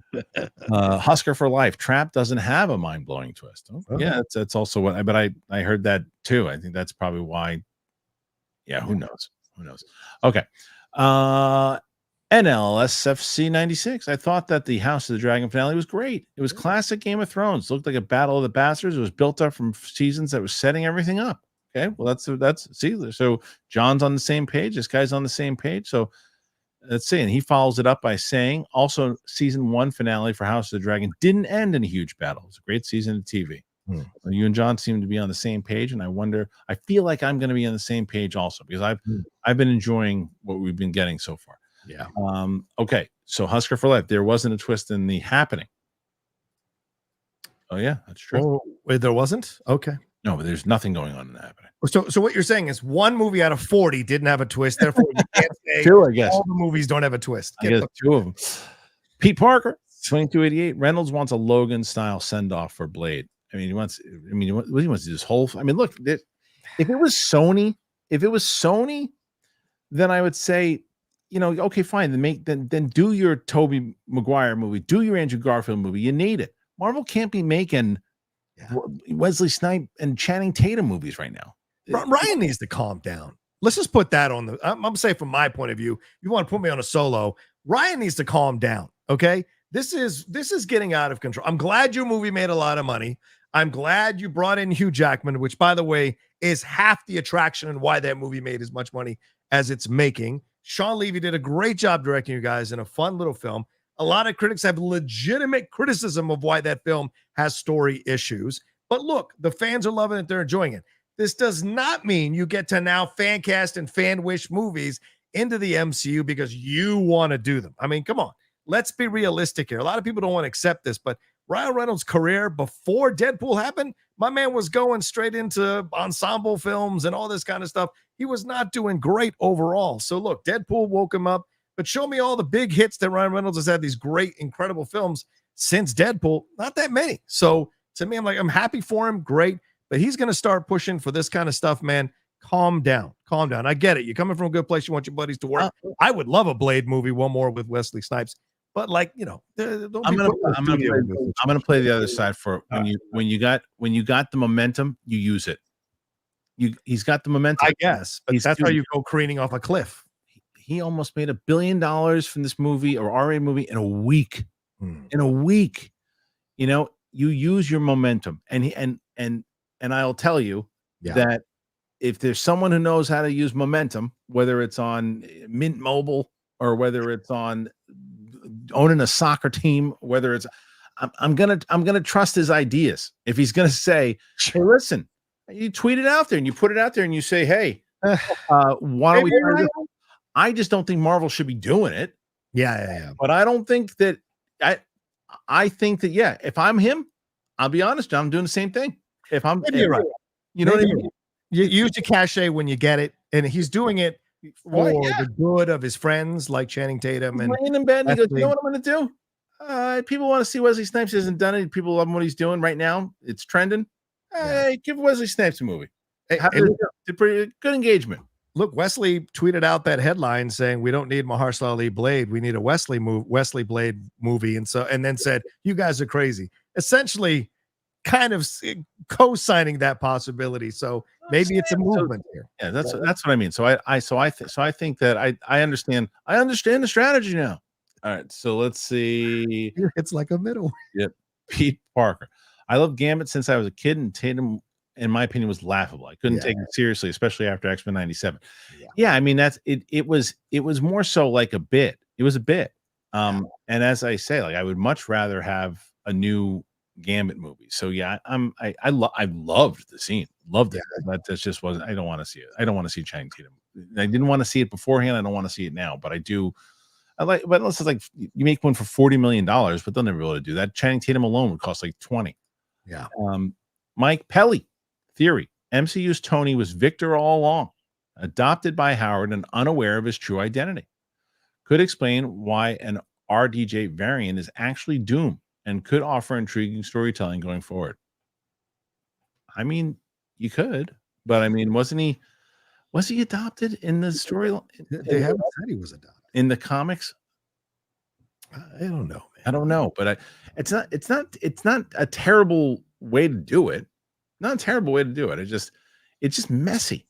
Husker for Life. Trap doesn't have a mind-blowing twist. Oh, yeah, that's also what but I heard that too. I think that's probably why. Yeah, who knows? Who knows? Okay. NLSFC 96. I thought that the House of the Dragon finale was great. It was classic Game of Thrones. It looked like a battle of the bastards. It was built up from seasons that was setting everything up. Okay, well that's see. So John's on the same page. This guy's on the same page. So let's see. And he follows it up by saying, also season 1 finale for House of the Dragon didn't end in a huge battle. It was a great season of TV. So you and John seem to be on the same page, and I feel like I'm going to be on the same page also, because I've been enjoying what we've been getting so far. Yeah. Okay. So Husker for Life. There wasn't a twist in The Happening. Oh yeah, that's true. Oh, wait, there wasn't? Okay. No, but there's nothing going on in The Happening. So what you're saying is one movie out of 40 didn't have a twist. Therefore, you can't say two, I guess. all the movies don't have a twist. I guess 2 of them. Pete Parker, 2288. Reynolds wants a Logan style send off for Blade. He wants to do this whole. Look, if it was Sony, then I would say, okay, fine. Then do your Tobey Maguire movie, do your Andrew Garfield movie. You need it. Marvel can't be making Wesley Snipes and Channing Tatum movies right now. Ryan needs to calm down. Let's just put that on I'm saying from my point of view, you want to put me on a solo. Ryan needs to calm down. Okay. This is getting out of control. I'm glad your movie made a lot of money. I'm glad you brought in Hugh Jackman, which, by the way, is half the attraction and why that movie made as much money as it's making. Sean Levy did a great job directing you guys in a fun little film. A lot of critics have legitimate criticism of why that film has story issues. But look, the fans are loving it. They're enjoying it. This does not mean you get to now fan cast and fan wish movies into the MCU because you want to do them. Come on. Let's be realistic here. A lot of people don't want to accept this, but Ryan Reynolds' career before Deadpool happened, my man was going straight into ensemble films and all this kind of stuff. He was not doing great overall. So look, Deadpool woke him up, but show me all the big hits that Ryan Reynolds has had, these great, incredible films since Deadpool. Not that many. So to me, I'm happy for him. Great. But he's going to start pushing for this kind of stuff, man. Calm down. Calm down. I get it. You're coming from a good place. You want your buddies to work. I would love a Blade movie, one more with Wesley Snipes. But I'm gonna play the other side for when you got the momentum, you use it. He's got the momentum, I guess, but that's how you go careening off a cliff. He almost made $1 billion from this movie or R-rated movie in a week. In a week, you use your momentum, and I'll tell you that if there's someone who knows how to use momentum, whether it's on Mint Mobile or whether it's on owning a soccer team, whether it's I'm gonna trust his ideas. If he's gonna say, hey, listen, you tweet it out there and you put it out there and you say, hey, why don't we try this? I just don't think Marvel should be doing it. Yeah. But I don't think that I think that if I'm him, I'll be honest, John, I'm doing the same thing. You're right. You know what I mean? You use your cachet when you get it, and he's doing it for the good of his friends like Channing Tatum. And laying in bed, and he goes, you know what I'm going to do? People want to see Wesley Snipes hasn't done it. People love what he's doing right now. It's trending. Hey, give Wesley Snipes a movie. Hey, pretty good engagement. Look, Wesley tweeted out that headline saying we don't need Mahershala Ali Blade. We need a Wesley Blade movie. And then said, you guys are crazy. Essentially kind of co-signing that possibility. So maybe it's a movement here. Yeah, that's what I mean. So I think that I understand the strategy now. All right, so let's see. It's like a middle. Yep, Pete Parker. I loved Gambit since I was a kid, and Tatum, in my opinion, was laughable. I couldn't take it seriously, especially after X-Men '97. Yeah, I mean that's it. It was more so like a bit. It was a bit. And as I say, like I would much rather have a new Gambit movie. So yeah, I loved the scene. Loved it. That just wasn't. I don't want to see it. I don't want to see Channing Tatum. I didn't want to see it beforehand. I don't want to see it now, but I do. I like, but unless it's like you make one for $40 million, but they'll never be able to do that. Channing Tatum alone would cost like 20. Yeah. Mike Pelly theory: MCU's Tony was Victor all along, adopted by Howard and unaware of his true identity. Could explain why an RDJ variant is actually Doom and could offer intriguing storytelling going forward. I mean, you could, but I mean, was he adopted in the storyline? They haven't said he was adopted in the comics. I don't know, man. I don't know, but it's not a terrible way to do it. Not a terrible way to do it. It's just messy.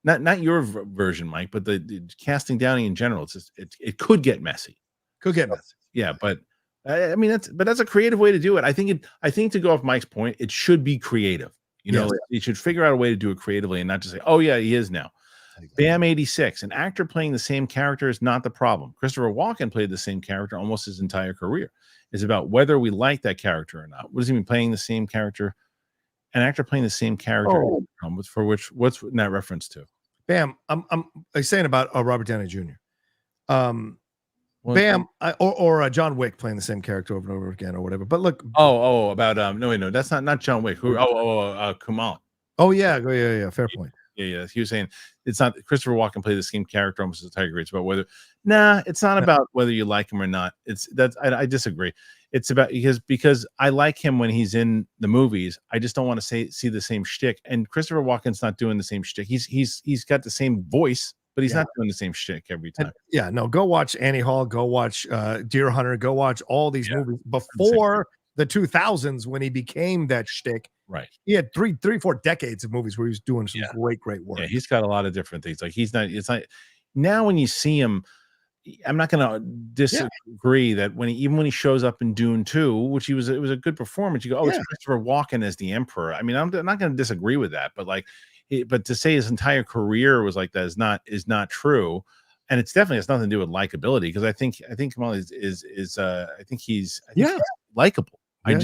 Not your version, Mike, but the casting Downey in general. It's just it could get messy. Could get messy. Yeah, but I mean that's a creative way to do it. I think to go off Mike's point, it should be creative. You know, you should figure out a way to do it creatively and not just say, "Oh yeah, he is now." Bam 86, an actor playing the same character is not the problem. Christopher Walken played the same character almost his entire career. It's about whether we like that character or not. What does he mean playing the same character? An actor playing the same character for what's that reference to? Bam, I'm saying about Robert Downey Jr. Bam, or John Wick playing the same character over and over again or whatever. But look, about no, that's not John Wick. Who? Kumal. Oh yeah, fair point. Yeah. He was saying it's not Christopher Walken played the same character almost as a Tiger. It's about whether it's not about whether you like him or not. I disagree. It's about because I like him when he's in the movies. I just don't want to see the same shtick. And Christopher Walken's not doing the same shtick. He's got the same voice, but he's not doing the same shtick every time. Go watch Annie Hall, go watch Deer Hunter, go watch all these movies before the 2000s when he became that shtick. Right. He had 4 decades of movies where he was doing some great work. Yeah, he's got a lot of different things. Like it's not now when you see him, I'm not going to disagree that even when he shows up in Dune 2, which it was a good performance, you go, it's Christopher Walken as the Emperor. I mean, I'm not going to disagree with that, but but to say his entire career was like that is not true. And it's definitely has nothing to do with likability because I think Kamal is he's likable. I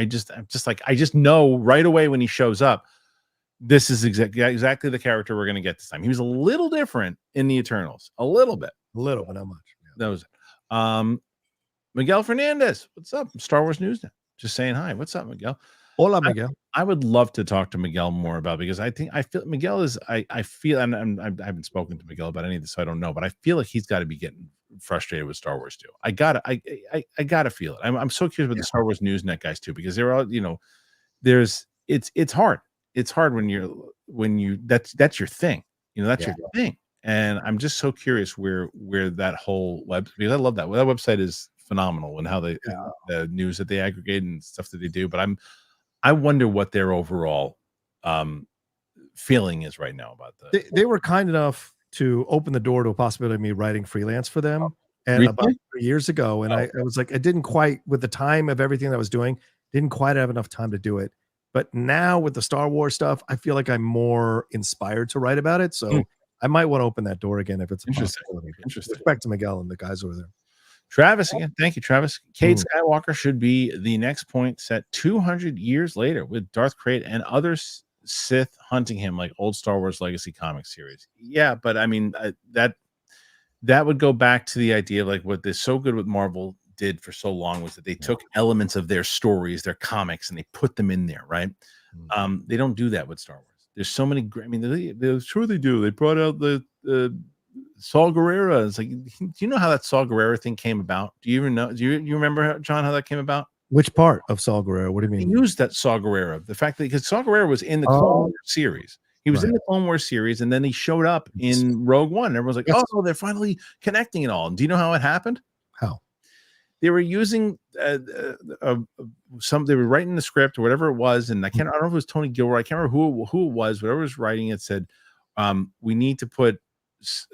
just know right away when he shows up, this is exactly the character we're going to get this time. He was a little different in the Eternals, a little bit, not much. That was it. Miguel Fernandez, what's up? Star Wars News Now. Just saying hi. What's up, Miguel? Hola, Miguel. I would love to talk to Miguel more about because I feel Miguel is I feel and I haven't spoken to Miguel about any of this, so I don't know, but I feel like he's got to be getting frustrated with Star Wars too. I gotta feel it. I'm so curious with the Star Wars Newsnet guys too, because they're all it's hard. It's hard when you that's your thing. That's your thing. And I'm just so curious where that whole web, because I love that. Well, that website is phenomenal and how the news that they aggregate and stuff that they do. But I wonder what their overall feeling is right now about that. They were kind enough to open the door to a possibility of me writing freelance for them. And about 3 years ago, and I was like, I didn't quite, with the time of everything that I was doing, didn't quite have enough time to do it. But now with the Star Wars stuff, I feel like I'm more inspired to write about it. So I might want to open that door again if it's a possibility. Interesting. Respect to Miguel and the guys over there. Travis again. Thank you, Travis. Cade Skywalker should be the next point set 200 years later with Darth Krayt and other Sith hunting him like old Star Wars Legacy comic series. Yeah, but I mean that would go back to the idea of like what they're so good with Marvel did for so long was that they took elements of their stories, their comics, and they put them in there, right? They don't do that with Star Wars. There's so many. I mean, they sure they do. They brought out the Saw Gerrera. It's like, do you know how that Saw Gerrera thing came about? Do you even know? Do you remember, John, how that came about? Which part of Saw Gerrera? What do you mean? They used that Saw Gerrera. The fact that because Saw Gerrera was in the Clone Wars series. He was in the Clone Wars series, and then he showed up in Rogue One. Everyone's like, "Oh, they're finally connecting it all." And do you know how it happened? How? They were using they were writing the script or whatever it was, and I don't know if it was Tony Gilroy. I can't remember who it was. Whatever was writing it said, we need to put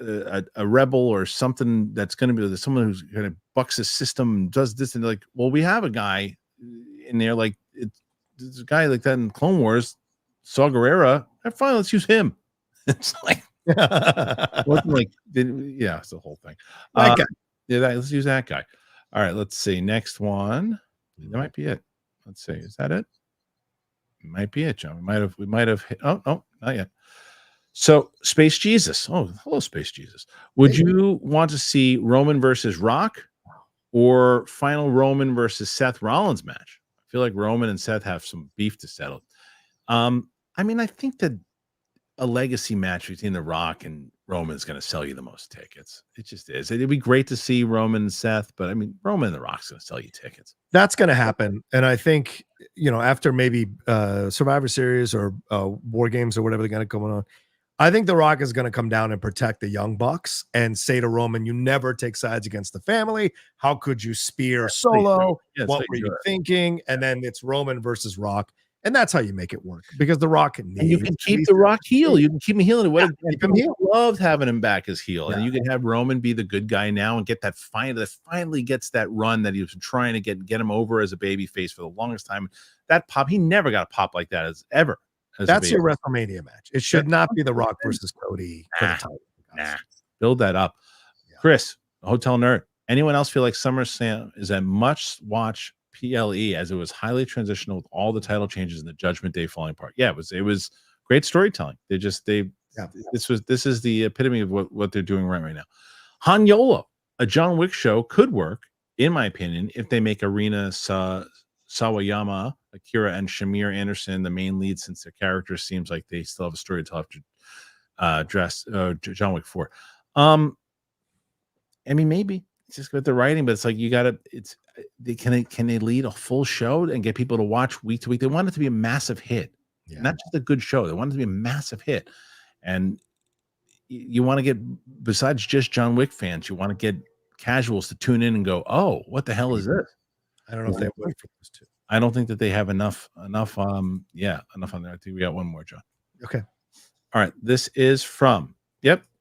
a rebel or something that's going to be someone who's going to bucks the system, does this, and like, well, we have a guy in there like it's a guy like that in Clone Wars, Saw Gerrera. Fine, let's use him. It's like, like, yeah, it's the whole thing. That yeah, let's use that guy. All right, let's see. Next one. That might be it. Let's see. Is that it? Might be it, John. We might have hit. Oh, not yet. So, Space Jesus. Oh, hello, Space Jesus. Would you want to see Roman versus Rock or final Roman versus Seth Rollins match? I feel like Roman and Seth have some beef to settle. I mean, I think that a legacy match between The Rock and Roman is going to sell you the most tickets. It just is. It'd be great to see Roman and Seth, but I mean, Roman and The Rock's going to sell you tickets. That's going to happen. And I think, after maybe Survivor Series or War Games or whatever they're going to come on, I think The Rock is going to come down and protect the Young Bucks and say to Roman, you never take sides against the family. How could you spear Solo? What were you thinking? And then it's Roman versus Rock. And that's how you make it work, because The Rock and you can keep The Rock heel. You can keep him healing. People loved having him back as heel, and you can have Roman be the good guy now and get that finally gets that run that he was trying to get him over as a baby face for the longest time. That pop, he never got a pop like that ever. That's your WrestleMania match. It should not be The Rock versus Cody. Nah. Build that up. Chris, Hotel Nerd. Anyone else feel like SummerSlam is a must-watch PLE as it was highly transitional with all the title changes and the Judgment Day falling apart? Yeah, it was great storytelling. This is the epitome of what they're doing right now. Han Yolo, a John Wick show could work, in my opinion, if they make Arena Sawayama, Akira, and Shamir Anderson the main lead, since their characters seems like they still have a story to tell after John Wick 4. I mean, maybe it's just with the writing, but it's like can they lead a full show and get people to watch week to week? They want it to be a massive hit, not just a good show. They want it to be a massive hit, and you want to get, besides just John Wick fans, you want to get casuals to tune in and go, "Oh, what the hell is this?" I don't know if they work for those two. I don't think that they have enough on there. I think we got one more, John. Okay. All right. This is from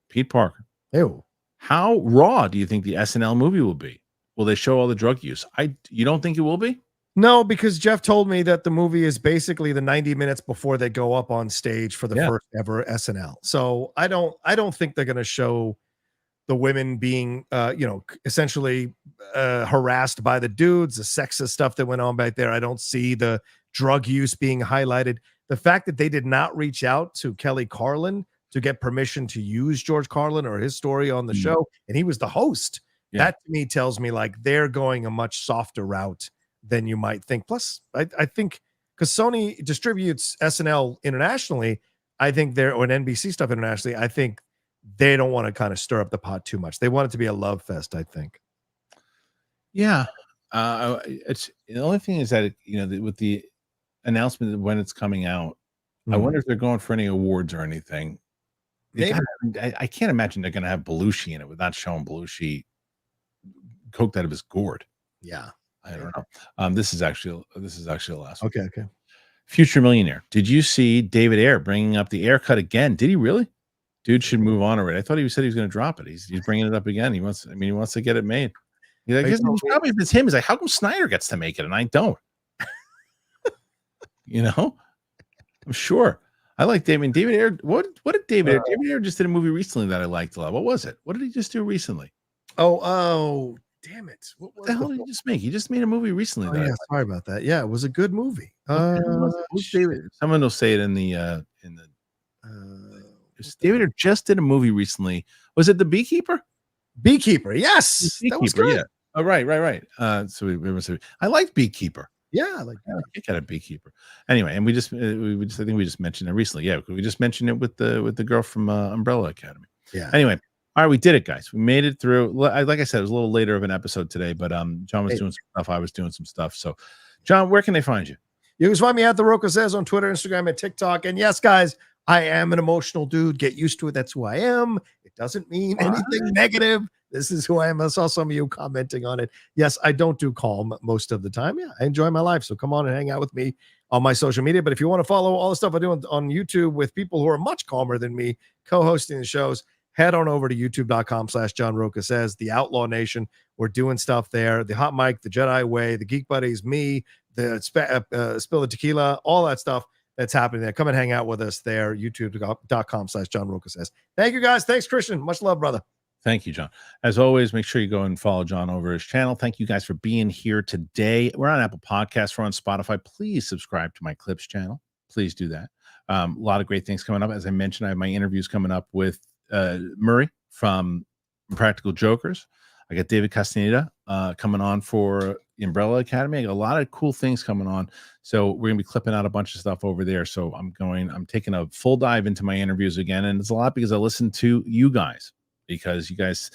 Pete Parker. Ew. How raw do you think the SNL movie will be? Will they show all the drug use? You don't think it will be? No, because Jeff told me that the movie is basically the 90 minutes before they go up on stage for the first ever SNL. So I don't think they're going to show the women being, essentially harassed by the dudes, the sexist stuff that went on back there. I don't see the drug use being highlighted. The fact that they did not reach out to Kelly Carlin to get permission to use George Carlin or his story on the show, and he was the host. That to me tells me like they're going a much softer route than you might think. Plus, I think because Sony distributes SNL internationally, I think or NBC stuff internationally, I think they don't want to kind of stir up the pot too much. They want it to be a love fest, I think. Yeah. It's the only thing is that, with the announcement of when it's coming out, I wonder if they're going for any awards or anything. I can't imagine they're going to have Belushi in it without showing Belushi coked out of his gourd. Yeah. I don't know. This is actually the last one. Okay. Future Millionaire. Did you see David Ayer bringing up the Ayer cut again? Did he really? Dude should move on already. I thought he said he was going to drop it. He's bringing it up again. He wants to get it made. He's like, probably if it's him, he's like, how come Snyder gets to make it and I don't? I'm sure. I like David Ayer. What did David Ayer? David Ayer just did a movie recently that I liked a lot. What was it? What did he just do recently? Oh, damn it. What the hell did he just make? He just made a movie recently. Sorry about that. Yeah, it was a good movie. Someone will say it in the David Ayer just did a movie recently. Was it The Beekeeper? Beekeeper, yes. That was good. Yeah. Oh, right. I liked Beekeeper. Yeah, I like that. I got a Beekeeper. Anyway, and I think we just mentioned it recently. Yeah, we just mentioned it with the girl from Umbrella Academy. Yeah. Anyway, all right, we did it, guys. We made it through. Like I said, it was a little later of an episode today, but John was doing some stuff. I was doing some stuff. So, John, where can they find you? You can find me at the Rocha Says on Twitter, Instagram, and TikTok. And yes, guys, I am an emotional dude. Get used to it. That's who I am. It doesn't mean anything negative. This is who I am. I saw some of you commenting on it. Yes, I don't do calm most of the time. Yeah, I enjoy my life. So come on and hang out with me on my social media. But if you want to follow all the stuff I do on YouTube with people who are much calmer than me, co-hosting the shows, head on over to youtube.com/John Rocha Says, the Outlaw Nation. We're doing stuff there. The Hot Mic, the Jedi Way, the Geek Buddies, me, the Spill the Tequila, all that stuff that's happening there. Come and hang out with us there. youtube.com/John Rocha Says. Thank you, guys. Thanks, Kristian. Much love, brother. Thank you, John. As always, make sure you go and follow John over his channel. Thank you guys for being here today. We're on Apple Podcasts. We're on Spotify. Please subscribe to my Clips channel. Please do that. A lot of great things coming up. As I mentioned, I have my interviews coming up with Murray from Practical Jokers. I got David Castaneda coming on for the Umbrella Academy. I got a lot of cool things coming on. So we're going to be clipping out a bunch of stuff over there. So I'm taking a full dive into my interviews again. And it's a lot because I listen to you guys. Because you guys,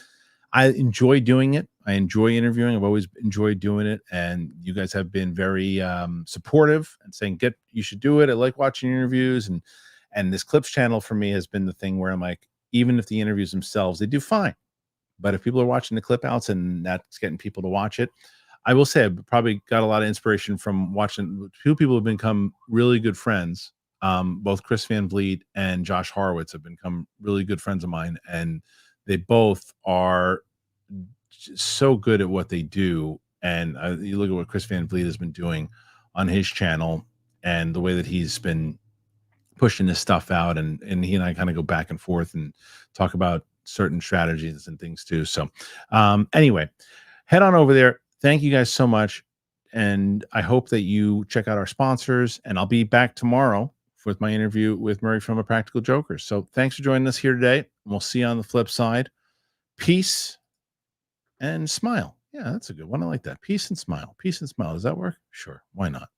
I enjoy doing it. I enjoy interviewing. I've always enjoyed doing it. And you guys have been very supportive and saying, you should do it. I like watching interviews. And this Clips channel for me has been the thing where I'm like, even if the interviews themselves, they do fine. But if people are watching the clip outs and that's getting people to watch it, I will say I've probably got a lot of inspiration from watching. Two people have become really good friends. Both Chris Van Vliet and Josh Horowitz have become really good friends of mine. And they both are so good at what they do. And you look at what Chris Van Vliet has been doing on his channel and the way that he's been pushing this stuff out. And he and I kind of go back and forth and talk about certain strategies and things too. So anyway, head on over there. Thank you guys so much. And I hope that you check out our sponsors. And I'll be back tomorrow with my interview with Murray from A Practical Joker. So thanks for joining us here today. And we'll see you on the flip side. Peace and smile. Yeah, that's a good one. I like that. Peace and smile. Peace and smile. Does that work? Sure. Why not?